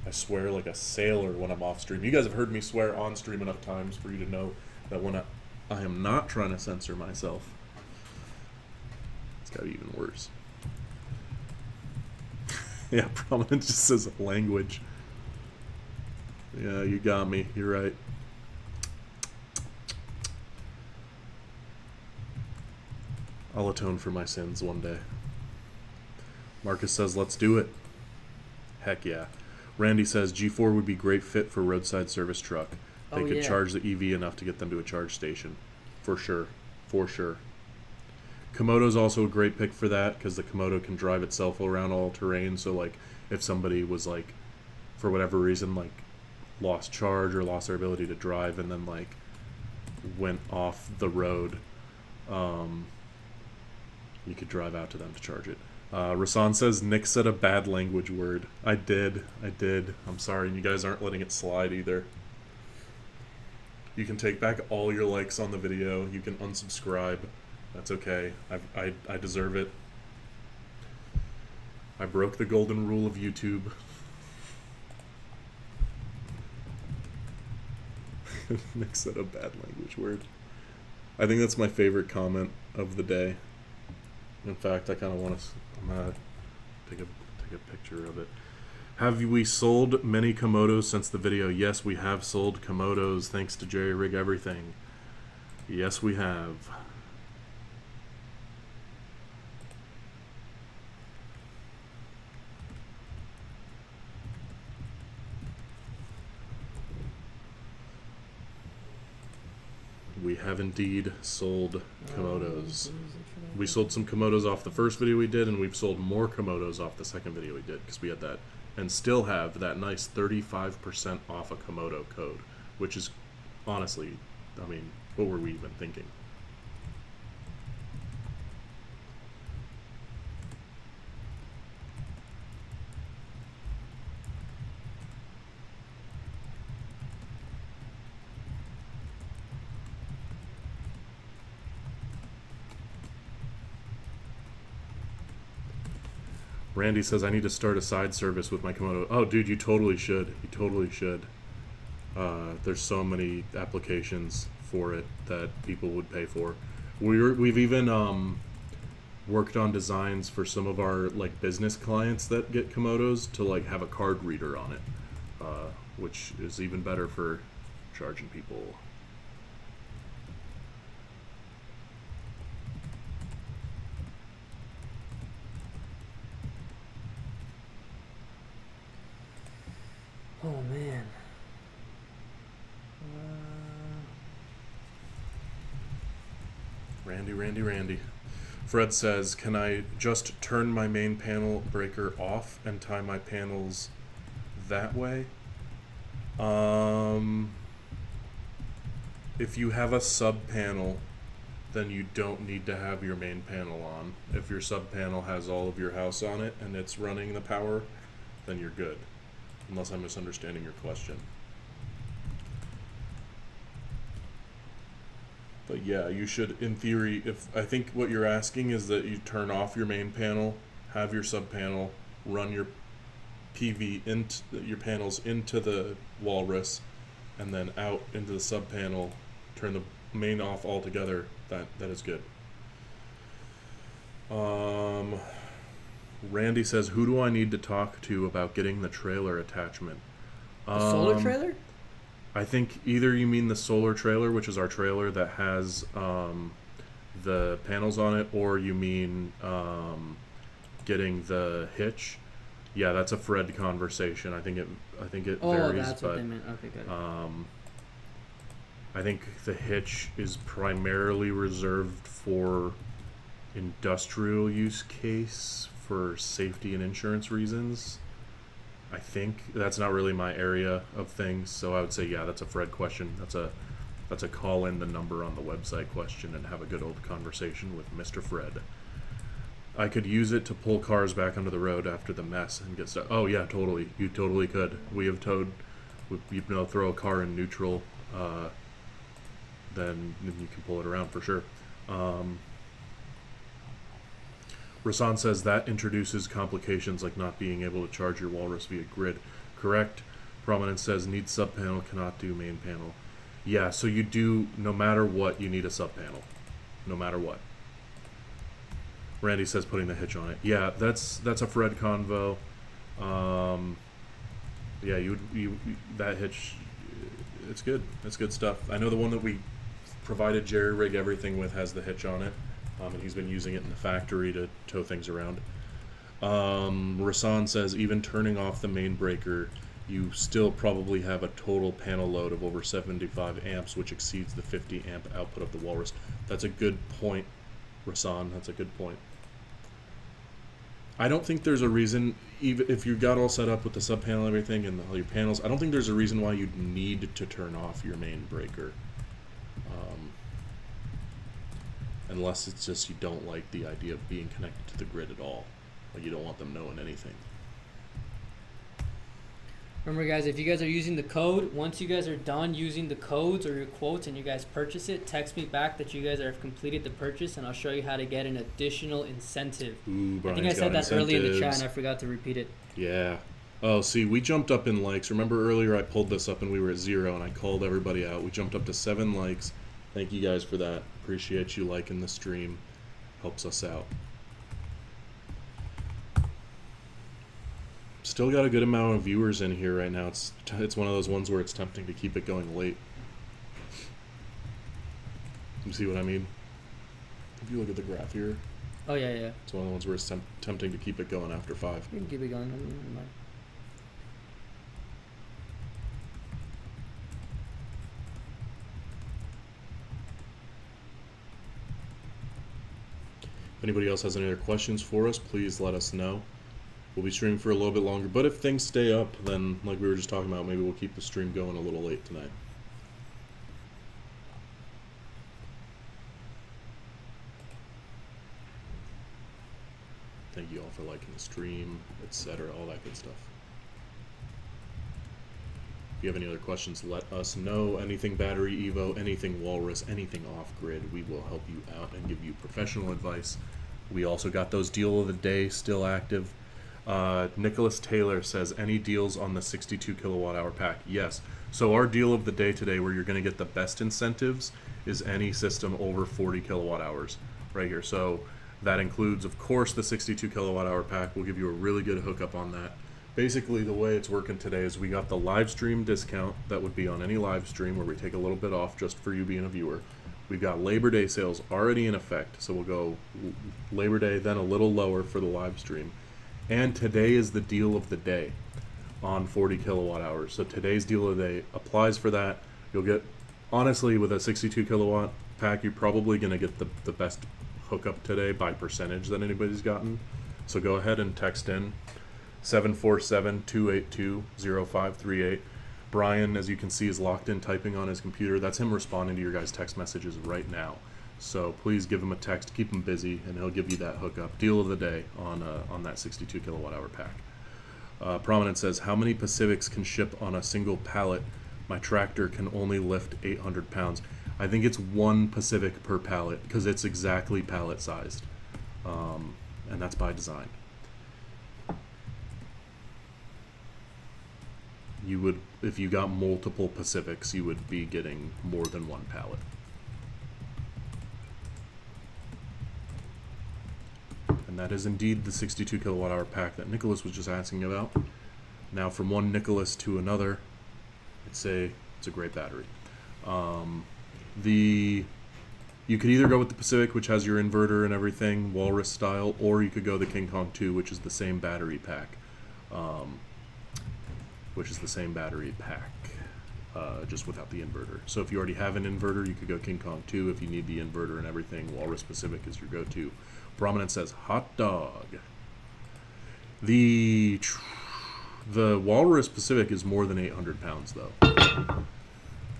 I swear like a sailor when I'm off stream. You guys have heard me swear on stream enough times for you to know that when I am not trying to censor myself. It's gotta be even worse. Yeah, Prominent just says language. Yeah, you got me. You're right. I'll atone for my sins one day. Marcus says, let's do it. Heck yeah. Randy says, G4 would be great fit for roadside service truck. They could charge the EV enough to get them to a charge station. For sure. For sure. Komodo's also a great pick for that, because the Komodo can drive itself around all terrain. So, like, if somebody was, like, for whatever reason, like, lost charge or lost their ability to drive and then, like, went off the road, you could drive out to them to charge it. Rasan says, Nick said a bad language word. I did. I'm sorry, you guys aren't letting it slide either. You can take back all your likes on the video. You can unsubscribe. That's okay. I deserve it. I broke the golden rule of YouTube. Nick said a bad language word. I think that's my favorite comment of the day. In fact, I kind of want to. I'm gonna take a picture of it. Have we sold many Komodos since the video? Yes, we have sold Komodos thanks to Jerry Rig Everything. Yes, we have. We have indeed sold Komodos. We sold some Komodos off the first video we did, and we've sold more Komodos off the second video we did, because we had that, and still have that nice 35% off a Komodo code, which is honestly, I mean, what were we even thinking? Randy says, I need to start a side service with my Komodo. Oh, dude, you totally should. You totally should. There's so many applications for it that people would pay for. We've even worked on designs for some of our like business clients that get Komodos to like have a card reader on it, which is even better for charging people. Oh man. Randy. Fred says, can I just turn my main panel breaker off and tie my panels that way? If you have a sub panel, then you don't need to have your main panel on. If your sub panel has all of your house on it and it's running the power, then you're good. Unless I'm misunderstanding your question. But yeah, you should, in theory, I think what you're asking is that you turn off your main panel, have your sub panel, run your PV into your panels into the walrus, and then out into the sub panel, turn the main off altogether. That is good. Randy says, who do I need to talk to about getting the trailer attachment? The solar trailer? I think either you mean the solar trailer, which is our trailer that has the panels on it, or you mean getting the hitch. Yeah, that's a Fred conversation. I think it varies. Oh, that's what they meant. Okay, good. I think the hitch is primarily reserved for industrial use case for safety and insurance reasons. I think that's not really my area of things, so I would say yeah, that's a Fred question. That's a call in the number on the website question and have a good old conversation with Mr. Fred. I could use it to pull cars back onto the road after the mess and get stuff. Oh yeah, totally. You totally could. We have towed. You know, throw a car in neutral, then you can pull it around for sure. Rasan says that introduces complications like not being able to charge your walrus via grid. Correct. Prominence says need sub panel, cannot do main panel. Yeah, so you do, no matter what, you need a sub panel. No matter what. Randy says putting the hitch on it. Yeah, that's a Fred convo. Yeah, you that hitch, it's good. It's good stuff. I know the one that we provided Jerry Rig Everything with has the hitch on it. and he's been using it in the factory to tow things around. Rasan says even turning off the main breaker, you still probably have a total panel load of over 75 amps, which exceeds the 50 amp output of the Walrus. That's a good point, Rasan. That's a good point. I don't think there's a reason, even if you got all set up with the sub panel and everything and all your panels, I don't think there's a reason why you'd need to turn off your main breaker. Unless it's just you don't like the idea of being connected to the grid at all. Like you don't want them knowing anything. Remember, guys, if you guys are using the code, once you guys are done using the codes or your quotes and you guys purchase it, text me back that you guys have completed the purchase, and I'll show you how to get an additional incentive. Ooh, I think I said that earlier in the chat, and I forgot to repeat it. Yeah. Oh, see, we jumped up in likes. Remember earlier I pulled this up and we were at 0, and I called everybody out. We jumped up to 7 likes. Thank you guys for that. Appreciate you liking the stream. Helps us out. Still got a good amount of viewers in here right now. It's one of those ones where it's tempting to keep it going late. You see what I mean? If you look at the graph here, Oh, yeah, yeah. it's one of the ones where it's tempting to keep it going after 5. You can keep it going. Never mind. If anybody else has any other questions for us, please let us know. We'll be streaming for a little bit longer, but if things stay up, then like we were just talking about, maybe we'll keep the stream going a little late tonight. Thank you all for liking the stream, etc., all that good stuff. If you have any other questions, let us know. Anything BatteryEVO, anything Walrus, anything off-grid, we will help you out and give you professional advice. We also got those deal of the day still active. Nicholas Taylor says, any deals on the 62 kilowatt hour pack? Yes. So our deal of the day today, where you're going to get the best incentives, is any system over 40 kilowatt hours right here. So that includes, of course, the 62 kilowatt hour pack. We'll give you a really good hookup on that. Basically, the way it's working today is we got the live stream discount that would be on any live stream where we take a little bit off just for you being a viewer. We've got Labor Day sales already in effect, so we'll go Labor Day, then a little lower for the live stream. And today is the deal of the day on 40 kilowatt hours. So today's deal of the day applies for that. You'll get, honestly, with a 62 kilowatt pack, you're probably going to get the best hookup today by percentage that anybody's gotten. So go ahead and text in 747-282-0538. Brian, as you can see, is locked in typing on his computer. That's him responding to your guys' text messages right now. So please give him a text, keep him busy, and he'll give you that hookup. Deal of the day on that 62 kilowatt hour pack. Prominent says, how many Pacifics can ship on a single pallet? My tractor can only lift 800 pounds. I think it's 1 Pacific per pallet because it's exactly pallet sized. And that's by design. You would, if you got multiple Pacifics, you would be getting more than 1 pallet. And that is indeed the 62 kilowatt hour pack that Nicholas was just asking about. Now, from one Nicholas to another, it's a great battery. You could either go with the Pacific, which has your inverter and everything, Walrus style, or you could go the King Kong 2, which is the same battery pack. Just without the inverter. So if you already have an inverter, you could go King Kong 2. If you need the inverter and everything, Walrus Pacific is your go-to. Prominent says, hot dog. The Walrus Pacific is more than 800 pounds, though.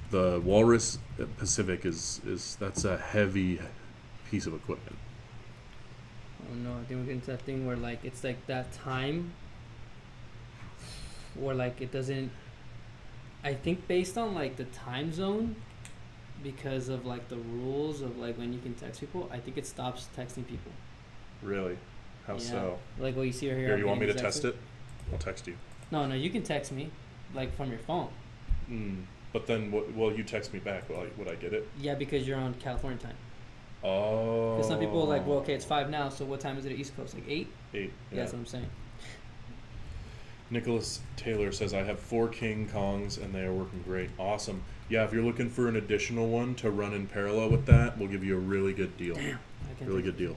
The Walrus Pacific that's a heavy piece of equipment. Oh no, I think we're getting to that thing where like it's like that time where like it doesn't, I think based on like the time zone, because of like the rules of like when you can text people, I think it stops texting people. Really? How so? Like what you see here. Here, you want me to test it? I'll text you. No, you can text me, like from your phone. But then, will you text me back? Would I get it? Yeah, because you're on California time. Oh. Because some people are like, well, okay, it's 5 now, so what time is it at East Coast? Like 8? 8. Yeah, that's what I'm saying. Nicholas Taylor says, I have 4 King Kongs and they are working great. Awesome. Yeah, if you're looking for an additional one to run in parallel with that, we'll give you a really good deal. Damn, I can't Really think good of it. deal.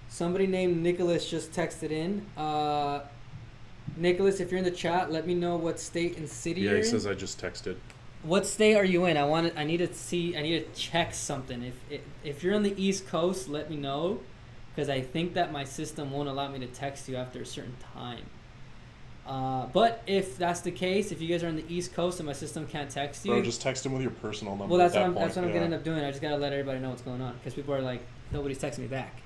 Somebody named Nicholas just texted in. Nicholas, if you're in the chat, let me know what state and city Yeah, you're he in. says I just texted. What state are you in? I need to check something. If you're on the East Coast, let me know, because I think that my system won't allow me to text you after a certain time. But if that's the case, if you guys are on the East Coast and my system can't text you, Bro, just text him with your personal number. well, that's at what that I'm point. gonna end up doing. I just gotta let everybody know what's going on, because people are like, nobody's texting me back.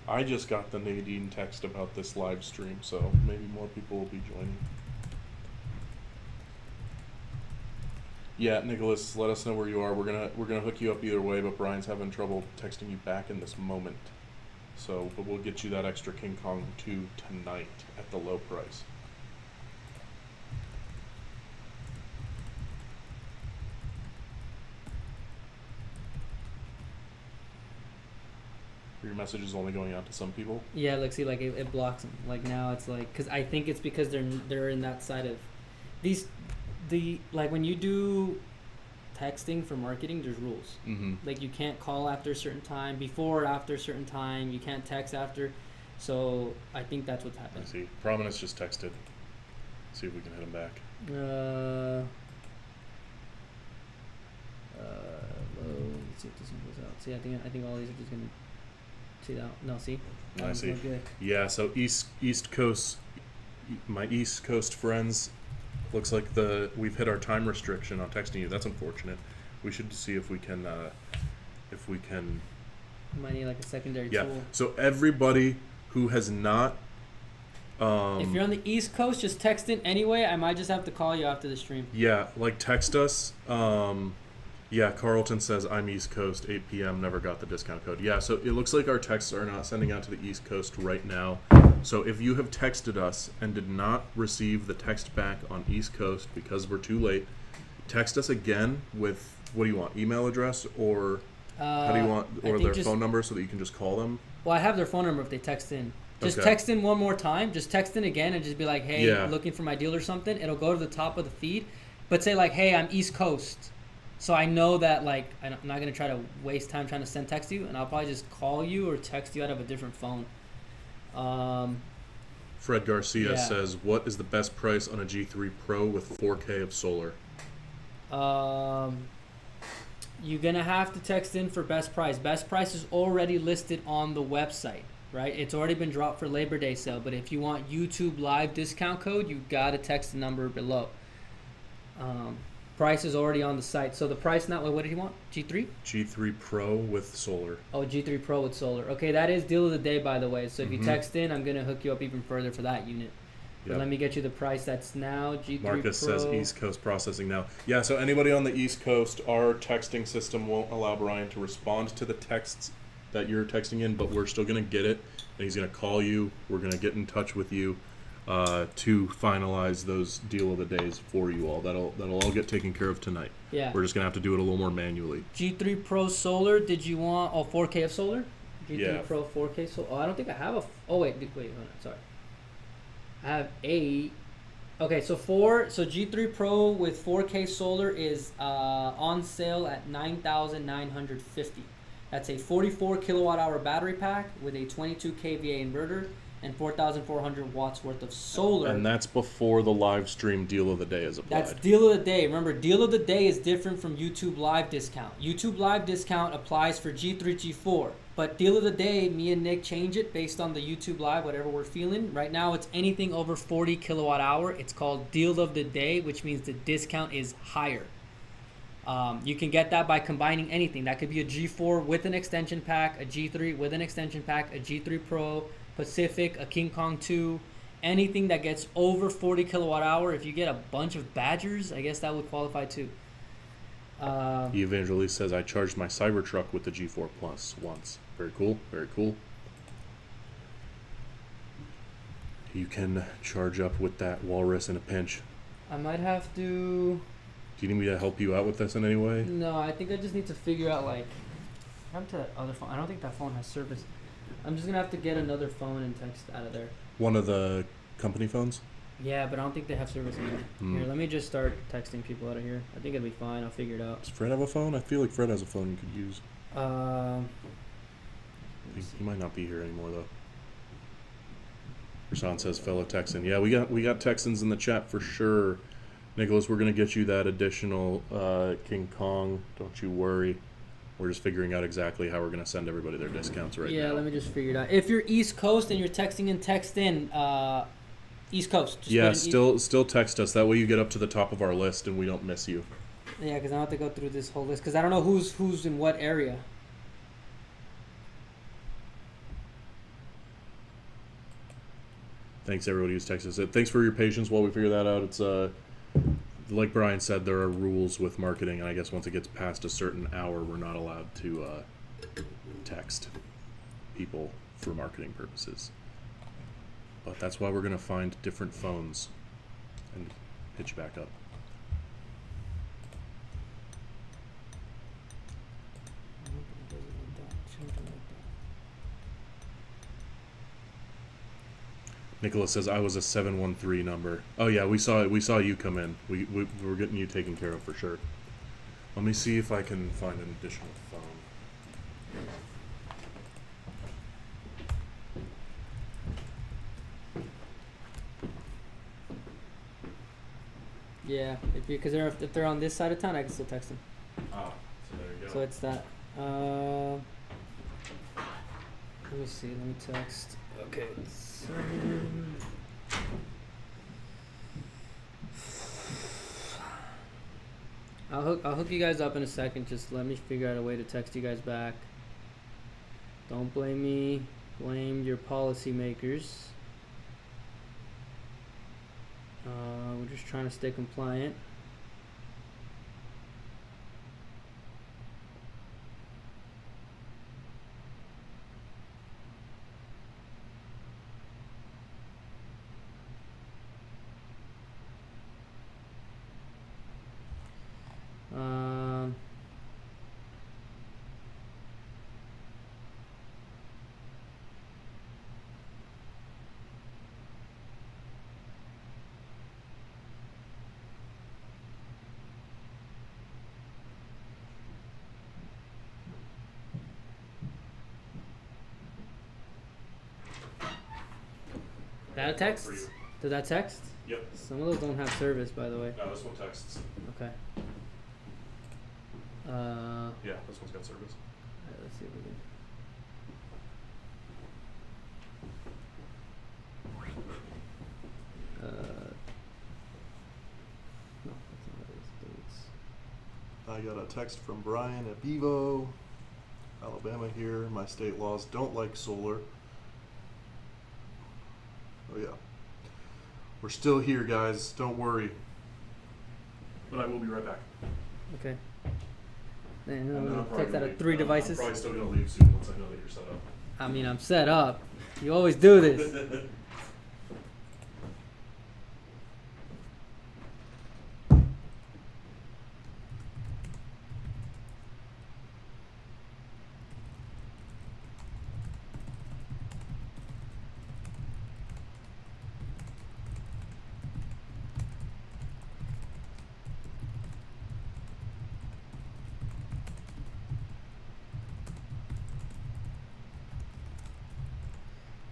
I just got the Nadine text about this live stream, so maybe more people will be joining. Yeah, Nicholas, let us know where you are. We're gonna hook you up either way, but Brian's having trouble texting you back in this moment. So, but we'll get you that extra King Kong 2 tonight at the low price. Your message is only going out to some people. Yeah, like see, like it blocks them. Like now it's like, because I think it's because they're in that side of like when you do texting for marketing, there's rules. Mm-hmm. Like you can't call after a certain time, before or after a certain time. You can't text after. So I think that's what's I happening. see. Prominence just texted. See if we can hit him back. Let's see if this one goes out. See, I think all these are just gonna see that. No, see. I That one's see. not good. Yeah, so East Coast, my East Coast friends, looks like we've hit our time restriction on texting you. That's unfortunate. We should see if we can Might need like a secondary yeah. tool. So everybody who has not If you're on the East Coast, just text in anyway. I might just have to call you after the stream. yeah, like text us. Yeah, Carlton says I'm East Coast, 8 p.m. Never got the discount code. Yeah, so it looks like our texts are not sending out to the East Coast right now. So if you have texted us and did not receive the text back on East Coast because we're too late, text us again with, what do you want, email address or how do you want, I or think their just- phone number so that you can just call them? Well, I have their phone number if they text in. Just Okay. text in one more time. Just text in again and just be like, hey, Yeah. looking for my deal or something. It'll go to the top of the feed. But say like, hey, I'm East Coast. So I know that like I'm not going to try to waste time trying to send text to you. And I'll probably just call you or text you out of a different phone. Fred Garcia Yeah. says, what is the best price on a G3 Pro with 4K of solar? You're going to have to text in for best price. Best price is already listed on the website, right? It's already been dropped for Labor Day sale. But if you want YouTube live discount code, you got to text the number below. Price is already on the site. So the price now, what did he want? G3? G3 Pro with solar. Oh, G3 Pro with solar. Okay, that is deal of the day, by the way. So if you Mhm. text in, I'm going to hook you up even further for that unit. But Yep. let me get you the price that's now. G3 Marcus Pro. says East Coast processing now. Yeah, so anybody on the East Coast, our texting system won't allow Brian to respond to the texts that you're texting in, but we're still going to get it, and he's going to call you. We're going to get in touch with you to finalize those deal of the days for you all. That'll all get taken care of tonight. Yeah. We're just going to have to do it a little more manually. G3 Pro solar. Did you want 4K of solar? G3 Yeah. Pro 4K solar. Oh, I don't think I have a. Oh wait, hold on. Sorry. I have 8. Okay, so G3 Pro with 4K solar is on sale at $9,950. That's a 44 kilowatt hour battery pack with a 22 kVA inverter and 4,400 watts worth of solar. And that's before the live stream deal of the day is applied. That's deal of the day. Remember, deal of the day is different from YouTube Live discount. YouTube Live discount applies for G3, G4. But deal of the day, me and Nick change it based on the YouTube Live, whatever we're feeling. Right now, it's anything over 40 kilowatt hour. It's called deal of the day, which means the discount is higher. You can get that by combining anything. That could be a G4 with an extension pack, a G3 with an extension pack, a G3 Pro, Pacific, a King Kong 2, anything that gets over 40 kilowatt hour. If you get a bunch of Badgers, I guess that would qualify too. Evangelist says, I charged my Cybertruck with the G4 Plus once. Very cool, very cool. You can charge up with that Walrus in a pinch. I might have to... Do you need me to help you out with this in any way? No, I think I just need to figure out, like... I'm to that other phone. I don't think that phone has service. I'm just gonna have to get another phone and text out of there. One of the company phones? Yeah, but I don't think they have service in there. Here, let me just start texting people out of here. I think it'll be fine. I'll figure it out. Does Fred have a phone? I feel like Fred has a phone you could use. He might not be here anymore though. Rasan says fellow Texan. Yeah, we got Texans in the chat for sure. Nicholas, we're gonna get you that additional King Kong. Don't you worry. We're just figuring out exactly how we're gonna send everybody their discounts right now. Yeah, let me just figure it out. If you're East Coast and you're texting in, text in East Coast. Just yeah, still text us. That way you get up to the top of our list and we don't miss you. Yeah, because I don't have to go through this whole list because I don't know who's in what area. Thanks everybody who's texted us. Thanks for your patience while we figure that out. It's like Brian said, there are rules with marketing, and I guess once it gets past a certain hour, we're not allowed to text people for marketing purposes. But that's why we're going to find different phones and pitch back up. Nicholas says I was a 713 number. Oh yeah, we saw you come in. We're getting you taken care of for sure. Let me see if I can find an additional phone. Yeah, because if they're on this side of town, I can still text them. Ah, so there you go. So it's that. Let me see. Let me text. Okay. I'll hook you guys up in a second. Just let me figure out a way to text you guys back. Don't blame me. Blame your policymakers. We're just trying to stay compliant. That a text? Did that text? Yep. Some of those don't have service, by the way. No, this one texts. Okay. Yeah, this one's got service. Alright, let's see if we can. No, that's not what it is. I got a text from Brian at BatteryEVO, Alabama here. My state laws don't like solar. Oh yeah. We're still here, guys. Don't worry. But I will be right back. Okay. Then And then I'm probably text out gonna of leave. 3 I'm devices. probably still gonna leave soon once I know that you're set up. I mean, I'm set up. You always do this.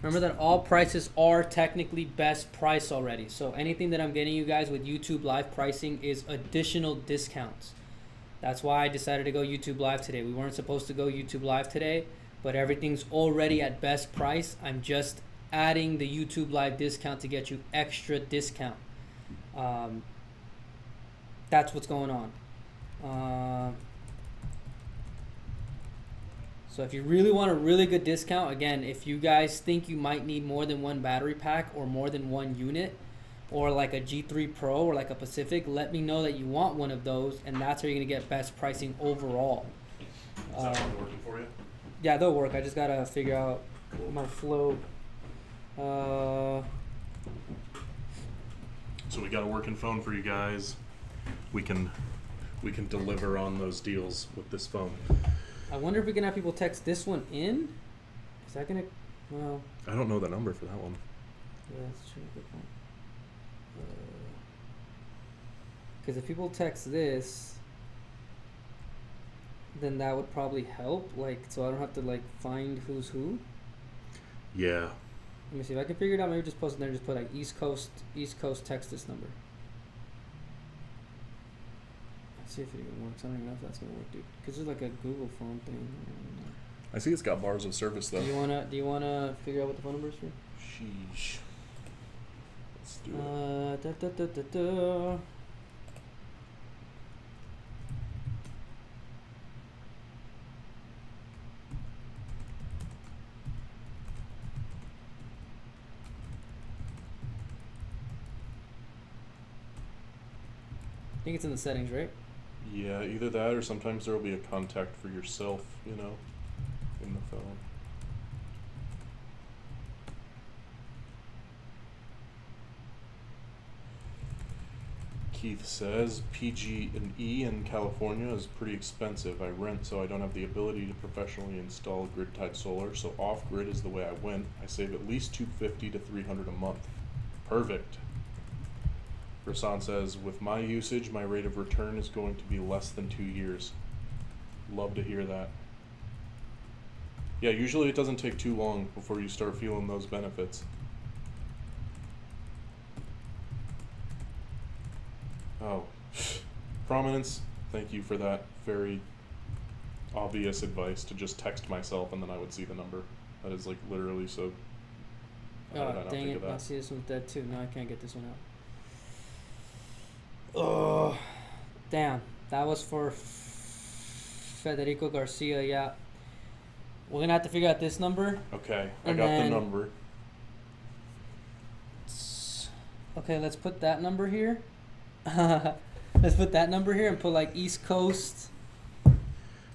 Remember that all prices are technically best price already. So anything that I'm getting you guys with YouTube Live pricing is additional discounts. That's why I decided to go YouTube Live today. We weren't supposed to go YouTube Live today, but everything's already at best price. I'm just adding the YouTube Live discount to get you extra discount. That's what's going on. So if you really want a really good discount, again, if you guys think you might need more than one battery pack or more than one unit, or like a G3 Pro or like a Pacific, let me know that you want one of those, and that's how you're going to get best pricing overall. Is that one working for you? Yeah, they'll work. I just got to figure out my flow. So we got a working phone for you guys. We can deliver on those deals with this phone. I wonder if we can have people text this one in. Is that going to Well, I don't know the number for that one. yeah, that's true. Good point. Because if people text this, then that would probably help. Like, so I don't have to like find who's who. Yeah. Let me see if I can figure it out. Maybe just post it there and just put like East Coast text this number. Let's see if it even works. I don't even know if that's gonna work, dude. Because there's like a Google phone thing. I see it's got bars of service though. Do you wanna figure out what the phone number is for? Sheesh. Let's do it. I think it's in the settings, right? Yeah, either that or sometimes there will be a contact for yourself, you know, in the phone. Keith says PG&E in California is pretty expensive. I rent, so I don't have the ability to professionally install grid-tied solar. So off-grid is the way I went. I save at least $250 to $300 a month. Perfect. Rasan says, with my usage, my rate of return is going to be less than 2 years. Love to hear that. Yeah, usually it doesn't take too long before you start feeling those benefits. Oh, Prominence, thank you for that very obvious advice to just text myself and then I would see the number. That is like literally so. How did I not Dang think it! of that? I see this one's dead too. No, I can't get this one out. Oh, damn. That was for Federico Garcia, yeah. We're gonna have to figure out this number. Okay, I And got the then- number. Okay, let's put that number here. Let's put that number here and put like East Coast.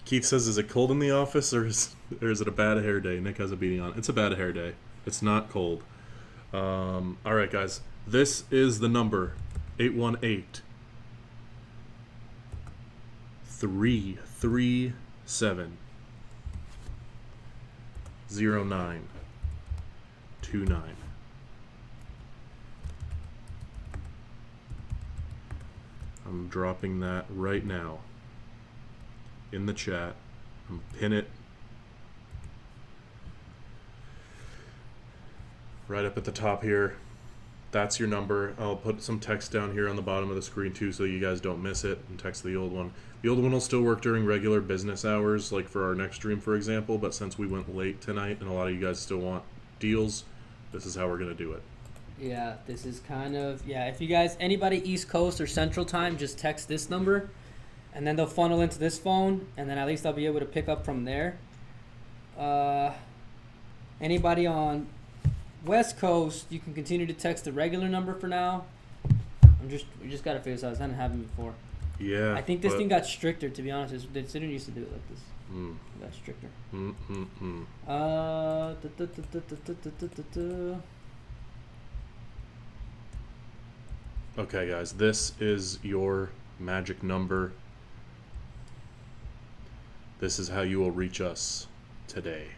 Keith says, is it cold in the office or is it a bad hair day? Nick has a beating on. It's a bad hair day. It's not cold. All right, guys. This is the number. 818-337-0929. I'm dropping that right now in the chat. I'm pin it right up at the top here. That's your number. I'll put some text down here on the bottom of the screen too so you guys don't miss it and text the old one. The old one will still work during regular business hours, like for our next stream, for example, but since we went late tonight and a lot of you guys still want deals, this is how we're going to do it. Yeah, this is kind of, yeah, if you guys, anybody East Coast or Central Time, just text this number, and then they'll funnel into this phone, and then at least I'll be able to pick up from there. Anybody on West Coast, you can continue to text the regular number for now. We just got to figure this out. It hasn't happened before. Yeah. I think this thing got stricter, to be honest. They didn't used to do it like this. Mm. It got stricter. Okay, guys, this is your magic number. This is how you will reach us today.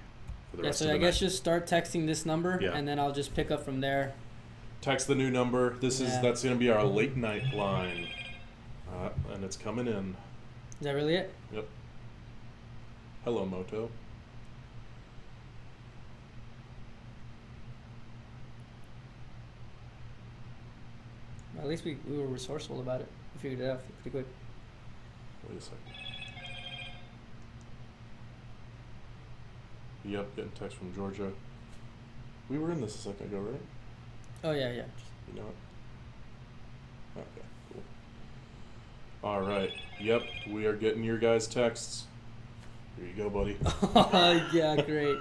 For the Yeah, rest so of the I guess night. just start texting this number, Yeah. and then I'll just pick up from there. Text the new number. That's going to be our late night line, and it's coming in. Is that really it? Yep. Hello, Moto. Well, at least we were resourceful about it. We figured it out pretty quick. Wait a second. Yep, getting text from Georgia. We were in this a second ago, right? Oh yeah. You know it? Okay, cool. All right. Yep, we are getting your guys' texts. Here you go, buddy. Oh yeah, great.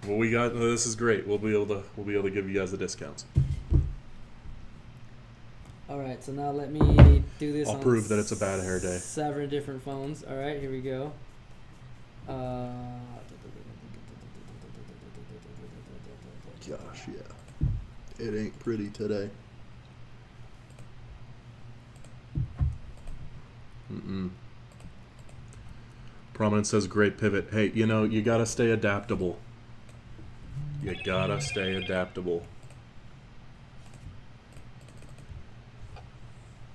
Well, we got this is great. We'll be able to give you guys the discounts. All right, so now let me do this. I'll on prove that it's a bad hair day. 7 different phones. All right, here we go. Gosh, yeah. It ain't pretty today. Prominence says great pivot. Hey, you know, you gotta stay adaptable. You gotta stay adaptable.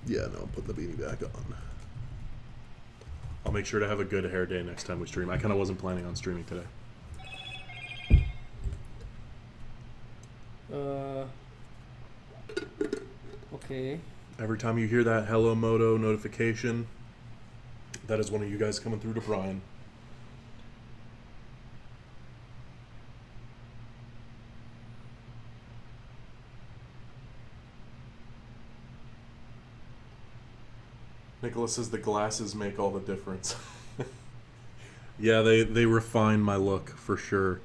Yeah, no, put the beanie back on. I'll make sure to have a good hair day next time we stream. I kind of wasn't planning on streaming today. Okay. Every time you hear that Hello Moto notification, that is one of you guys coming through to Brian. Nicholas says the glasses make all the difference. Yeah, they refine my look for sure.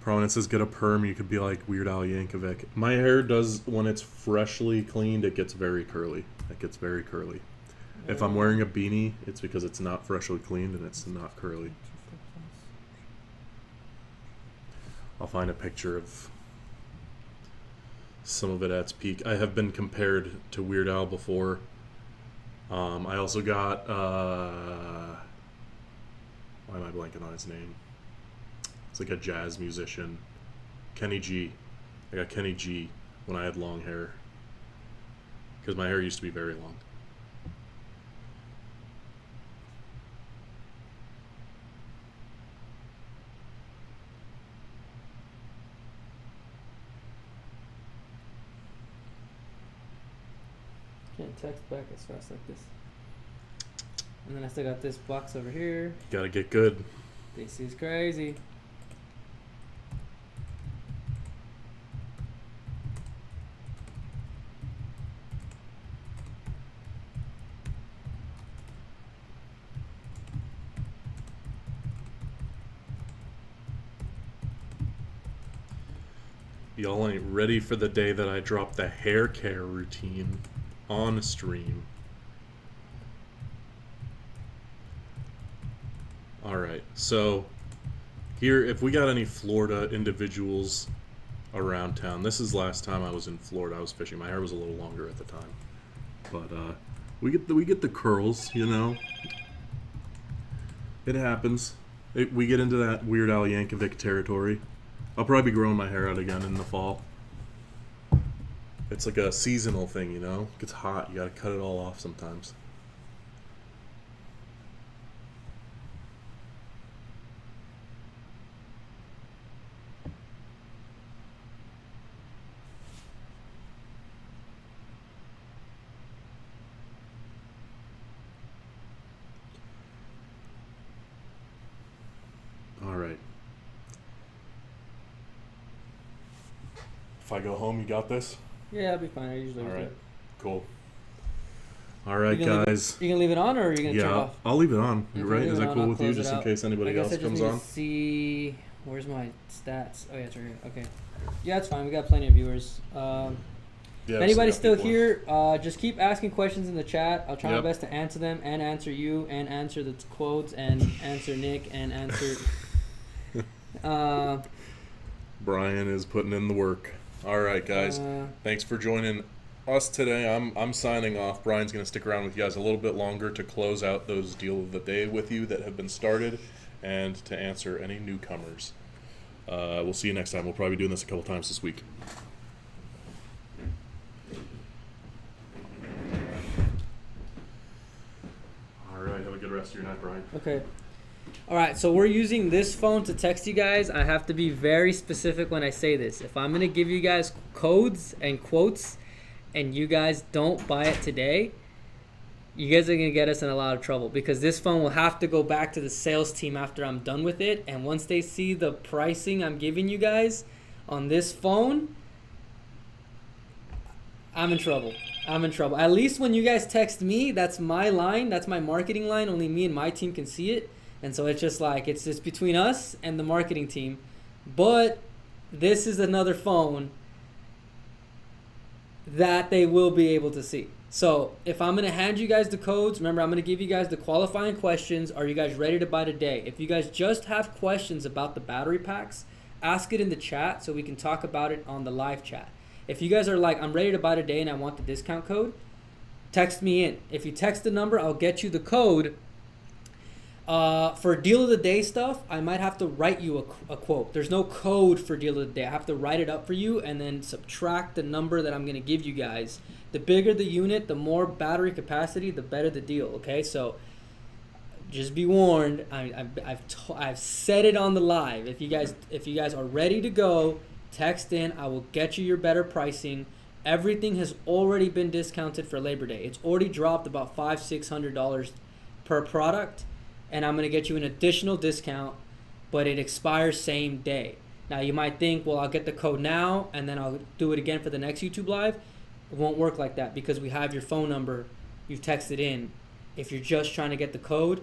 Prominence says get a perm, you could be like Weird Al Yankovic. My hair does, when it's freshly cleaned, it gets very curly. It gets very curly. If I'm wearing a beanie, it's because it's not freshly cleaned and it's not curly. I'll find a picture of some of it at its peak. I have been compared to Weird Al before. I also got, why am I blanking on his name? It's like a jazz musician. Kenny G. I got Kenny G when I had long hair. Because my hair used to be very long. Can't text back as fast like this. And then I still got this box over here. Gotta get good. This is crazy. Y'all ain't ready for the day that I drop the hair care routine on stream. Alright, so here, if we got any Florida individuals around town, this is last time I was in Florida. I was fishing. My hair was a little longer at the time. But we get the curls, you know. It happens. We get into that Weird Al Yankovic territory. I'll probably be growing my hair out again in the fall. It's like a seasonal thing, you know? It gets hot. You gotta cut it all off sometimes. Alright. If I go home, you got this? Yeah, I'll be fine. I usually do Alright, it. cool. Alright, guys. You gonna leave it on, or are you gonna turn it Yeah, off? I'll leave it on. If You're you right. leave Is it that on, cool I'll with you, close it just in out. case anybody I guess else I just comes need on? to see where's my stats. Oh yeah, it's right here. Okay. Yeah, it's fine. We got plenty of viewers. Yeah, If anybody's so we still got here, just keep asking questions in the chat. I'll try my Yep. best to answer them and answer you and answer the quotes and answer Nick and answer. Brian is putting in the work. Alright, guys. Thanks for joining us today. I'm signing off. Brian's going to stick around with you guys a little bit longer to close out those deal of the day with you that have been started and to answer any newcomers. We'll see you next time. We'll probably be doing this a couple times this week. Alright, have a good rest of your night, Brian. Okay. All right, so we're using this phone to text you guys. I have to be very specific when I say this. If I'm going to give you guys codes and quotes and you guys don't buy it today, you guys are going to get us in a lot of trouble because this phone will have to go back to the sales team after I'm done with it. And once they see the pricing I'm giving you guys on this phone, I'm in trouble. I'm in trouble. At least when you guys text me, that's my line. That's my marketing line. Only me and my team can see it. And so it's just like, it's just between us and the marketing team. But this is another phone that they will be able to see. So if I'm going to hand you guys the codes, remember, I'm going to give you guys the qualifying questions. Are you guys ready to buy today? If you guys just have questions about the battery packs, ask it in the chat so we can talk about it on the live chat. If you guys are like, I'm ready to buy today and I want the discount code, text me in. If you text the number, I'll get you the code. For deal of the day stuff, I might have to write you a quote. There's no code for deal of the day. I have to write it up for you and then subtract the number that I'm going to give you guys. The bigger the unit, the more battery capacity, the better the deal. Okay, so just be warned. I've said it on the live. If you guys are ready to go, text in. I will get you your better pricing. Everything has already been discounted for Labor Day. It's already dropped about $500-$600 per product. And I'm going to get you an additional discount, but it expires same day. Now, you might think, well, I'll get the code now, and then I'll do it again for the next YouTube Live. It won't work like that because we have your phone number. You've texted in. If you're just trying to get the code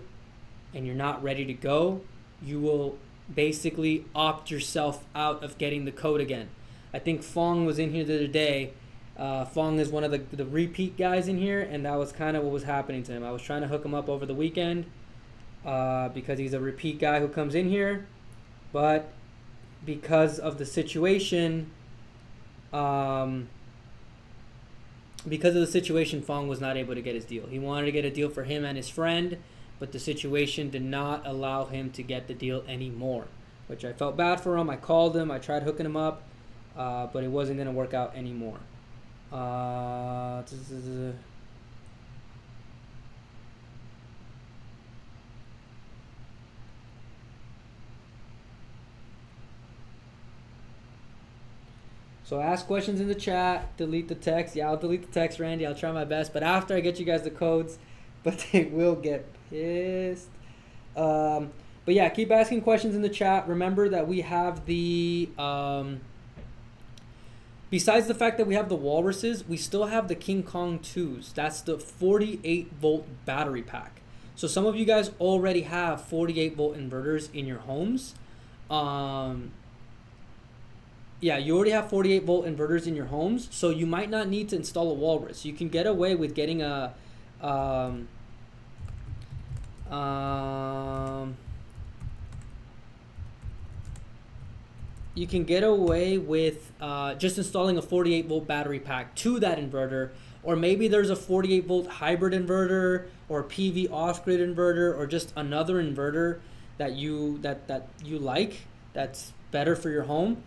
and you're not ready to go, you will basically opt yourself out of getting the code again. I think Fong was in here the other day. Fong is one of the repeat guys in here, and that was kind of what was happening to him. I was trying to hook him up over the weekend. Because he's a repeat guy who comes in here, but because of the situation, Fong was not able to get his deal. He wanted to get a deal for him and his friend, but the situation did not allow him to get the deal anymore, which I felt bad for him. I called him, I tried hooking him up, but it wasn't going to work out anymore. So ask questions in the chat, delete the text. Yeah, I'll delete the text, Randy. I'll try my best. But after I get you guys the codes, but they will get pissed. But yeah, keep asking questions in the chat. Remember that we have the, besides the fact that we have the Walruses, we still have the King Kong 2s. That's the 48 volt battery pack. So some of you guys already have 48 volt inverters in your homes. Yeah, you already have 48 volt inverters in your homes, so you might not need to install a Walrus. You can get away with getting a you can get away with just installing a 48 volt battery pack to that inverter, or maybe there's a 48 volt hybrid inverter or PV off-grid inverter or just another inverter that you like that's better for your home.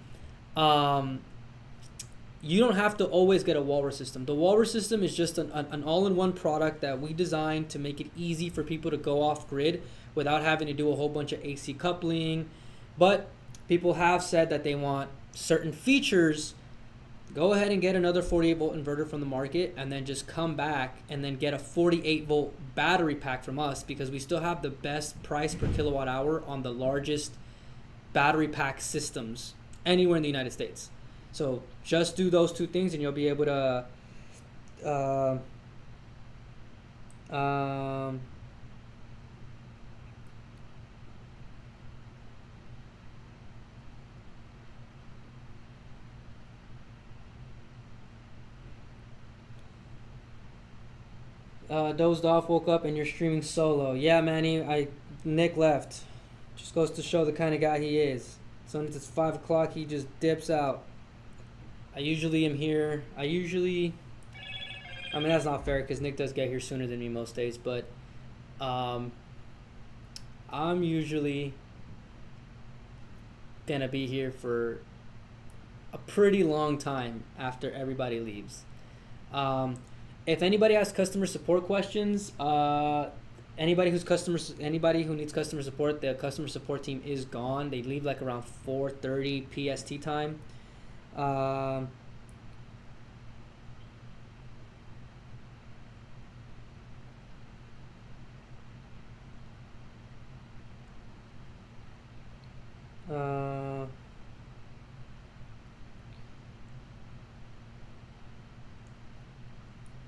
You don't have to always get a Walrus system. The Walrus system is just an all-in-one product that we designed to make it easy for people to go off-grid without having to do a whole bunch of AC coupling. But people have said that they want certain features. Go ahead and get another 48 volt inverter from the market and then just come back and then get a 48 volt battery pack from us, because we still have the best price per kilowatt hour on the largest battery pack systems anywhere in the United States. So just do those two things and you'll be able to dozed off, woke up, and you're streaming solo. Yeah, Manny, Nick left. Just goes to show the kind of guy he is. As soon as it's 5 o'clock, he just dips out. I usually am here. I mean, that's not fair because Nick does get here sooner than me most days, but I'm usually gonna be here for a pretty long time after everybody leaves. If anybody has customer support questions, anybody who needs customer support, the customer support team is gone. They leave like around 4:30 PST time.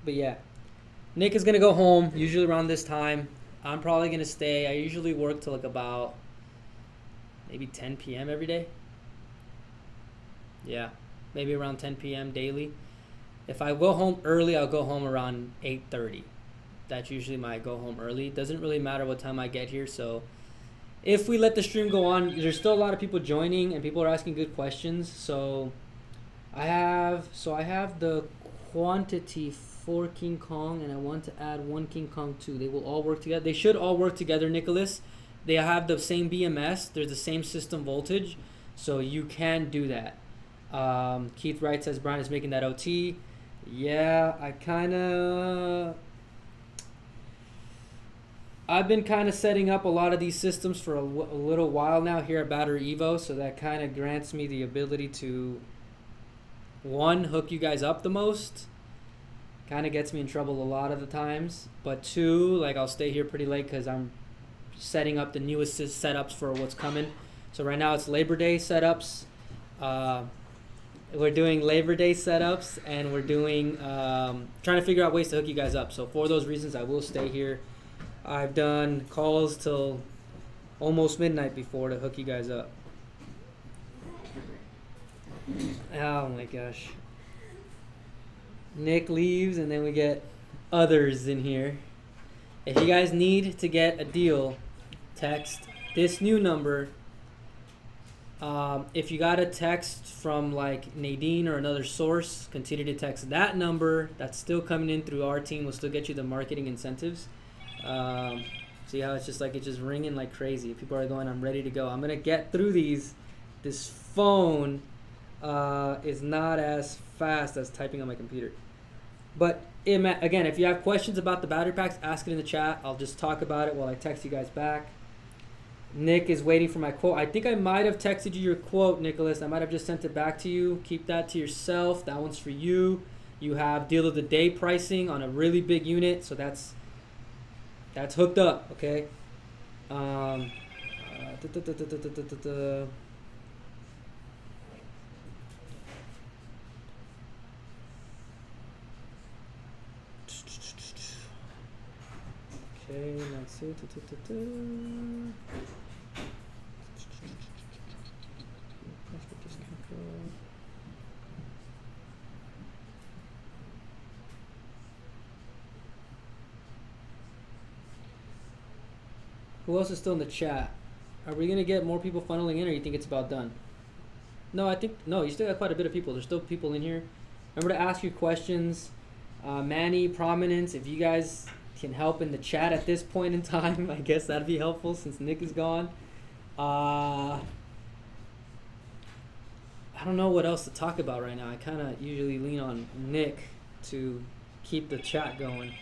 But yeah, Nick is gonna go home usually around this time. I'm probably gonna stay. I usually work till like about maybe 10 p.m. every day. Yeah, maybe around 10 p.m. daily. If I go home early, I'll go home around 8:30. That's usually my go home early. It doesn't really matter what time I get here. So if we let the stream go on, there's still a lot of people joining and people are asking good questions. So I have the quantity for King Kong, and I want to add one King Kong 2. They will all work together. They should all work together, Nicholas. they have the same BMS. There's the same system voltage, so you can do that. Keith Wright says Brian is making that OT. Yeah, I've been kind of setting up a lot of these systems for a little while now here at BatteryEVO, so that kind of grants me the ability to, one, hook you guys up the most. Kind of gets me in trouble a lot of the times. But two, like, I'll stay here pretty late because I'm setting up the newest setups for what's coming. So right now it's Labor Day setups. We're doing Labor Day setups, and we're doing trying to figure out ways to hook you guys up. So for those reasons, I will stay here. I've done calls till almost midnight before to hook you guys up. Oh my gosh. Nick leaves, and then we get others in here. If you guys need to get a deal, text this new number. If you got a text from like Nadine or another source, continue to text that number. That's still coming in through our team. We'll still get you the marketing incentives. See how it's just ringing like crazy. People are going, I'm ready to go. I'm gonna get through these. This phone is not as fast as typing on my computer. But again, if you have questions about the battery packs, ask it in the chat. I'll just talk about it while I text you guys back. Nick is waiting for my quote. I think I might have texted you your quote, Nicholas. I might have just sent it back to you. Keep that to yourself. That one's for you. You have deal of the day pricing on a really big unit, so that's hooked up, okay? Okay, let's see. Who else is still in the chat? Are we gonna get more people funneling in, or you think it's about done? No, you still got quite a bit of people. There's still people in here. Remember to ask your questions. Manny, Prominence, if you guys can help in the chat at this point in time, I guess that'd be helpful since Nick is gone. I don't know what else to talk about right now. I kind of usually lean on Nick to keep the chat going.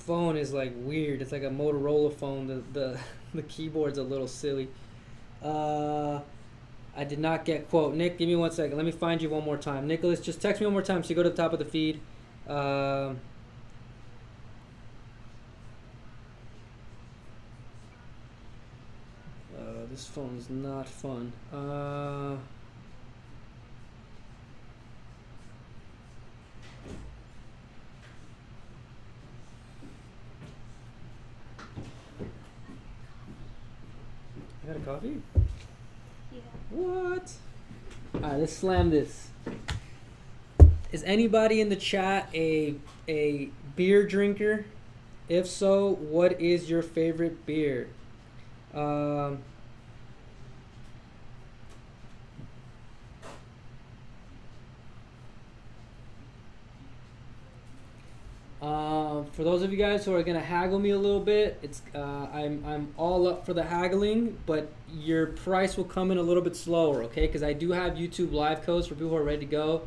Phone is like weird. It's like a Motorola phone. The keyboard's a little silly. I did not get quote. Nick, give me 1 second. Let me find you one more time. Nicholas, just text me one more time so you go to the top of the feed. This phone's not fun. You got a coffee? Yeah. What? Alright, let's slam this. Is anybody in the chat a beer drinker? If so, what is your favorite beer? For those of you guys who are gonna haggle me a little bit, it's I'm all up for the haggling, but your price will come in a little bit slower, okay? Because I do have YouTube live codes for people who are ready to go.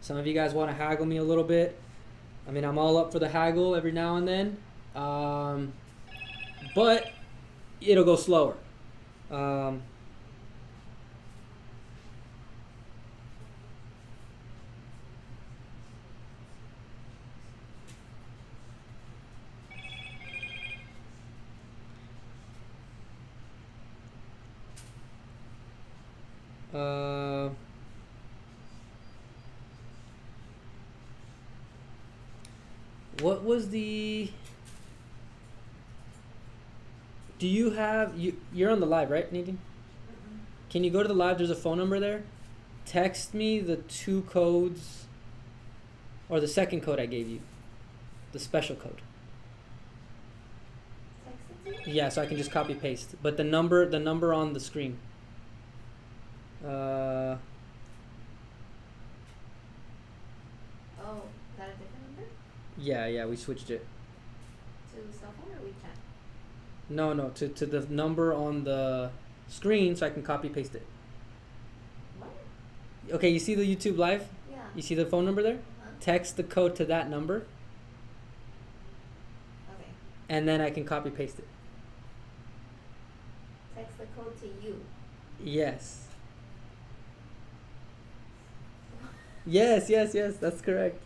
Some of you guys want to haggle me a little bit. I mean, I'm all up for the haggle every now and then, but it'll go slower. What was the... Do you have... You're on the live, right, Nadine? Can you go to the live? There's a phone number there. text me the 2 codes, or the second code I gave you, the special code. Text it to you? Yeah, so I can just copy paste. But the number on the screen. Oh, is that a different number? Yeah, we switched it. To cell phone or WeChat? No, to the number on the screen so I can copy paste it. What? Okay, you see the YouTube live? Yeah. You see the phone number there? Huh? Text the code to that number, Okay. and then I can copy paste it. Text the code to you. Yes. Yes, that's correct.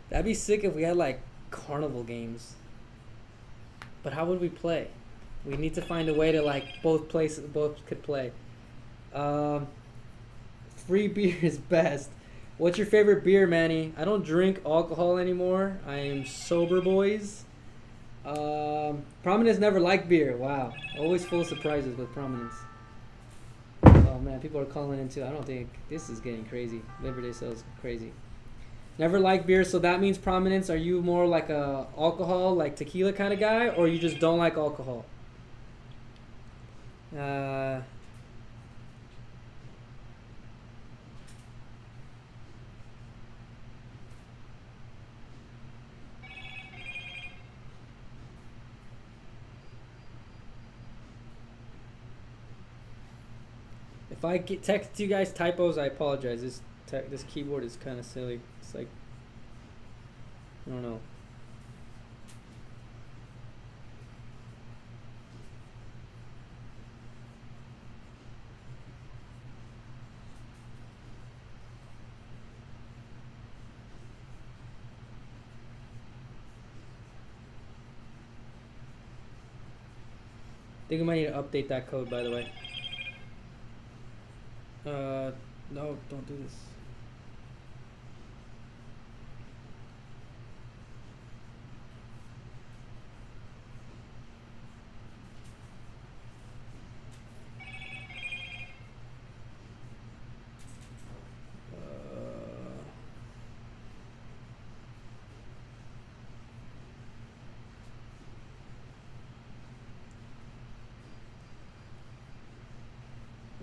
That'd be sick if we had like carnival games. But how would we play? We need to find a way to like both could play. Free beer is best. What's your favorite beer, Manny? I don't drink alcohol anymore. I am sober, boys. Prominence never liked beer. Wow. Always full of surprises with Prominence. Oh man, people are calling in too. I don't think this is getting crazy. Labor Day sales crazy. Never liked beer, so that means Prominence. Are you more like a alcohol, like tequila kind of guy, or you just don't like alcohol? If I text you guys typos, I apologize. This keyboard is kind of silly. It's like, I don't know. I think we might need to update that code, by the way. No, don't do this.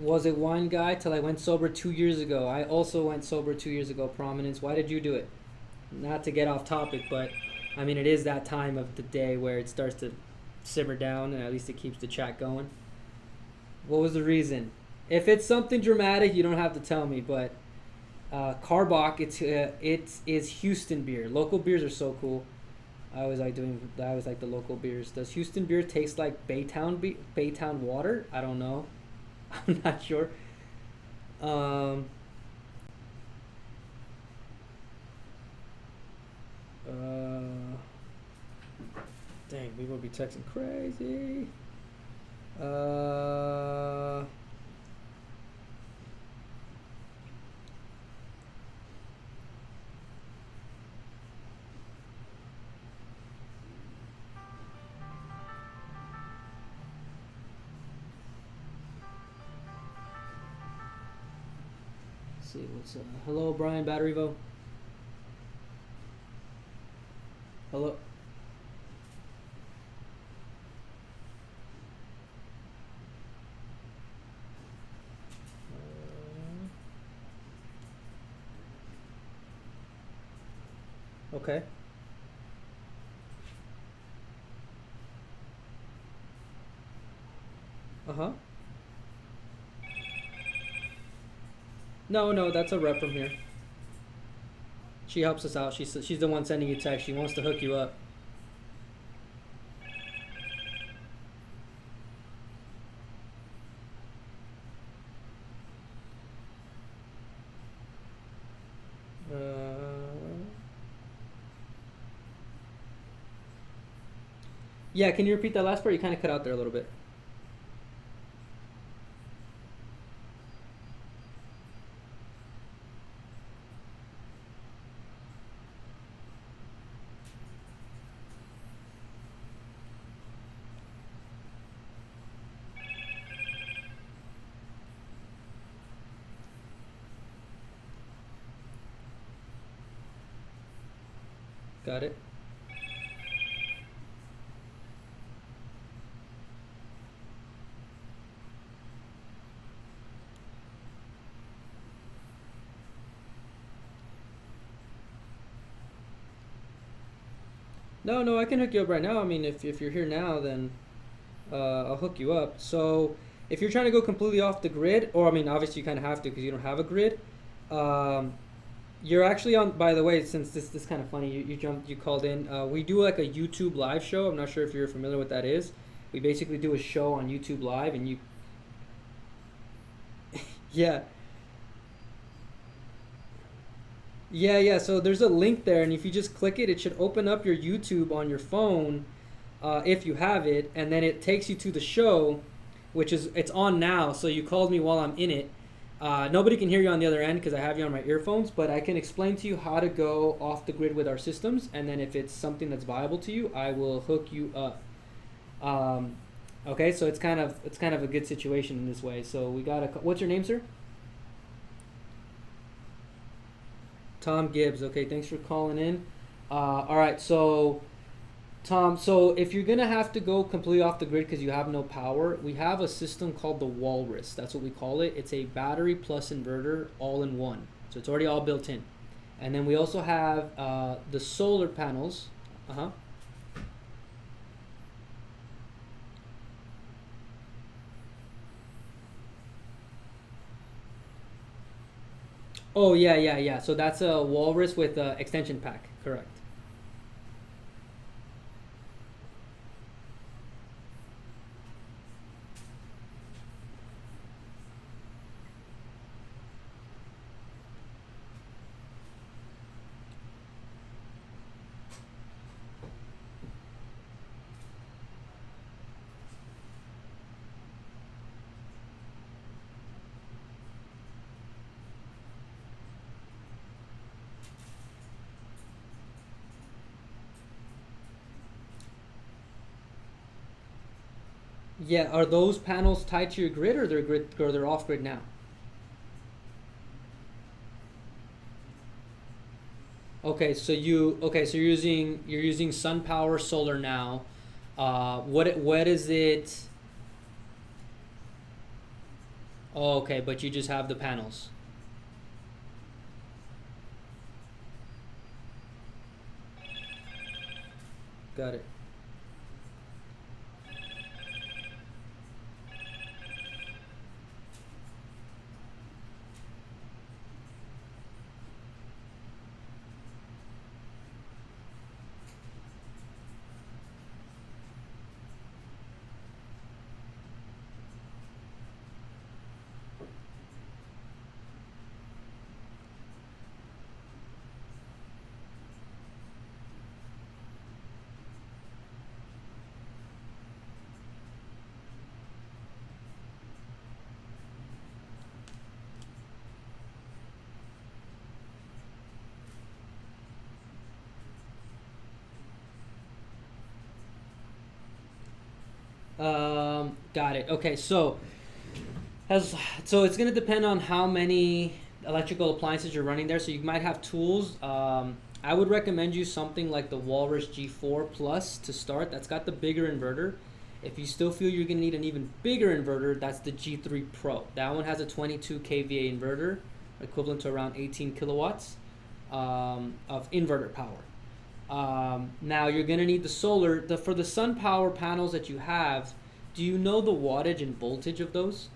Was a wine guy till I went sober 2 years ago. I also went sober 2 years ago, Prominence. Why did you do it? Not to get off topic, but I mean, it is that time of the day where it starts to simmer down, and at least it keeps the chat going. What was the reason? If it's something dramatic, you don't have to tell me, but Karbach, it is Houston beer. Local beers are so cool. I always like the local beers. Does Houston beer taste like Baytown water? I don't know. I'm not sure. Dang, we will be texting crazy. See what's up. Hello, Brian, BatteryEVO. Hello. Okay. Uh-huh. No, that's a rep from here. She helps us out. She's the one sending you text. She wants to hook you up. Yeah, can you repeat that last part? You kind of cut out there a little bit. Got it. No, I can hook you up right now. I mean, if you're here now, then I'll hook you up. So if you're trying to go completely off the grid, or I mean, obviously you kind of have to because you don't have a grid. You're actually on. By the way, since this is kind of funny, you called in. We do like a YouTube live show. I'm not sure if you're familiar with that is. We basically do a show on YouTube Live, and you. Yeah. Yeah. So there's a link there, and if you just click it, it should open up your YouTube on your phone, if you have it, and then it takes you to the show, which is it's on now. So you called me while I'm in it. Nobody can hear you on the other end because I have you on my earphones, but I can explain to you how to go off the grid with our systems, and then if it's something that's viable to you, I will hook you up. Okay, so it's kind of a good situation in this way. So we got what's your name, sir? Tom Gibbs. Okay, thanks for calling in. All right, so Tom, so if you're gonna have to go completely off the grid because you have no power, we have a system called the Walrus. That's what we call it. It's a battery plus inverter all in one. So it's already all built in. And then we also have the solar panels. Oh yeah. So that's a Walrus with extension pack. Correct. Yeah, are those panels tied to your grid, or they're off grid now? You're using sun power solar now. What is it? Oh, okay, but you just have the panels. Got it. Got it. Okay, so it's gonna depend on how many electrical appliances you're running there. So you might have tools. I would recommend you something like the Walrus G4 Plus to start. That's got the bigger inverter. If you still feel you're gonna need an even bigger inverter, that's the G3 Pro. That one has a 22 kVA inverter, equivalent to around 18 kilowatts of inverter power. Now you're gonna need the solar. For the sun power panels that you have, do you know the wattage and voltage of those?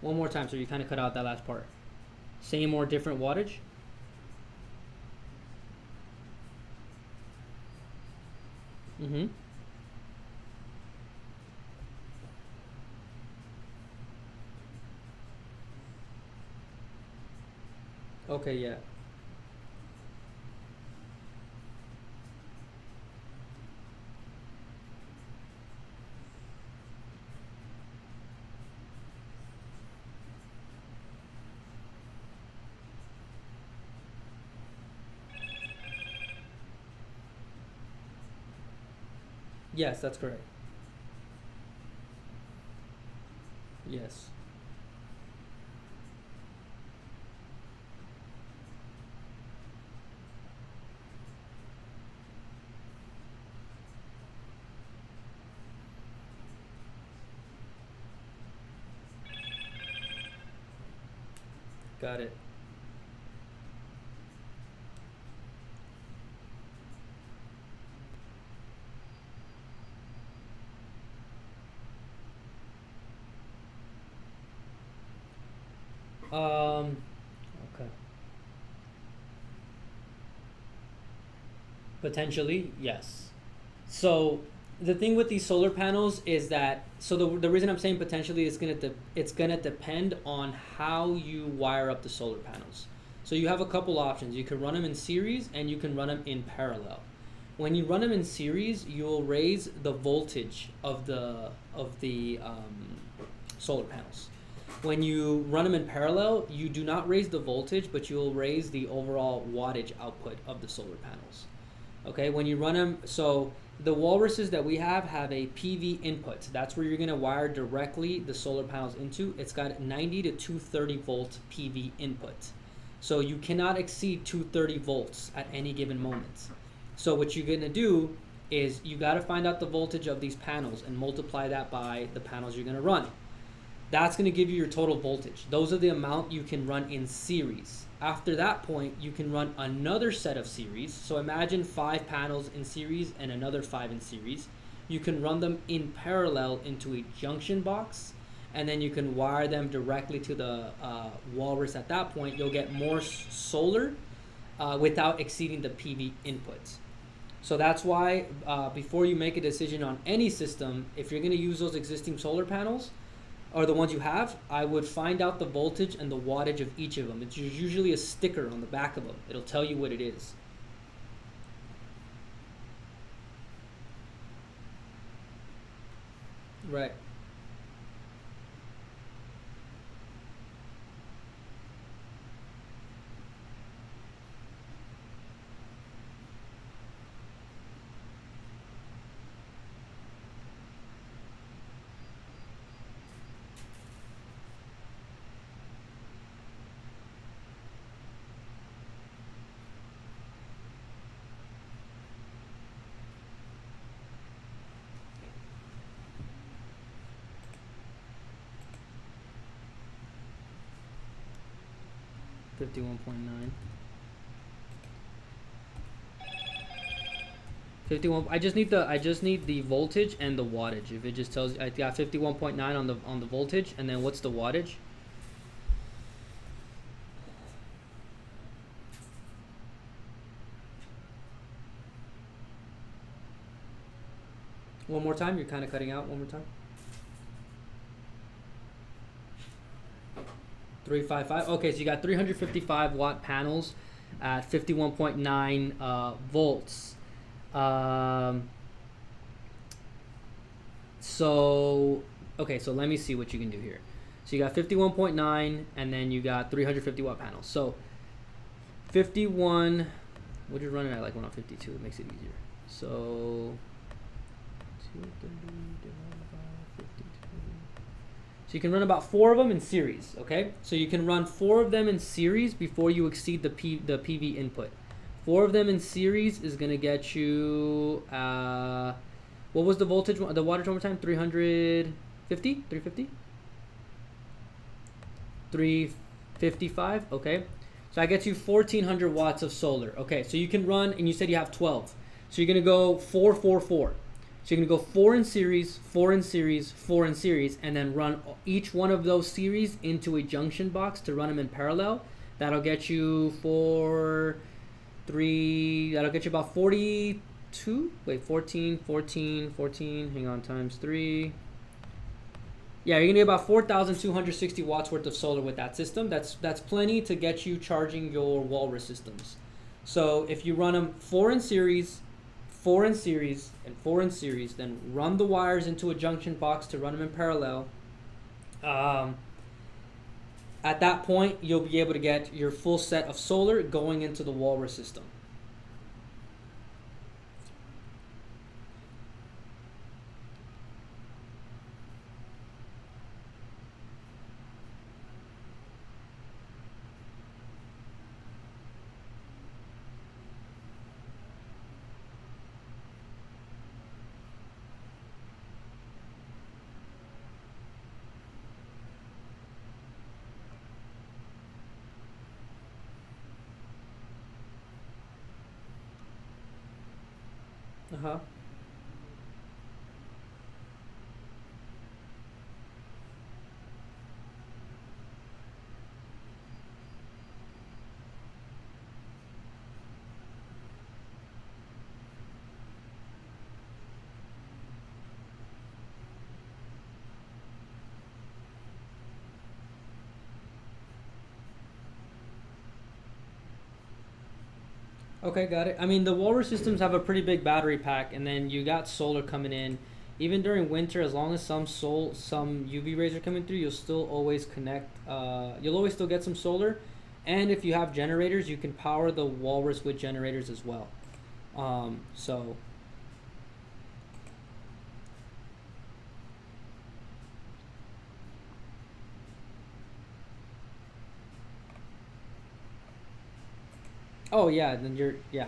One more time, so you kind of cut out that last part. Same or different wattage? Mm-hmm. Okay, yeah. Yes, that's correct. Yes. Got it. Okay. Potentially, yes. So the thing with these solar panels is that the reason I'm saying potentially is it's gonna depend on how you wire up the solar panels. So you have a couple options. You can run them in series and you can run them in parallel. When you run them in series, you'll raise the voltage of the solar panels. When you run them in parallel, you do not raise the voltage, but you'll raise the overall wattage output of the solar panels. Okay, when you run them, so the walruses that we have a PV input. That's where you're going to wire directly the solar panels into. It's got 90 to 230 volt PV input. So you cannot exceed 230 volts at any given moment. So what you're going to do is you got to find out the voltage of these panels and multiply that by the panels you're going to run. That's going to give you your total voltage. Those are the amount you can run in series. After that point, you can run another set of series. So imagine 5 panels in series and another 5 in series. You can run them in parallel into a junction box, and then you can wire them directly to the walrus. At that point, you'll get more solar without exceeding the PV inputs. So that's why before you make a decision on any system, if you're going to use those existing solar panels, or the ones you have, I would find out the voltage and the wattage of each of them. It's usually a sticker on the back of them. It'll tell you what it is. Right. $51.9. 51. I just need the voltage and the wattage. If it just tells, I got 51.9 on the voltage, and then what's the wattage? One more time. You're kind of cutting out. One more time. 355. Okay, so you got 355 watt panels at 51.9 volts. So let me see what you can do here. So you got 51.9, and then you got 350 watt panels. So 51. What you running at? Like 152. It makes it easier. So 230 divided by 52. So you can run about 4 of them in series, okay? So you can run 4 of them in series before you exceed the PV input. 4 of them in series is going to get you, what was the voltage, the wattage one more time? 350? 350? 355, okay. So I get you 1,400 watts of solar. Okay, so you can run, and you said you have 12. So you're going to go 4, 4, 4. So you're going to go 4 in series, 4 in series, 4 in series, and then run each one of those series into a junction box to run them in parallel. That'll get you that'll get you about 42, wait, 14, hang on, times 3. Yeah, you're going to get about 4,260 watts worth of solar with that system. That's plenty to get you charging your walrus systems. So if you run them 4 in series, 4 in series, and 4 in series, then run the wires into a junction box to run them in parallel. At that point, you'll be able to get your full set of solar going into the walrus system. Uh-huh. Okay, got it. I mean, the Walrus systems have a pretty big battery pack, and then you got solar coming in. Even during winter, as long as some UV rays are coming through, you'll still always connect. You'll always still get some solar, and if you have generators, you can power the Walrus with generators as well. So oh yeah, then yeah,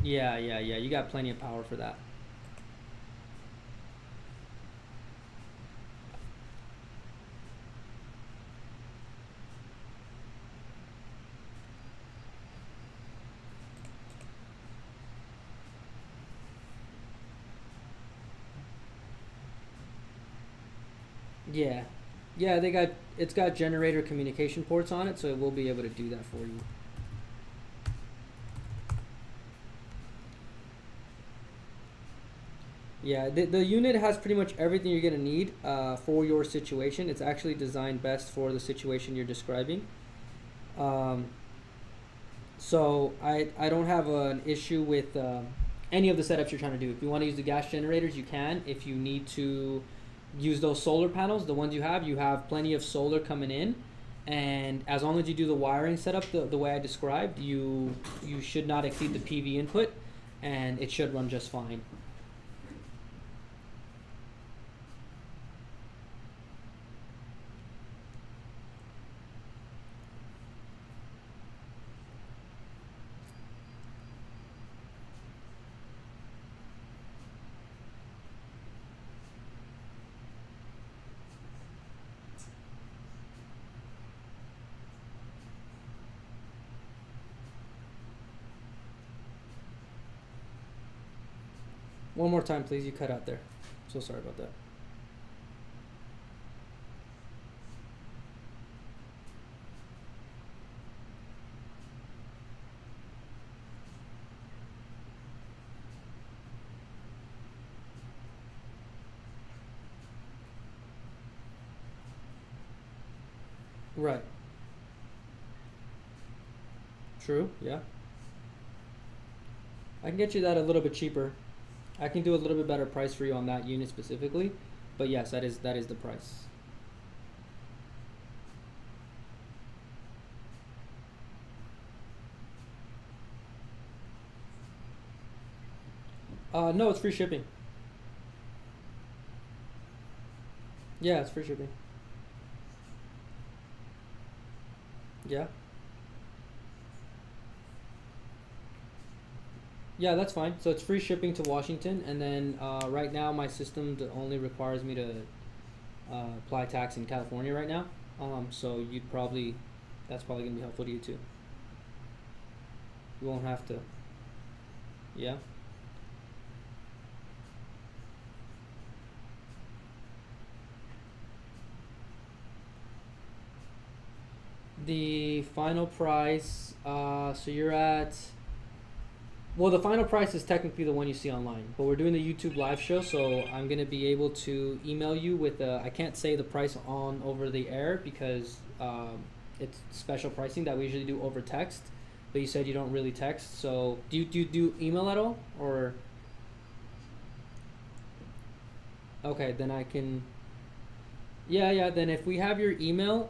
you got plenty of power for that. Yeah. Yeah, it's got generator communication ports on it, so it will be able to do that for you. Yeah, the unit has pretty much everything you're gonna need for your situation. It's actually designed best for the situation you're describing. Um, so I don't have an issue with any of the setups you're trying to do. If you want to use the gas generators, you can. If you need to use those solar panels, the ones you have plenty of solar coming in. And as long as you do the wiring setup the way I described, you should not exceed the PV input, and it should run just fine. One more time, please. You cut out there. So sorry about that. Right. True. Yeah. I can get you that a little bit cheaper. I can do a little bit better price for you on that unit specifically, but yes, that is the price. No, it's free shipping. Yeah, it's free shipping. Yeah. Yeah, that's fine. So it's free shipping to Washington, and then right now my system only requires me to apply tax in California right now. So that's probably gonna be helpful to you too. You won't have to. Yeah. The final price. So you're at. Well, the final price is technically the one you see online, but we're doing the YouTube live show, so I'm gonna be able to email you with. I can't say the price on over the air because it's special pricing that we usually do over text. But you said you don't really text, so do you do email at all, or? Okay, then I can. Yeah. Then if we have your email,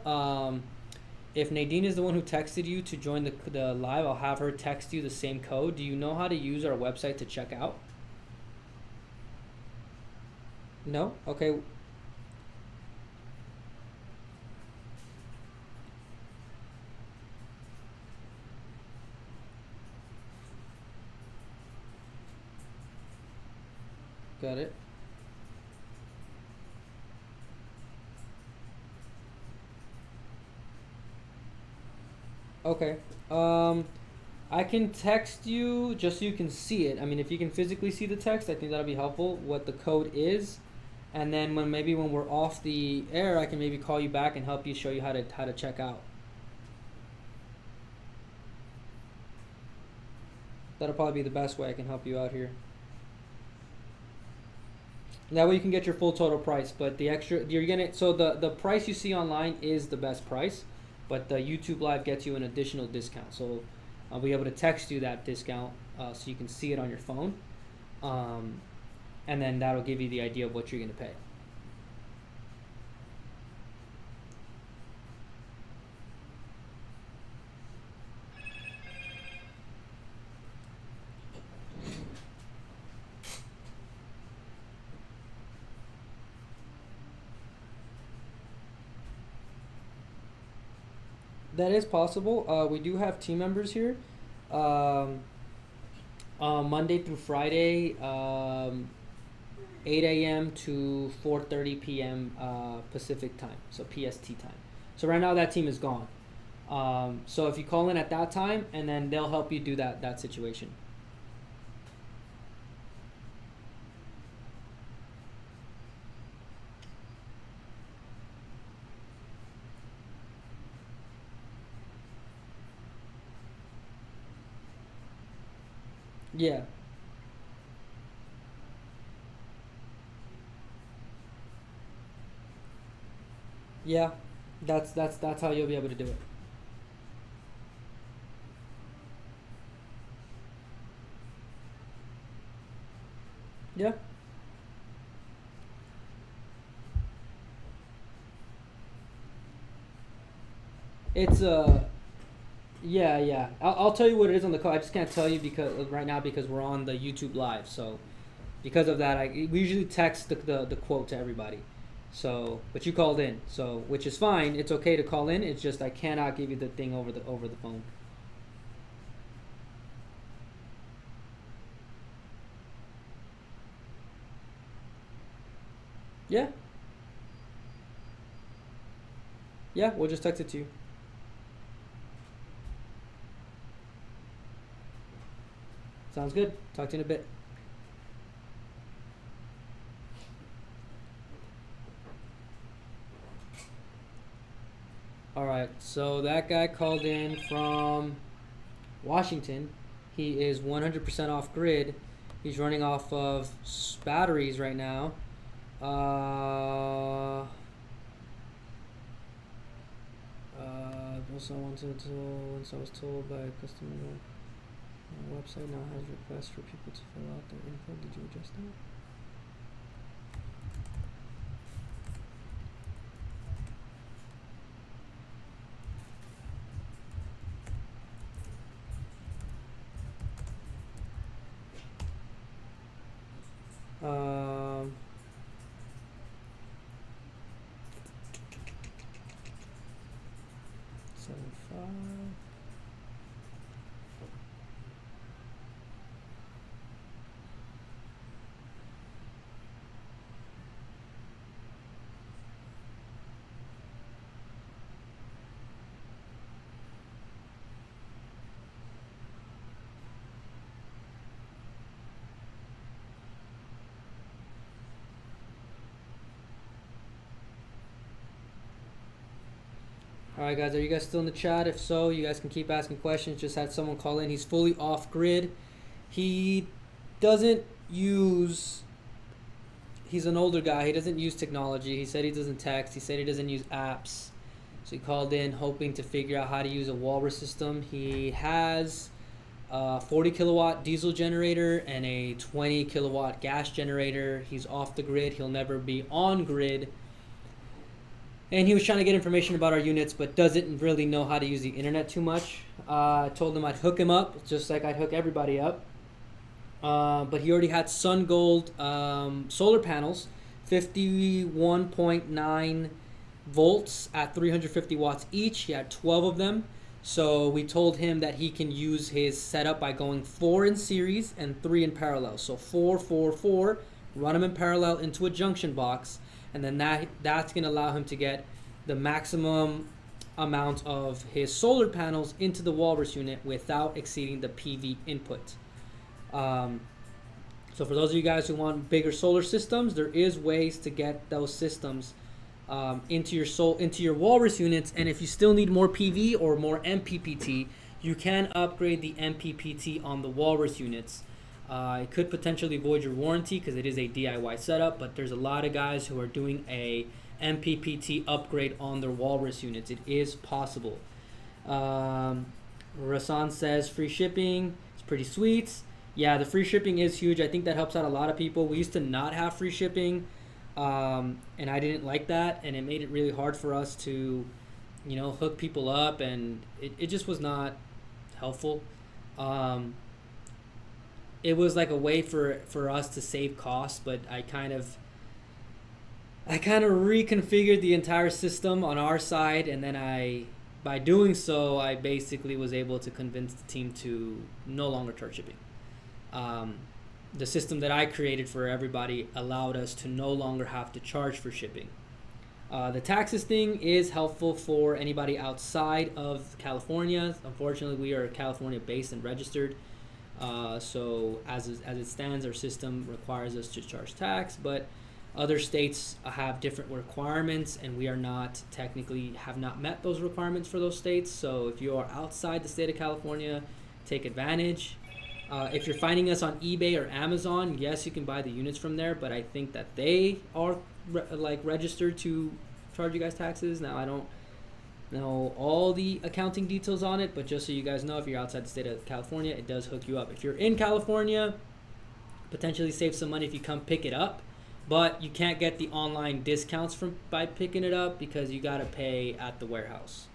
if Nadine is the one who texted you to join the live, I'll have her text you the same code. Do you know how to use our website to check out? No? Okay. Got it. Okay. I can text you just so you can see it. I mean, if you can physically see the text, I think that'll be helpful. What the code is, and then when we're off the air, I can maybe call you back and help you show you how to check out. That'll probably be the best way I can help you out here. That way you can get your full total price, but the extra so the price you see online is the best price, but the YouTube Live gets you an additional discount. So I'll be able to text you that discount so you can see it on your phone, and then that'll give you the idea of what you're going to pay. That is possible. We do have team members here. Monday through Friday, 8 a.m. to 4:30 p.m. Pacific time, so PST time. So right now that team is gone. So if you call in at that time, and then they'll help you do that situation. Yeah. Yeah. That's how you'll be able to do it. Yeah. It's yeah. I'll tell you what it is on the code. I just can't tell you because right now because we're on the YouTube Live. So because of that, we usually text the quote to everybody. So, but you called in, so which is fine. It's okay to call in. It's just I cannot give you the thing over the phone. Yeah. Yeah, we'll just text it to you. Sounds good. Talk to you in a bit. Alright, so that guy called in from Washington. He is 100% off grid. He's running off of batteries right now. Also wanted to, once I was told by a customer that my website now has requests for people to fill out their info. Did you adjust that? Um, 7.5. Alright guys, are you guys still in the chat? If so, you guys can keep asking questions. Just had someone call in. He's fully off grid. He doesn't use, he's an older guy. He doesn't use technology. He said he doesn't text. He said he doesn't use apps. So he called in hoping to figure out how to use a walrus system. He has a 40 kilowatt diesel generator and a 20 kilowatt gas generator. He's off the grid. He'll never be on grid. And he was trying to get information about our units, but doesn't really know how to use the internet too much. I told him I'd hook him up, just like I'd hook everybody up. But he already had Sun Gold solar panels, 51.9 volts at 350 watts each. He had 12 of them. So we told him that he can use his setup by going 4 in series and 3 in parallel. So 4, 4, 4, run them in parallel into a junction box. And then that's going to allow him to get the maximum amount of his solar panels into the walrus unit without exceeding the PV input. So for those of you guys who want bigger solar systems, there is ways to get those systems into your walrus units. And if you still need more PV or more MPPT, you can upgrade the MPPT on the walrus units. It could potentially void your warranty because it is a DIY setup, but there's a lot of guys who are doing a MPPT upgrade on their walrus units. It is possible. Rasan says free shipping. It's pretty sweet. Yeah, the free shipping is huge. I think that helps out a lot of people. We used to not have free shipping, and I didn't like that, and it made it really hard for us to, hook people up, and it just was not helpful. It was like a way for us to save costs, but I kind of reconfigured the entire system on our side, and then by doing so, I basically was able to convince the team to no longer charge shipping. The system that I created for everybody allowed us to no longer have to charge for shipping. The taxes thing is helpful for anybody outside of California. Unfortunately, we are California based and registered. So as it stands, our system requires us to charge tax, but other states have different requirements, and we are not have not met those requirements for those states. So if you are outside the state of California, take advantage. If you're finding us on eBay or Amazon, yes, you can buy the units from there, but I think that they are registered to charge you guys taxes. Now, I don't know all the accounting details on it, but just so you guys know, if you're outside the state of California, it does hook you up. If you're in California, potentially save some money if you come pick it up, but you can't get the online discounts by picking it up because you got to pay at the warehouse.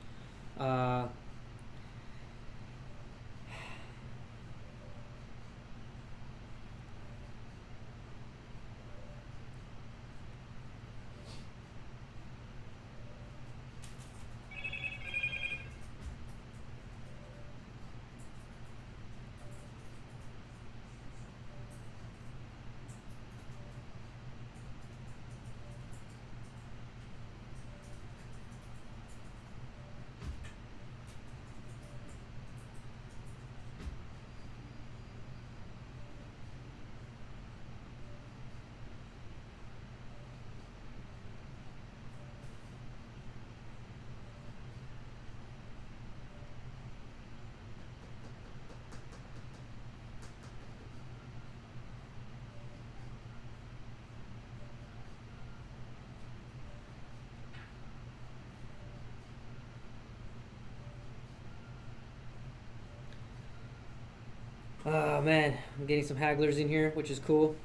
Oh man, I'm getting some hagglers in here, which is cool.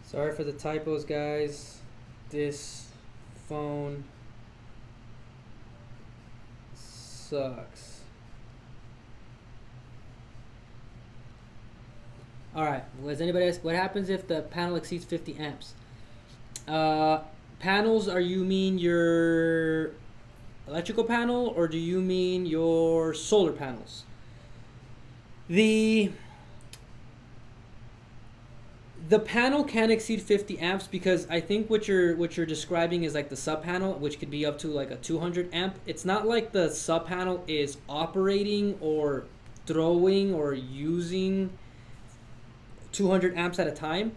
Sorry for the typos, guys. This phone sucks. Alright, was anybody else? What happens if the panel exceeds 50 amps? Panels, are you mean your electrical panel, or do you mean your solar panels? The panel can exceed 50 amps because I think what you're describing is like the sub panel, which could be up to like a 200 amp. It's not like the sub panel is operating or throwing or using 200 amps at a time.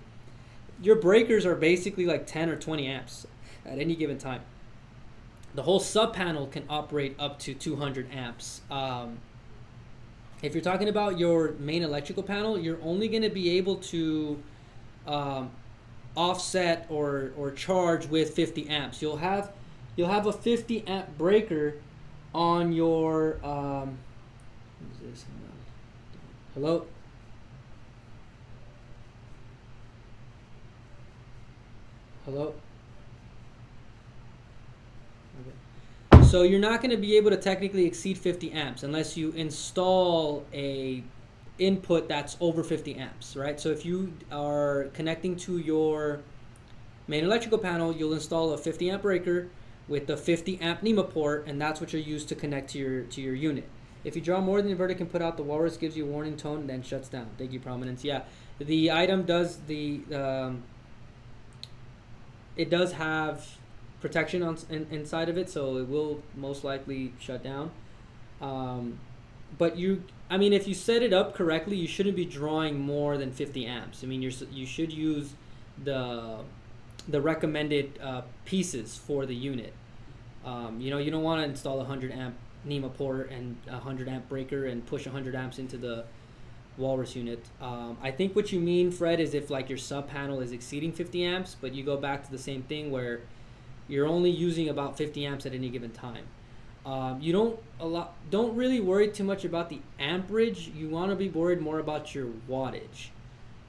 Your breakers are basically like 10 or 20 amps at any given time. the whole sub panel can operate up to 200 amps. If you're talking about your main electrical panel, you're only going to be able to offset or charge with 50 amps. You'll have a 50 amp breaker on your what is this? Hello? Hello? Okay. So you're not going to be able to technically exceed 50 amps unless you install a input that's over 50 amps, right? So if you are connecting to your main electrical panel, you'll install a 50 amp breaker with the 50 amp NEMA port, and that's what you'll use to connect to your unit. If you draw more than the inverter can put out, the walrus gives you a warning tone and then shuts down. Thank you, Prominence. Yeah, the item does it does have protection inside of it, so it will most likely shut down. But if you set it up correctly, you shouldn't be drawing more than 50 amps. I mean, you should use the recommended pieces for the unit. You don't want to install a 100 amp NEMA port and a 100 amp breaker and push 100 amps into the walrus unit. I think what you mean, Fred, is if like your sub panel is exceeding 50 amps, but you go back to the same thing where you're only using about 50 amps at any given time. You don't really worry too much about the amperage. You want to be worried more about your wattage.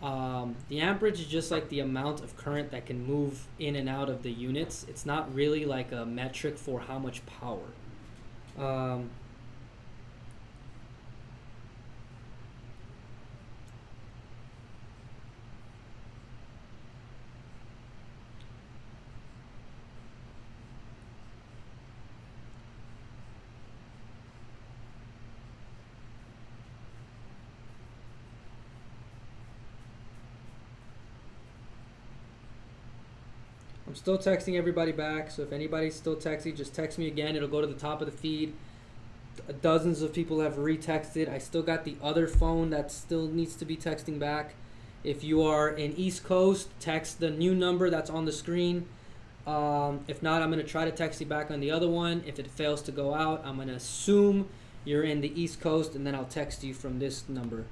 The amperage is just like the amount of current that can move in and out of the units. It's not really like a metric for how much power. I'm still texting everybody back, so if anybody's still texting, just text me again. It'll go to the top of the feed. Dozens of people have retexted. I still got the other phone that still needs to be texting back. If you are in East Coast, text the new number that's on the screen. If not, I'm going to try to text you back on the other one. If it fails to go out, I'm going to assume you're in the East Coast, and then I'll text you from this number.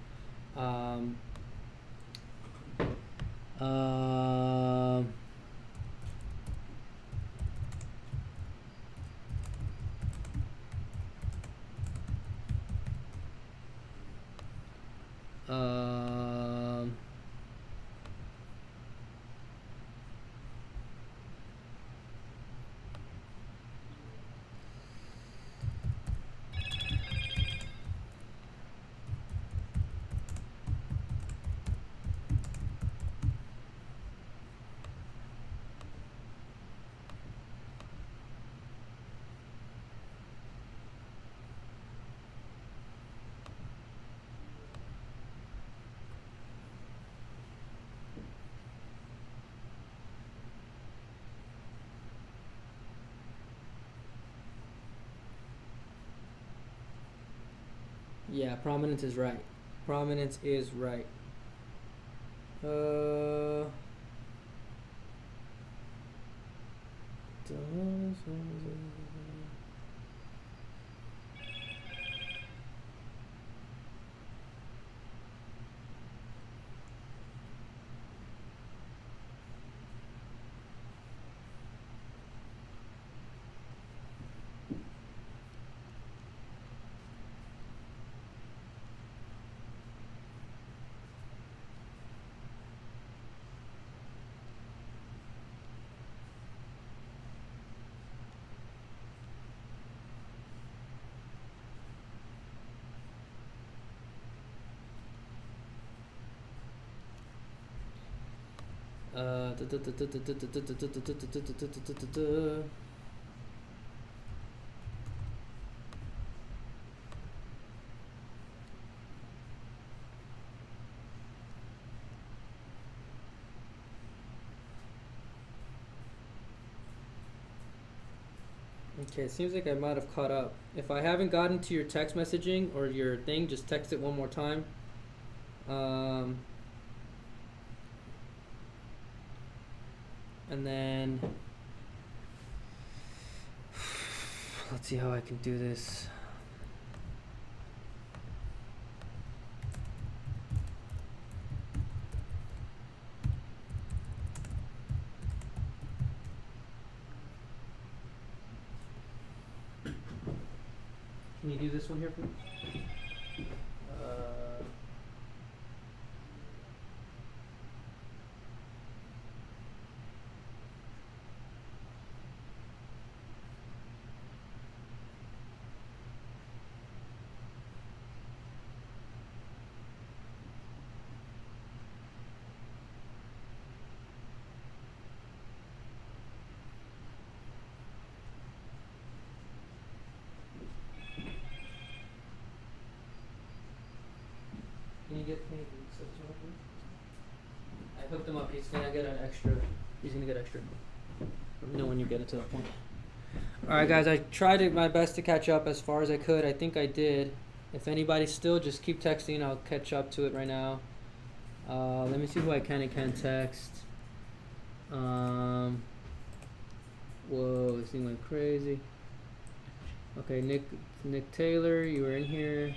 Yeah, prominence is right. Prominence is right. Okay, it seems like I might have caught up. If I haven't gotten to your text messaging or your thing, just text it one more time. And then let's see how I can do this. Can you do this one here for me? Can you get me? I hooked him up. He's gonna get an extra. He's gonna get extra. Let me know when you get it to that point. All right, guys. I tried my best to catch up as far as I could. I think I did. If anybody's still, just keep texting. I'll catch up to it right now. Let me see who I can and can't text. Whoa, this thing went crazy. Okay, Nick Taylor, you were in here.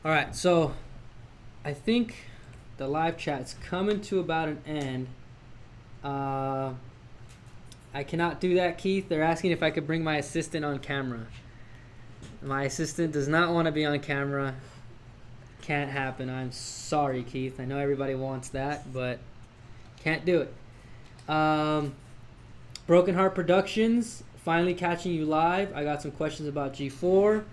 All right, so I think the live chat's coming to about an end. I cannot do that, Keith. They're asking if I could bring my assistant on camera. My assistant does not want to be on camera. Can't happen. I'm sorry, Keith. I know everybody wants that, but can't do it. Broken Heart Productions, finally catching you live. I got some questions about G4.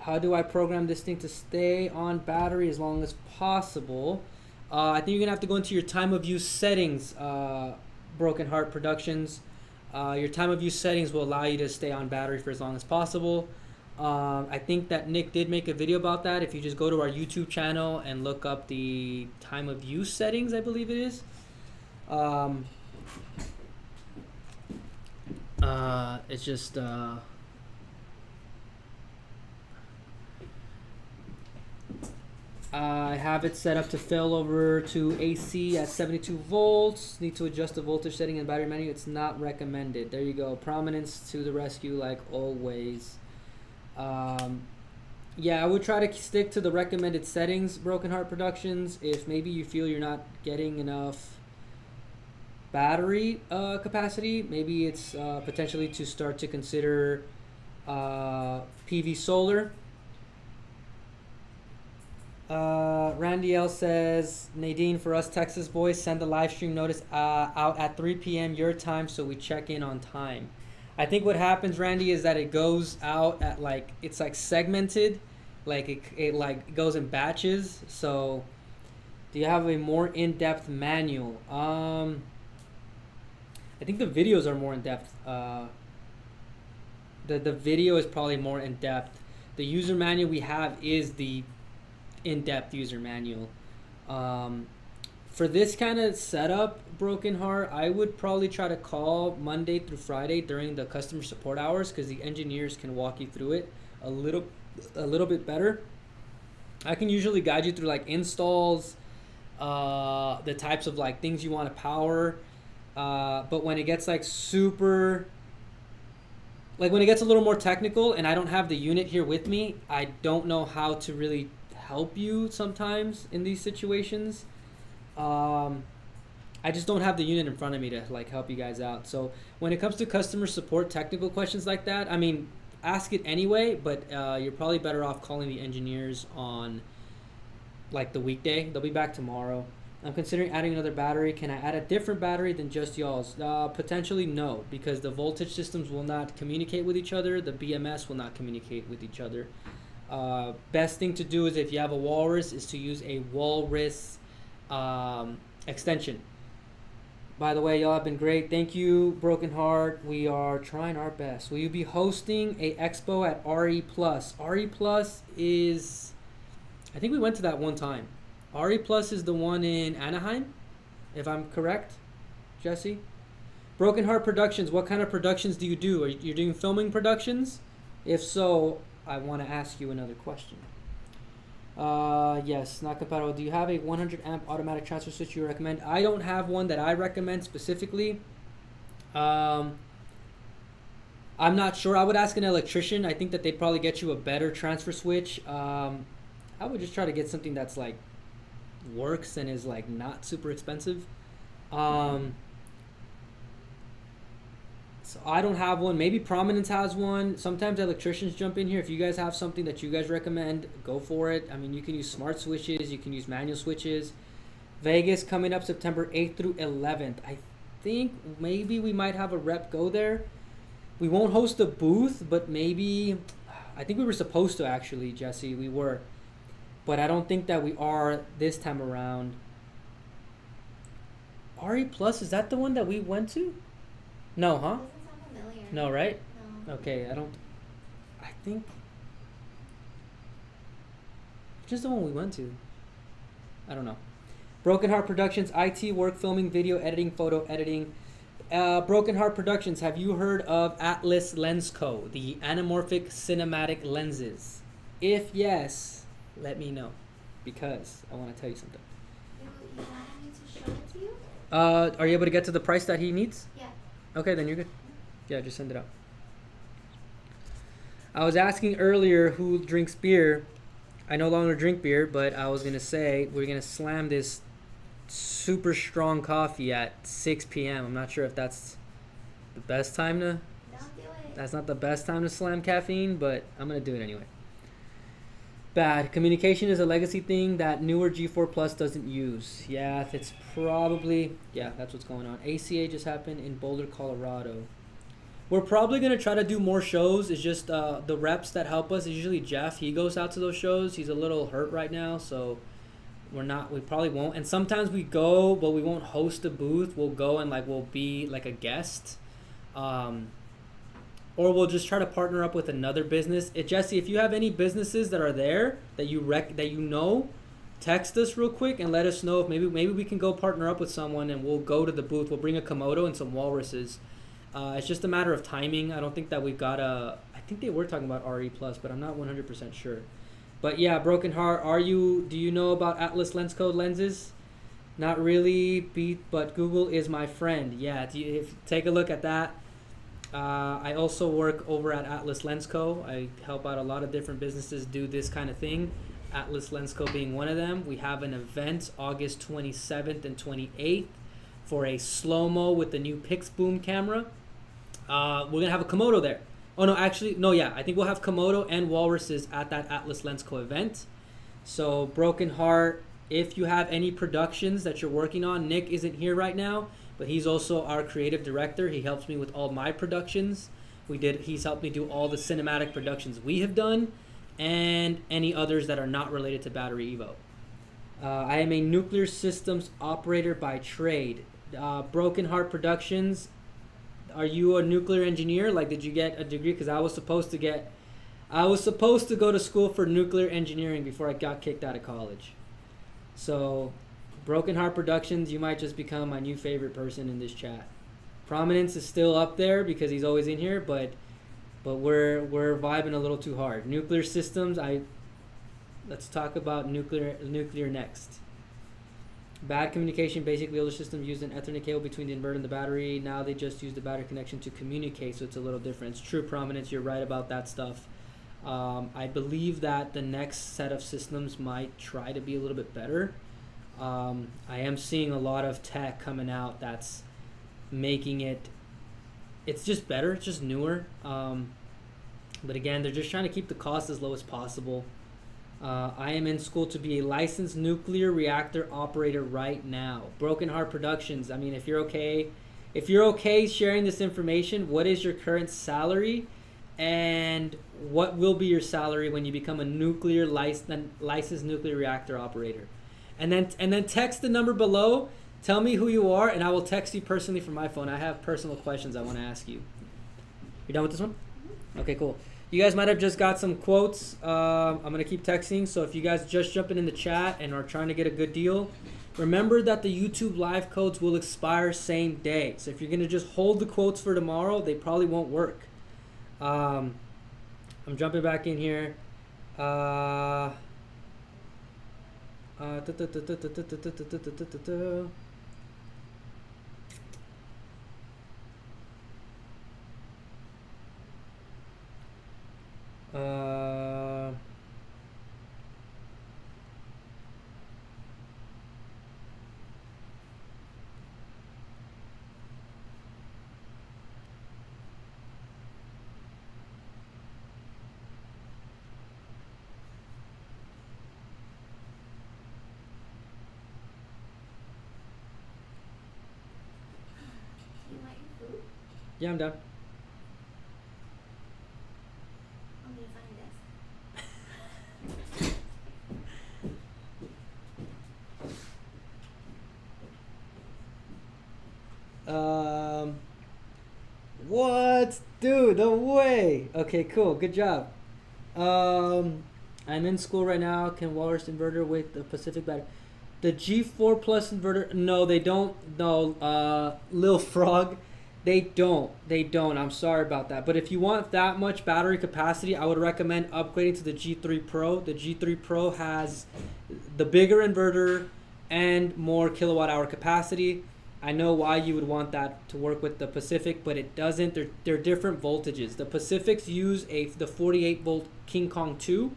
How do I program this thing to stay on battery as long as possible? I think you're gonna have to go into your time of use settings, Broken Heart Productions. Your time of use settings will allow you to stay on battery for as long as possible. I think that Nick did make a video about that. If you just go to our YouTube channel and look up the time of use settings, I believe it is. It's just I have it set up to fail over to AC at 72 volts. Need to adjust the voltage setting in the battery menu. It's not recommended. There you go. Prominence to the rescue like always. Yeah, I would try to stick to the recommended settings, Broken Heart Productions. If maybe you feel you're not getting enough battery capacity, maybe it's potentially to start to consider PV solar. Randy L says, Nadine, for us Texas boys, send the live stream notice out at 3 p.m. your time so we check in on time. I think what happens, Randy, is that it goes out at like, it's like segmented, like it like goes in batches. So do you have a more in-depth manual? I think the videos are more in-depth. The video is probably more in-depth. The user manual we have is the in-depth user manual. For this kind of setup, Broken Heart, I would probably try to call Monday through Friday during the customer support hours, because the engineers can walk you through it a little bit better. I can usually guide you through like installs, the types of like things you want to power, but when it gets like super, like when it gets a little more technical and I don't have the unit here with me, I don't know how to really help you sometimes in these situations. I just don't have the unit in front of me to like help you guys out. So when it comes to customer support technical questions like that, I mean, ask it anyway, but you're probably better off calling the engineers on like the weekday. They'll be back tomorrow. I'm considering adding another battery. Can I add a different battery than just y'all's? Potentially no, because the voltage systems will not communicate with each other. The BMS will not communicate with each other. Best thing to do is, if you have a Walrus, is to use a Walrus extension. By the way, y'all have been great. Thank you, Broken Heart. We are trying our best. Will you be hosting a expo at RE Plus? RE Plus is, I think we went to that one time. RE Plus is the one in Anaheim, if I'm correct, Jesse. Broken Heart Productions, what kind of productions do you do? Are you doing filming productions? If so, I want to ask you another question. Yes, not compatible. Do you have a 100 amp automatic transfer switch you recommend? I don't have one that I recommend specifically. I'm not sure. I would ask an electrician. I think that they'd probably get you a better transfer switch. I would just try to get something that's like works and is like not super expensive. So I don't have one. Maybe Prominence has one. Sometimes electricians jump in here. If you guys have something that you guys recommend, go for it. I mean, you can use smart switches. You can use manual switches. Vegas coming up September 8th through 11th. I think maybe we might have a rep go there. We won't host a booth, but maybe... I think we were supposed to actually, Jesse. We were. But I don't think that we are this time around. RE Plus, is that the one that we went to? No, huh? Doesn't sound familiar. No, right? No. Okay, I think just the one we went to. I don't know. Broken Heart Productions, IT work, filming, video editing, photo editing. Broken Heart Productions, have you heard of Atlas Lens Co., the anamorphic cinematic lenses? If yes, let me know, because I want to tell you something. You wanted me to show it to you? Are you able to get to the price that he needs? Yeah. Okay, then you're good. Yeah, just send it out. I was asking earlier who drinks beer. I no longer drink beer, but I was going to say we're going to slam this super strong coffee at 6 p.m. I'm not sure if that's the best time to... Don't do it. That's not the best time to slam caffeine, but I'm going to do it anyway. Bad. Communication is a legacy thing that newer G4 Plus doesn't use. Yeah, it's probably... Yeah, that's what's going on. ACA just happened in Boulder, Colorado. We're probably going to try to do more shows. It's just the reps that help us is usually Jeff. He goes out to those shows. He's a little hurt right now, so we probably won't. And sometimes we go, but we won't host a booth. We'll go and we'll be like a guest. Or we'll just try to partner up with another business. Jesse, if you have any businesses that are there that you know, text us real quick and let us know if maybe we can go partner up with someone and we'll go to the booth. We'll bring a Komodo and some walruses. It's just a matter of timing. I don't think that we've got I think they were talking about RE Plus, but I'm not 100% sure. But yeah, Broken Heart, do you know about Atlas Lens Code lenses? Not really, but Google is my friend. Yeah, take a look at that. I also work over at Atlas Lens Co. I help out a lot of different businesses do this kind of thing. Atlas Lens Co. being one of them. We have an event August 27th and 28th for a slow-mo with the new Pixboom camera. We're going to have a Komodo there. Oh, no, actually, no, yeah. I think we'll have Komodo and walruses at that Atlas Lens Co. event. So, Broken Heart, if you have any productions that you're working on, Nick isn't here right now, but he's also our creative director. He helps me with all my productions. He's helped me do all the cinematic productions we have done and any others that are not related to BatteryEVO. I am a nuclear systems operator by trade. Broken Heart Productions, are you a nuclear engineer? Did you get a degree? Because I was supposed to go to school for nuclear engineering before I got kicked out of college. So, Broken Heart Productions, you might just become my new favorite person in this chat. Prominence is still up there because he's always in here, but we're vibing a little too hard. Nuclear systems, let's talk about nuclear next. Bad communication, basically older systems used an Ethernet cable between the inverter and the battery. Now they just use the battery connection to communicate, so it's a little different. It's true, Prominence, you're right about that stuff. I believe that the next set of systems might try to be a little bit better. I am seeing a lot of tech coming out that's making it's just better, it's just newer. But again, they're just trying to keep the cost as low as possible. I am in school to be a licensed nuclear reactor operator right now. Broken Heart Productions, I mean, if you're okay sharing this information, what is your current salary and what will be your salary when you become a nuclear licensed nuclear reactor operator? And then text the number below, tell me who you are, and I will text you personally from my phone. I have personal questions I want to ask you. You done with this one? Okay, cool. You guys might have just got some quotes. I'm going to keep texting, so if you guys just jumping in the chat and are trying to get a good deal, remember that the YouTube live codes will expire same day. So if you're going to just hold the quotes for tomorrow, they probably won't work. I'm jumping back in here. Da, da, da, da, da, da, da, da, da, da, da, da. Do you want your food? Yeah, I'm done. Want me to find this? What? Dude, no way. Okay, cool. Good job. I'm in school right now. Can Walrus inverter with the Pacific battery? The G4 Plus inverter? No, they don't. No, Lil Frog, they don't. They don't. I'm sorry about that. But if you want that much battery capacity, I would recommend upgrading to the G3 Pro. The G3 Pro has the bigger inverter and more kilowatt hour capacity. I know why you would want that to work with the Pacific, but it doesn't. They're different voltages. The Pacifics use the 48 volt King Kong 2.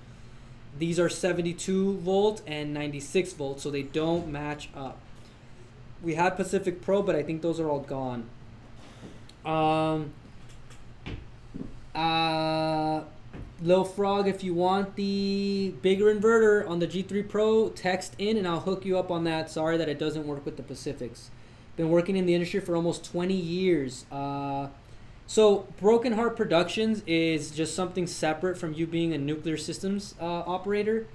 These are 72 volt and 96 volt, so they don't match up. We had Pacific Pro, but I think those are all gone. Lil Frog, if you want the bigger inverter on the G3 Pro, text in and I'll hook you up on that. Sorry that it doesn't work with the Pacifics. Been working in the industry for almost 20 years. So Broken Heart Productions is just something separate from you being a nuclear systems operator.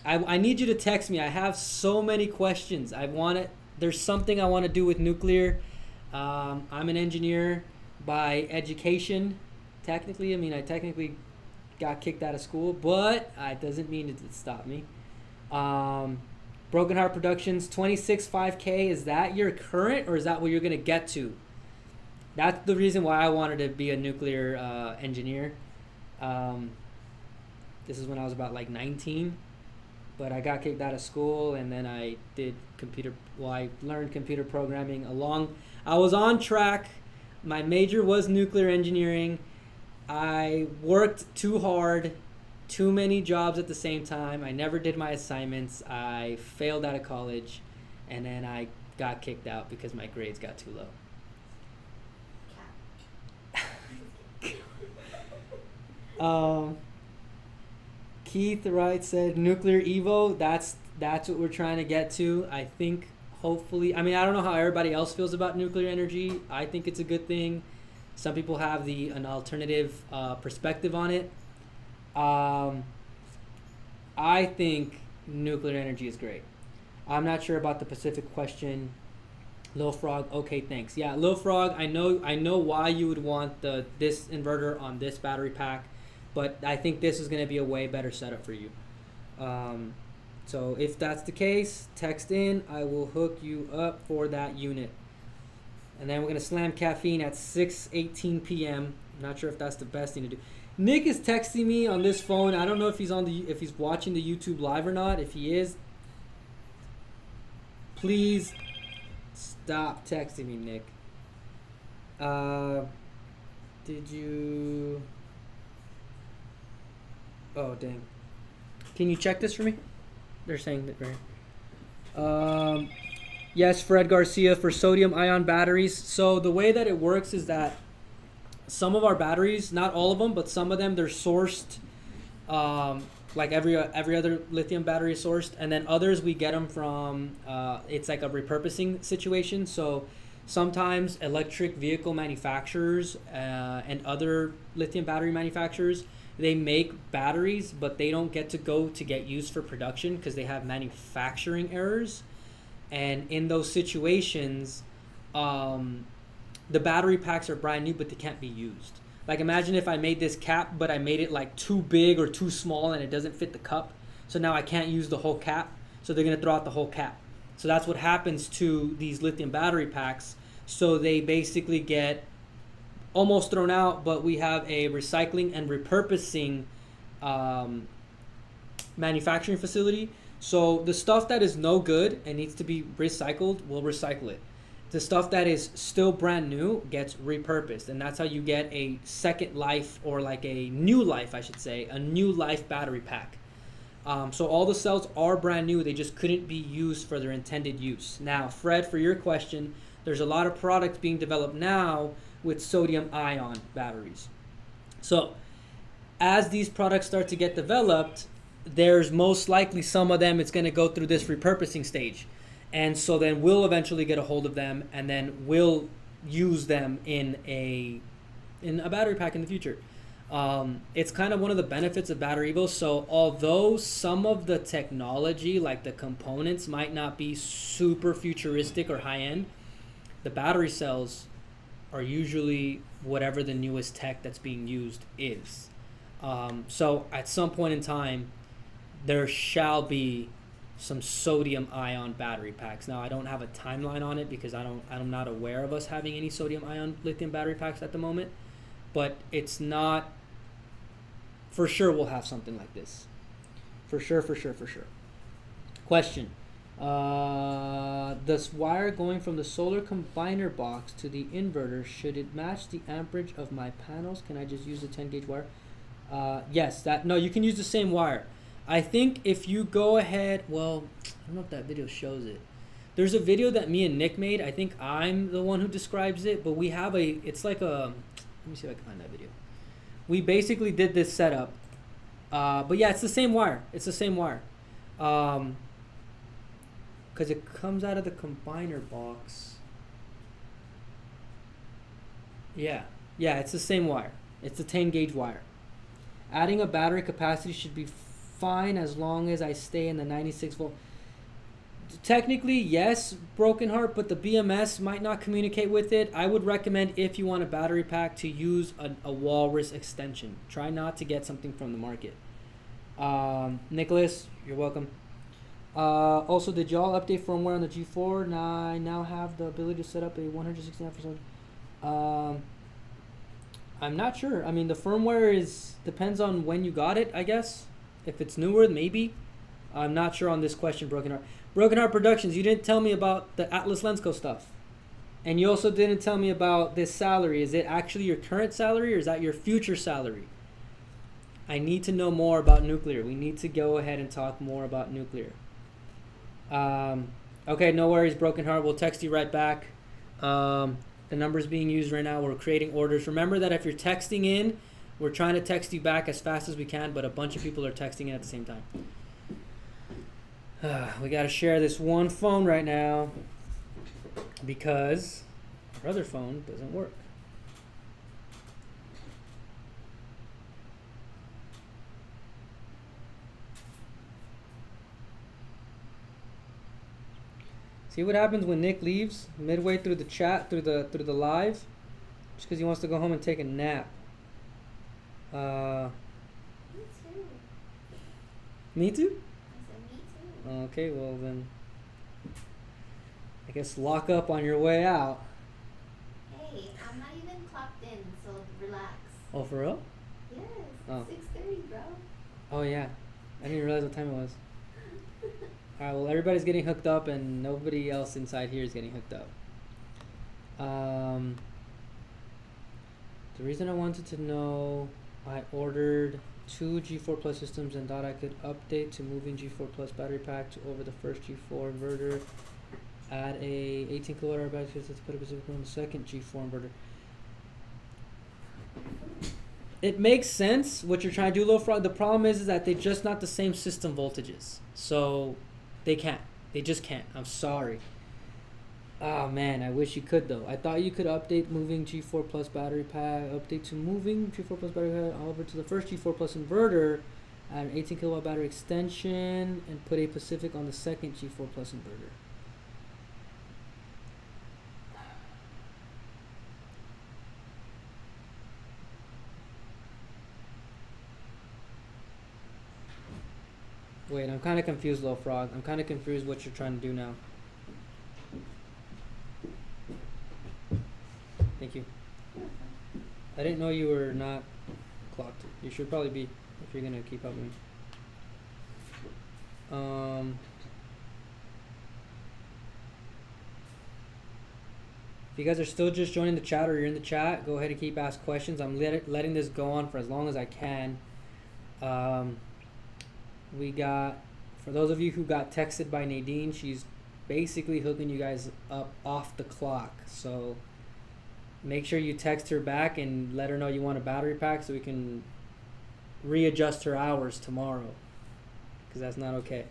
I need you to text me. I have so many questions. There's something I want to do with nuclear. I'm an engineer by education. Technically, I technically got kicked out of school, but it doesn't mean it stop me. Broken Heart Productions, 26.5K. Is that your current, or is that what you're gonna get to? That's the reason why I wanted to be a nuclear engineer. This is when I was about like 19, but I got kicked out of school, and then I did I learned computer programming I was on track. My major was nuclear engineering. I worked too hard, too many jobs at the same time. I never did my assignments. I failed out of college, and then I got kicked out because my grades got too low. Keith Wright said nuclear Evo. That's what we're trying to get to. I think hopefully. I don't know how everybody else feels about nuclear energy. I think it's a good thing. Some people have an alternative perspective on it. I think nuclear energy is great. I'm not sure about the Pacific question. Lil Frog, okay, thanks. Yeah, Lil Frog, I know why you would want this inverter on this battery pack, but I think this is going to be a way better setup for you. So if that's the case, text in. I will hook you up for that unit. And then we're going to slam caffeine at 6:18 p.m. I'm not sure if that's the best thing to do. Nick is texting me on this phone. I don't know if he's watching the YouTube live or not. If he is, please stop texting me, Nick. Did you? Oh, dang. Can you check this for me? They're saying that right. Yes, Fred Garcia, for sodium ion batteries. So the way that it works is that some of our batteries, not all of them, but some of them, they're sourced like every other lithium battery is sourced, and then others we get them from it's like a repurposing situation. So sometimes electric vehicle manufacturers and other lithium battery manufacturers, they make batteries, but they don't get to get used for production because they have manufacturing errors. And in those situations, the battery packs are brand new, but they can't be used. Like imagine if I made this cap, but I made it like too big or too small and it doesn't fit the cup. So now I can't use the whole cap. So they're going to throw out the whole cap. So that's what happens to these lithium battery packs. So they basically get almost thrown out, but we have a recycling and repurposing manufacturing facility. So the stuff that is no good and needs to be recycled, we'll recycle it. The stuff that is still brand new gets repurposed, and that's how you get a second life, or like a new life, I should say, a new life battery pack. So all the cells are brand new, they just couldn't be used for their intended use. Now, Fred, for your question, there's a lot of products being developed now with sodium ion batteries. So as these products start to get developed, there's most likely some of them, it's going to go through this repurposing stage. And so then we'll eventually get a hold of them, and then we'll use them in a battery pack in the future. It's kind of one of the benefits of BatteryEVO. So although some of the technology, like the components, might not be super futuristic or high-end, the battery cells are usually whatever the newest tech that's being used is. So at some point in time, there shall be some sodium ion battery packs. Now, I don't have a timeline on it because I'm not aware of us having any sodium ion lithium battery packs at the moment, but it's not, for sure we'll have something like this. For sure. Question. This wire going from the solar combiner box to the inverter, should it match the amperage of my panels? Can I just use the 10 gauge wire? Yes, no, you can use the same wire. I think if you go ahead, well, I don't know if that video shows it. There's a video that me and Nick made. I think I'm the one who describes it, but we have it's like let me see if I can find that video. We basically did this setup. But yeah, it's the same wire. Because it comes out of the combiner box. Yeah, it's the same wire. It's a 10 gauge wire. Adding a battery capacity should be fine as long as I stay in the 96 volt. Technically, yes, Broken Heart, but the BMS might not communicate with it. I would recommend, if you want a battery pack, to use a Walrus extension. Try not to get something from the market. Nicholas, you're welcome. Also, did y'all update firmware on the G4? I now have the ability to set up a 169%. I'm not sure. I mean, the firmware depends on when you got it, I guess. If it's newer, maybe. I'm not sure on this question, Broken Heart. Broken Heart Productions, you didn't tell me about the Atlas Lensco stuff. And you also didn't tell me about this salary. Is it actually your current salary, or is that your future salary? I need to know more about nuclear. We need to go ahead and talk more about nuclear. Okay, no worries, Broken Heart. We'll text you right back. The number's being used right now. We're creating orders. Remember that if you're texting in, we're trying to text you back as fast as we can, but a bunch of people are texting in at the same time. We got to share this one phone right now because our other phone doesn't work. See what happens when Nick leaves midway through the chat, through the live, just because he wants to go home and take a nap. Me too. Me too? I said me too. Okay, well then, I guess lock up on your way out. Hey, I'm not even clocked in, so relax. Oh, for real? Yes. Oh. 6:30, bro. Oh yeah, I didn't realize what time it was. All right, well everybody's getting hooked up and nobody else inside here is getting hooked up. The reason I wanted to know, I ordered 2 G4 Plus systems and thought I could update to moving G4 Plus battery pack to over the first G4 inverter. Add a 18 kilowatt hour battery to put a specific on the second G4 inverter. It makes sense what you're trying to do, Low Frog. The problem is that they're just not the same system voltages. So they can't. They just can't. I'm sorry. Oh man, I wish you could though. I thought you could update moving G4 Plus battery pack, update to moving G4 Plus battery pack over to the first G4 Plus inverter, add an 18 kilowatt battery extension, and put a Pacific on the second G4 Plus inverter. Wait, I'm kind of confused, Low Frog. I'm kind of confused what you're trying to do now. Thank you. I didn't know you were not clocked. You should probably be if you're going to keep helping me. If you guys are still just joining the chat or you're in the chat, go ahead and keep asking questions. I'm letting this go on for as long as I can. We got, for those of you who got texted by Nadine, she's basically hooking you guys up off the clock. So make sure you text her back and let her know you want a battery pack so we can readjust her hours tomorrow, because that's not okay.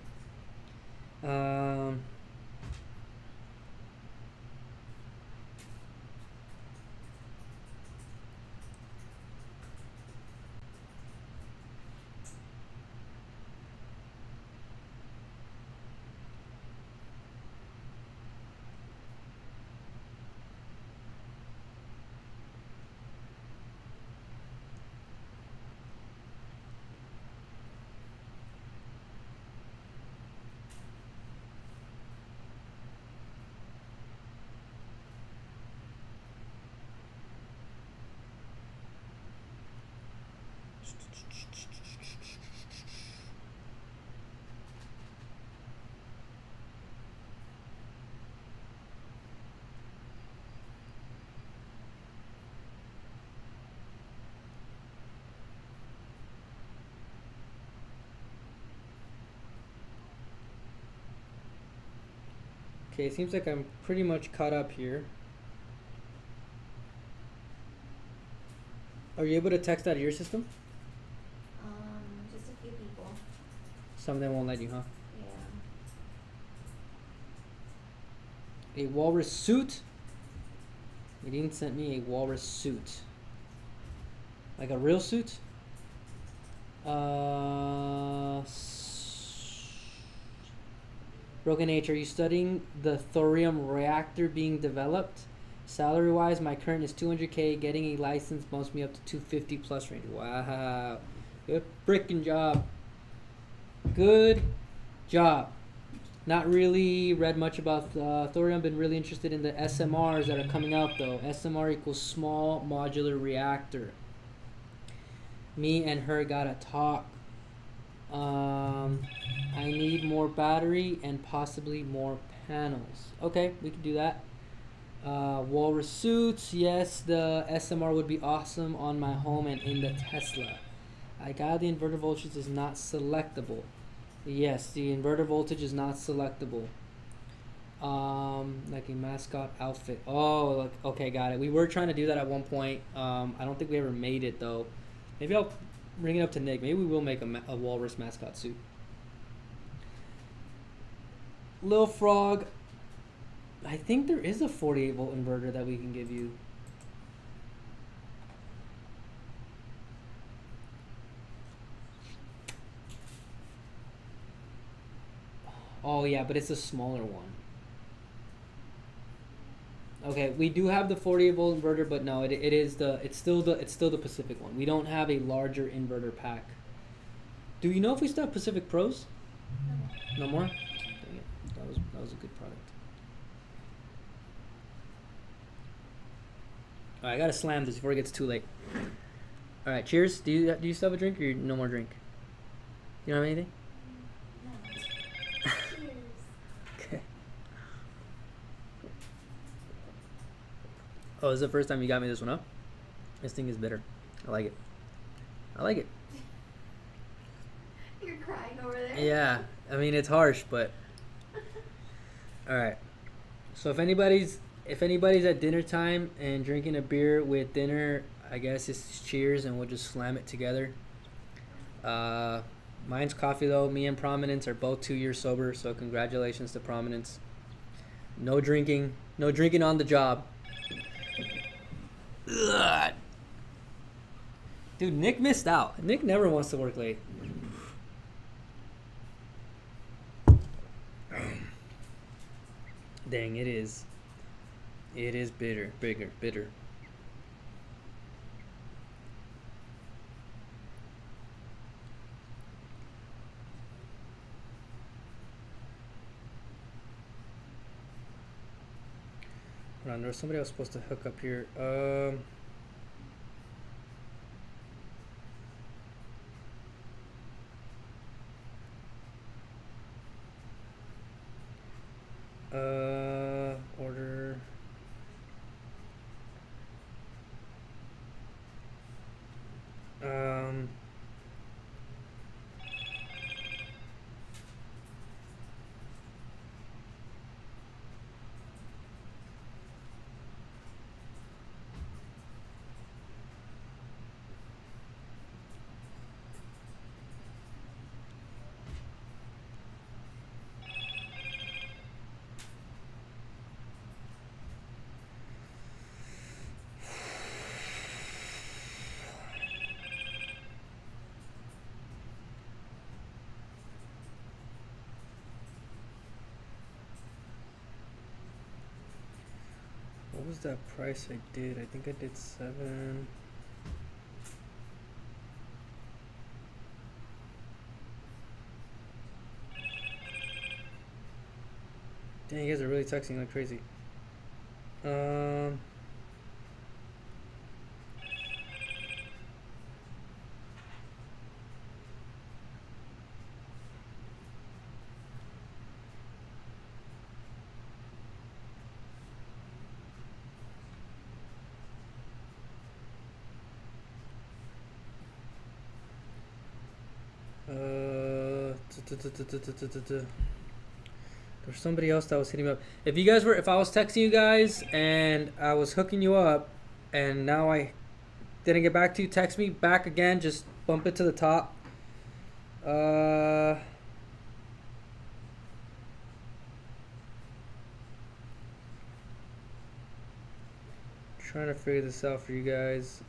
Okay, it seems like I'm pretty much caught up here. Are you able to text out of your system? Just a few people. Some of them won't let you, huh? Yeah. A walrus suit? They didn't send me a walrus suit. Like a real suit? Broken H, are you studying the thorium reactor being developed? Salary wise, my current is 200K. Getting a license bumps me up to 250 plus range. Wow. Good freaking job. Good job. Not really read much about thorium. Been really interested in the SMRs that are coming out though. SMR equals small modular reactor. Me and her gotta talk. I need more battery and possibly more panels. Okay, we can do that. Walrus suits, yes, the SMR would be awesome on my home and in the Tesla. I got the inverter voltage is not selectable. Yes, the inverter voltage is not selectable. Like a mascot outfit. Oh, like, okay, got it. We were trying to do that at one point. I don't think we ever made it though. Maybe I'll bring it up to Nick. Maybe we will make a walrus mascot suit. Lil Frog, I think there is a 48 volt inverter that we can give you. Oh yeah, but it's a smaller one. Okay, we do have the 48 volt inverter, but no, it's still the Pacific one. We don't have a larger inverter pack. Do you know if we still have Pacific Pros? No more? Dang it. That was a good product. Alright, I gotta slam this before it gets too late. Alright, cheers. Do you still have a drink or no more drink? You don't have anything? No. Cheers. Okay. Oh, this is the first time you got me this one up? This thing is bitter. I like it. I like it. You're crying over there. Yeah, I mean it's harsh, but all right. So if anybody's at dinner time and drinking a beer with dinner, I guess it's cheers and we'll just slam it together. Mine's coffee though. Me and Prominence are both 2 years sober, so congratulations to Prominence. No drinking on the job. Ugh. Dude, Nick missed out. Nick never wants to work late. Dang, it is. It is bitter. Bitter. Hold on, there was somebody else supposed to hook up here. Order. What was that price I did? I think I did 7. Dang, you guys are really texting like crazy. There's somebody else that was hitting me up. If I was texting you guys and I was hooking you up, and now I didn't get back to you, text me back again. Just bump it to the top. Trying to figure this out for you guys.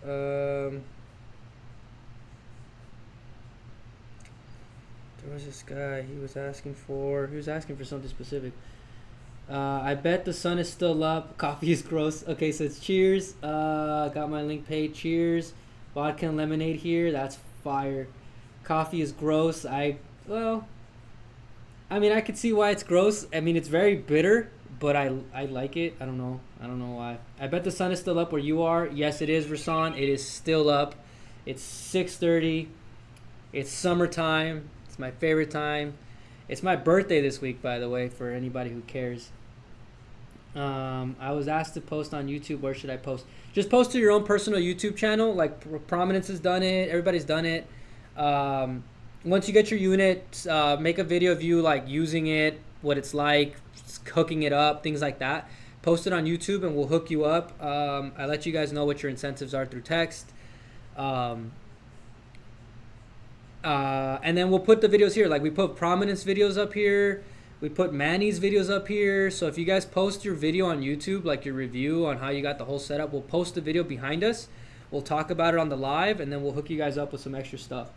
There was this guy, he was asking for something specific. I bet the sun is still up. Coffee is gross. Okay, so it's cheers. Got my link paid. Cheers. Vodka and lemonade here. That's fire. Coffee is gross. I mean, I could see why it's gross. I mean, it's very bitter, but I like it. I don't know why. I bet the sun is still up where you are. Yes, it is, Rasan. It is still up. It's 6:30. It's summertime. My favorite time. It's my birthday this week, by the way, for anybody who cares. I was asked to post on YouTube. Where should I post? Just post to your own personal YouTube channel. Like Prominence has done it. Everybody's done it. Once you get your unit, make a video of you like using it, what it's like, hooking it up, things like that. Post it on YouTube and we'll hook you up. I let you guys know what your incentives are through text. And then we'll put the videos here. Like we put Prominence videos up here. We put Manny's videos up here. So if you guys post your video on YouTube, like your review on how you got the whole setup, we'll post the video behind us. We'll talk about it on the live, and then we'll hook you guys up with some extra stuff.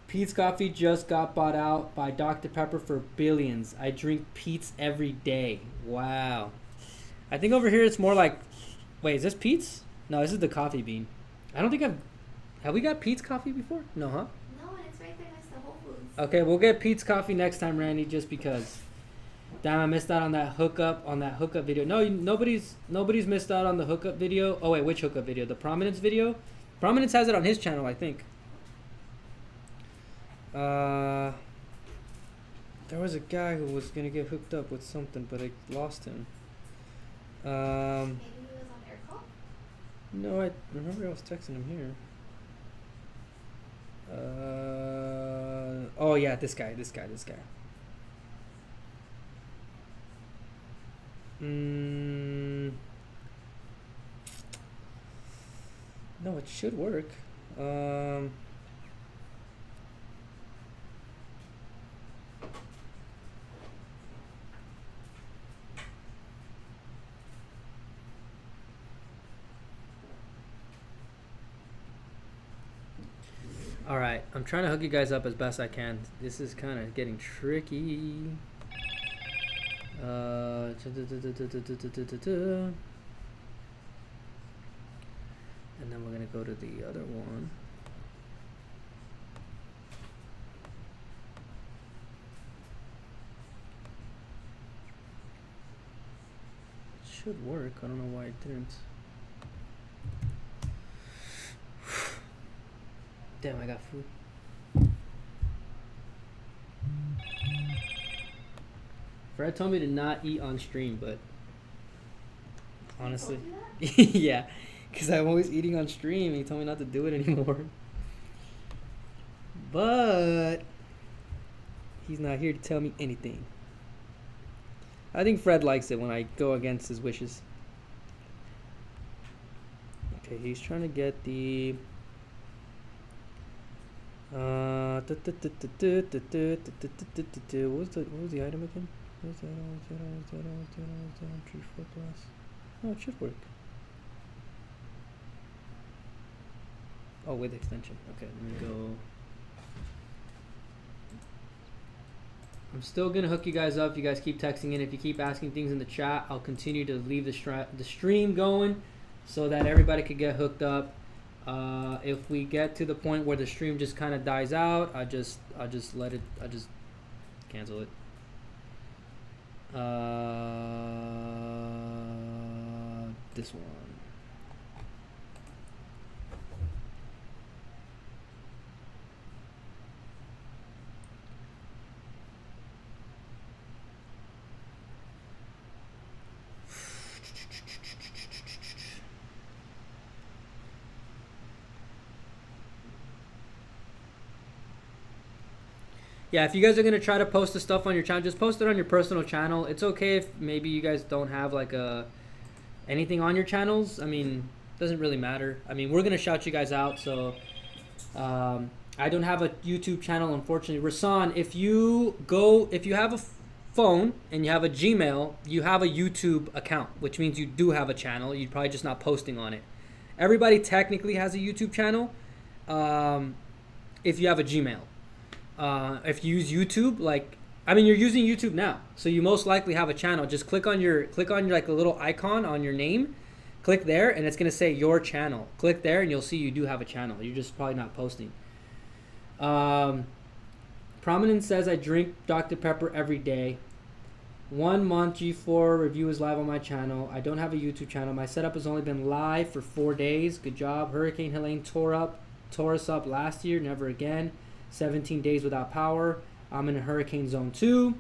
Pete's Coffee just got bought out by Dr. Pepper for billions. I drink Pete's every day. Wow. I think over here it's more like... Wait, is this Pete's? No, this is the coffee bean. I don't think Have we got Pete's Coffee before? No, huh? No, and it's right there next to Whole Foods. Okay, we'll get Pete's Coffee next time, Randy, just because. Damn, I missed out on that hookup video. No, nobody's missed out on the hookup video. Oh wait, which hookup video? The Prominence video? Prominence has it on his channel, I think. There was a guy who was gonna get hooked up with something, but I lost him. Maybe he was on air call? No, I remember I was texting him here. Oh yeah, this guy. No, it should work. All right, I'm trying to hook you guys up as best I can. This is kind of getting tricky. And then we're gonna go to the other one. It should work. I don't know why it didn't. Damn, I got food. Fred told me to not eat on stream, but honestly, He told you yeah, because I'm always eating on stream. He told me not to do it anymore. But he's not here to tell me anything. I think Fred likes it when I go against his wishes. Okay, he's trying to get the what was the item again? Oh, it should work. Oh, with extension. Okay, let me go. I'm still gonna hook you guys up. You guys keep texting in. If you keep asking things in the chat, I'll continue to leave the stream going so that everybody could get hooked up. If we get to the point where the stream just kind of dies out, I just let it. I just cancel it. This one. Yeah, if you guys are going to try to post the stuff on your channel, just post it on your personal channel. It's okay if maybe you guys don't have like anything on your channels. I mean, it doesn't really matter. I mean, we're going to shout you guys out. So I don't have a YouTube channel, unfortunately. Rasan, if you have a phone and you have a Gmail, you have a YouTube account, which means you do have a channel. You're probably just not posting on it. Everybody technically has a YouTube channel if you have a Gmail. If you use YouTube, you're using YouTube now, so you most likely have a channel. Just click on your like a little icon on your name, click there, and it's gonna say your channel. Click there, and you'll see you do have a channel. You're just probably not posting. Prominence says I drink Dr. Pepper every day. 1 month G4 review is live on my channel. I don't have a YouTube channel. My setup has only been live for 4 days. Good job. Hurricane Helene tore us up last year. Never again. 17 days without power. I'm in a hurricane zone 2.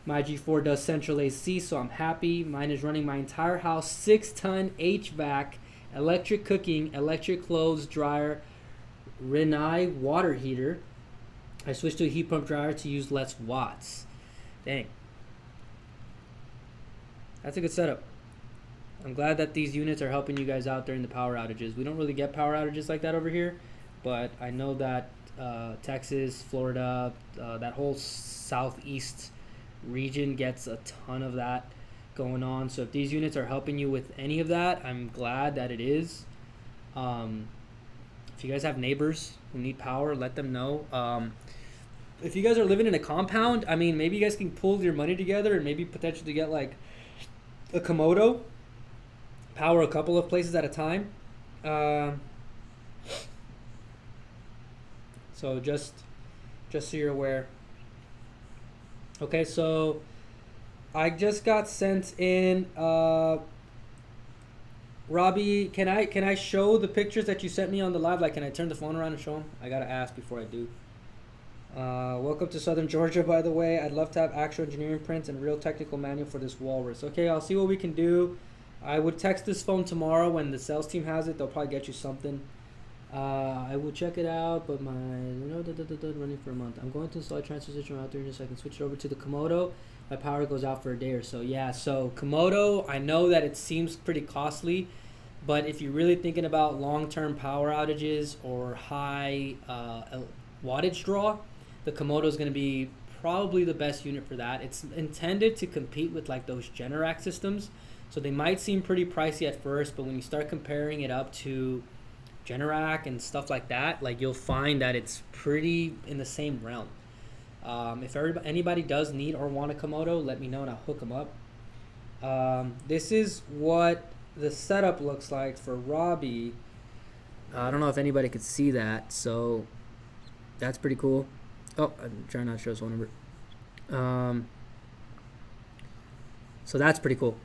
My G4 does central AC, so I'm happy. Mine is running my entire house, 6-ton HVAC, electric cooking, electric clothes dryer, Rinnai water heater. I switched to a heat pump dryer to use less watts. Dang. That's a good setup. I'm glad that these units are helping you guys out during the power outages. We don't really get power outages like that over here, but I know that Texas, Florida, that whole southeast region gets a ton of that going on. So if these units are helping you with any of that, I'm glad that it is. If you guys have neighbors who need power, let them know. If you guys are living in a compound, I mean, maybe you guys can pull your money together and maybe potentially get like a Komodo, power a couple of places at a time. So just so you're aware. Okay, so I just got sent in. Robbie, can I show the pictures that you sent me on the live? Like, can I turn the phone around and show them? I gotta ask before I do. Welcome to Southern Georgia, by the way. I'd love to have actual engineering prints and real technical manual for this walrus. Okay, I'll see what we can do. I would text this phone tomorrow when the sales team has it. They'll probably get you something. I will check it out, but my running for a month. I'm going to install a transfer switch out there so I can switch it over to the Komodo. My power goes out for a day or so. Yeah, so Komodo, I know that it seems pretty costly, but if you're really thinking about long-term power outages or high wattage draw, the Komodo is going to be probably the best unit for that. It's intended to compete with like those Generac systems, so they might seem pretty pricey at first, but when you start comparing it up to Generac and stuff like that, like you'll find that it's pretty in the same realm. If anybody does need or want a Komodo, let me know and I'll hook them up. This is what the setup looks like for Robbie. I don't know if anybody could see that, so that's pretty cool. Oh, I'm trying not to show his phone number. So that's pretty cool.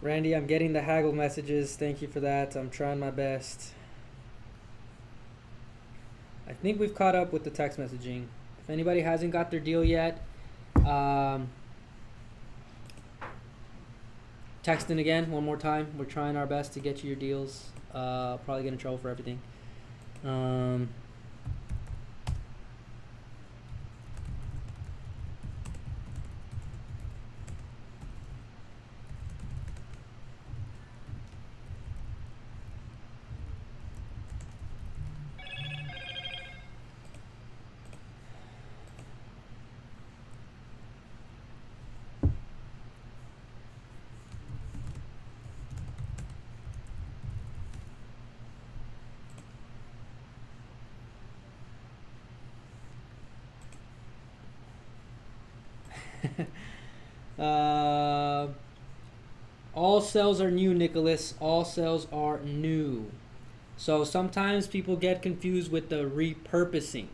Randy, I'm getting the haggle messages. Thank you for that. I'm trying my best. I think we've caught up with the text messaging. If anybody hasn't got their deal yet, text in again one more time. We're trying our best to get you your deals. Probably get in trouble for everything. All cells are new, Nicholas. All cells are new. So sometimes people get confused with the repurposing.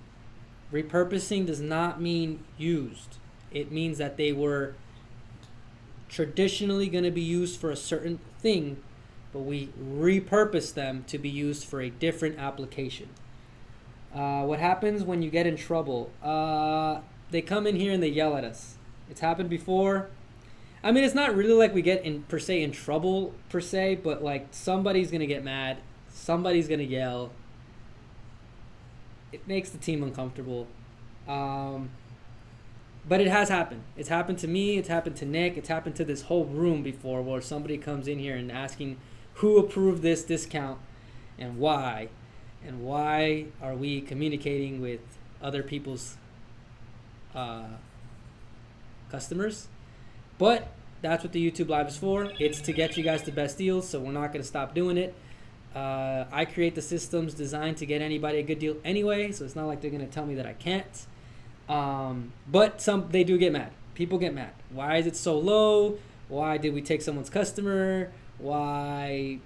Repurposing does not mean used. It means that they were traditionally going to be used for a certain thing, but we repurpose them to be used for a different application. What happens when you get in trouble? They come in here and they yell at us. It's happened before. I mean, it's not really like we get in trouble per se, but like somebody's gonna get mad, somebody's gonna yell. It makes the team uncomfortable. But it has happened. It's happened to me. It's happened to Nick. It's happened to this whole room before, where somebody comes in here and asking who approved this discount and why are we communicating with other people's customers. But that's what the YouTube Live is for. It's to get you guys the best deals, so we're not going to stop doing it. I create the systems designed to get anybody a good deal anyway, so it's not like they're going to tell me that I can't. But they do get mad. People get mad. Why is it so low? Why did we take someone's customer? Why?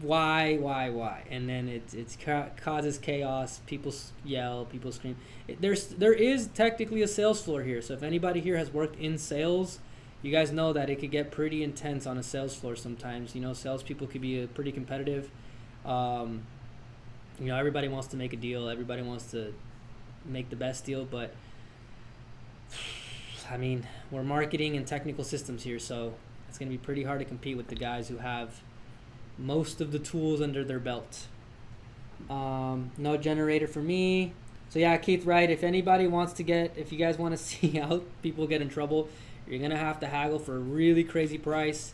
And then it causes chaos. People yell, people scream. There is technically a sales floor here, so if anybody here has worked in sales, you guys know that it could get pretty intense on a sales floor sometimes. You know, salespeople could be pretty competitive. You know, everybody wants to make a deal. Everybody wants to make the best deal, but I mean, we're marketing and technical systems here, so it's going to be pretty hard to compete with the guys who have most of the tools under their belt. No generator for me. So yeah, Keith, right, if anybody wants to if you guys want to see how people get in trouble, you're gonna have to haggle for a really crazy price.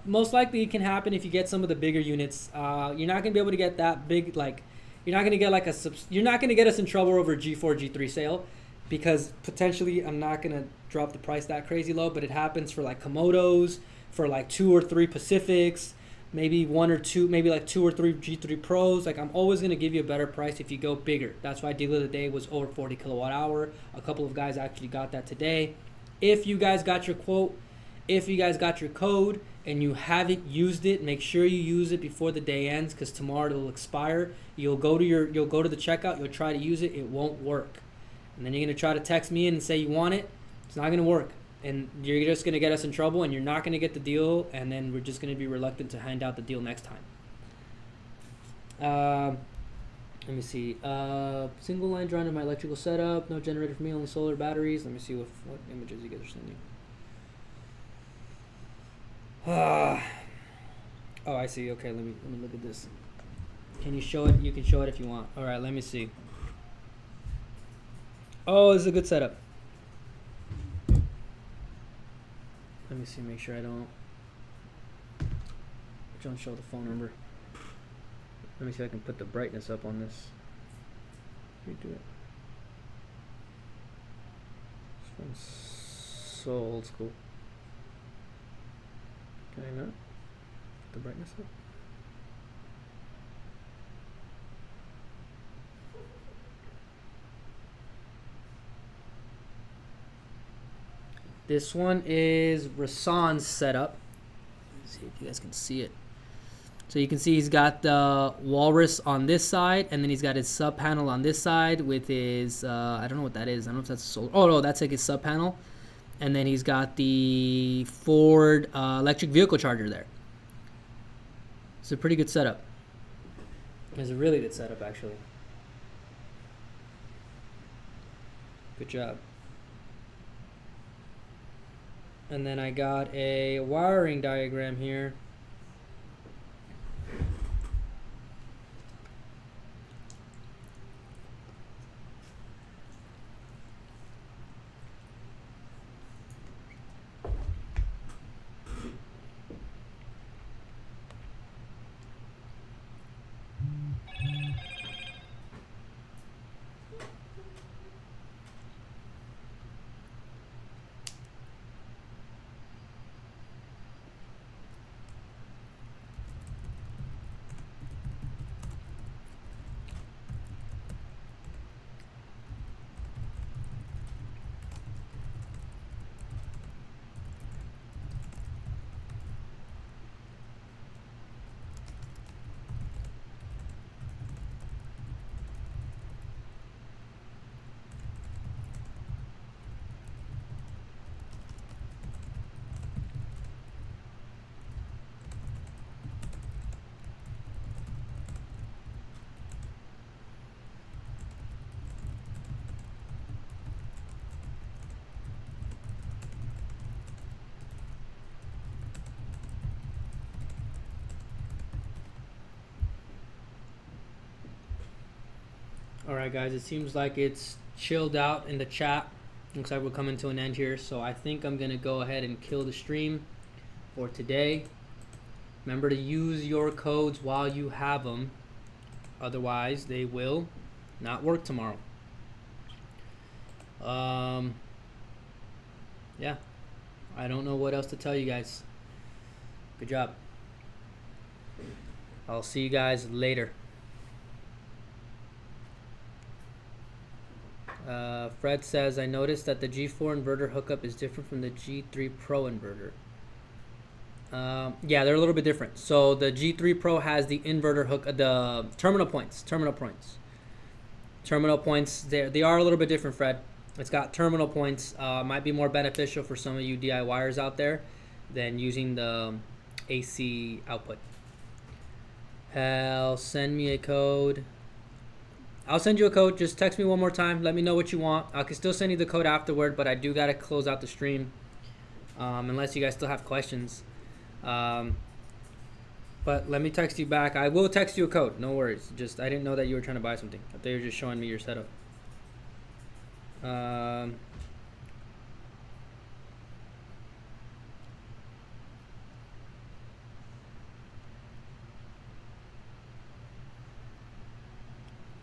Most likely it can happen if you get some of the bigger units. You're not gonna be able to get that big, like you're not gonna get us in trouble over a G4 G3 sale, because potentially I'm not gonna drop the price that crazy low, but it happens for like Komodos, for like 2 or 3 Pacifics, maybe 1 or 2, maybe like 2 or 3 G3 Pros. Like, I'm always going to give you a better price if you go bigger. That's why deal of the day was over 40 kilowatt hour. A couple of guys actually got that today. If you guys got your quote, if you guys got your code and you haven't used it, make sure you use it before the day ends, because tomorrow it'll expire. You'll go to the checkout, you'll try to use it, it won't work. And then you're going to try to text me in and say you want it. It's not going to work. And you're just going to get us in trouble, and you're not going to get the deal, and then we're just going to be reluctant to hand out the deal next time. Let me see. Single line drawing of my electrical setup. No generator for me, only solar batteries. Let me see what images you guys are sending. Oh, I see. Okay, let me look at this. Can you show it? You can show it if you want. All right, let me see. Oh, this is a good setup. Let me see, make sure I don't show the phone number. Let me see if I can put the brightness up on this. Redo it. This one's so old school. Can I not put the brightness up? This one is Rasan's setup. Let's see if you guys can see it. So you can see he's got the walrus on this side, and then he's got his sub panel on this side with his, I don't know what that is. I don't know if that's solar. Oh no, that's like his sub panel. and then he's got the Ford electric vehicle charger there. It's a pretty good setup. It's a really good setup, actually. Good job. And then I got a wiring diagram here. Alright guys, it seems like it's chilled out in the chat. Looks like we're coming to an end here, so I think I'm going to go ahead and kill the stream for today. Remember to use your codes while you have them, otherwise they will not work tomorrow. Yeah, I don't know what else to tell you guys. Good job. I'll see you guys later. Fred says, I noticed that the G4 inverter hookup is different from the G3 Pro inverter. Yeah, they're a little bit different. So the G3 Pro has the inverter hook, the terminal points. They are a little bit different, Fred. It's got terminal points. Might be more beneficial for some of you DIYers out there than using the AC output. Hell, send me a code. I'll send you a code. Just text me one more time. Let me know what you want. I can still send you the code afterward, but I do got to close out the stream unless you guys still have questions. But let me text you back. I will text you a code. No worries. I didn't know that you were trying to buy something. I thought you were just showing me your setup.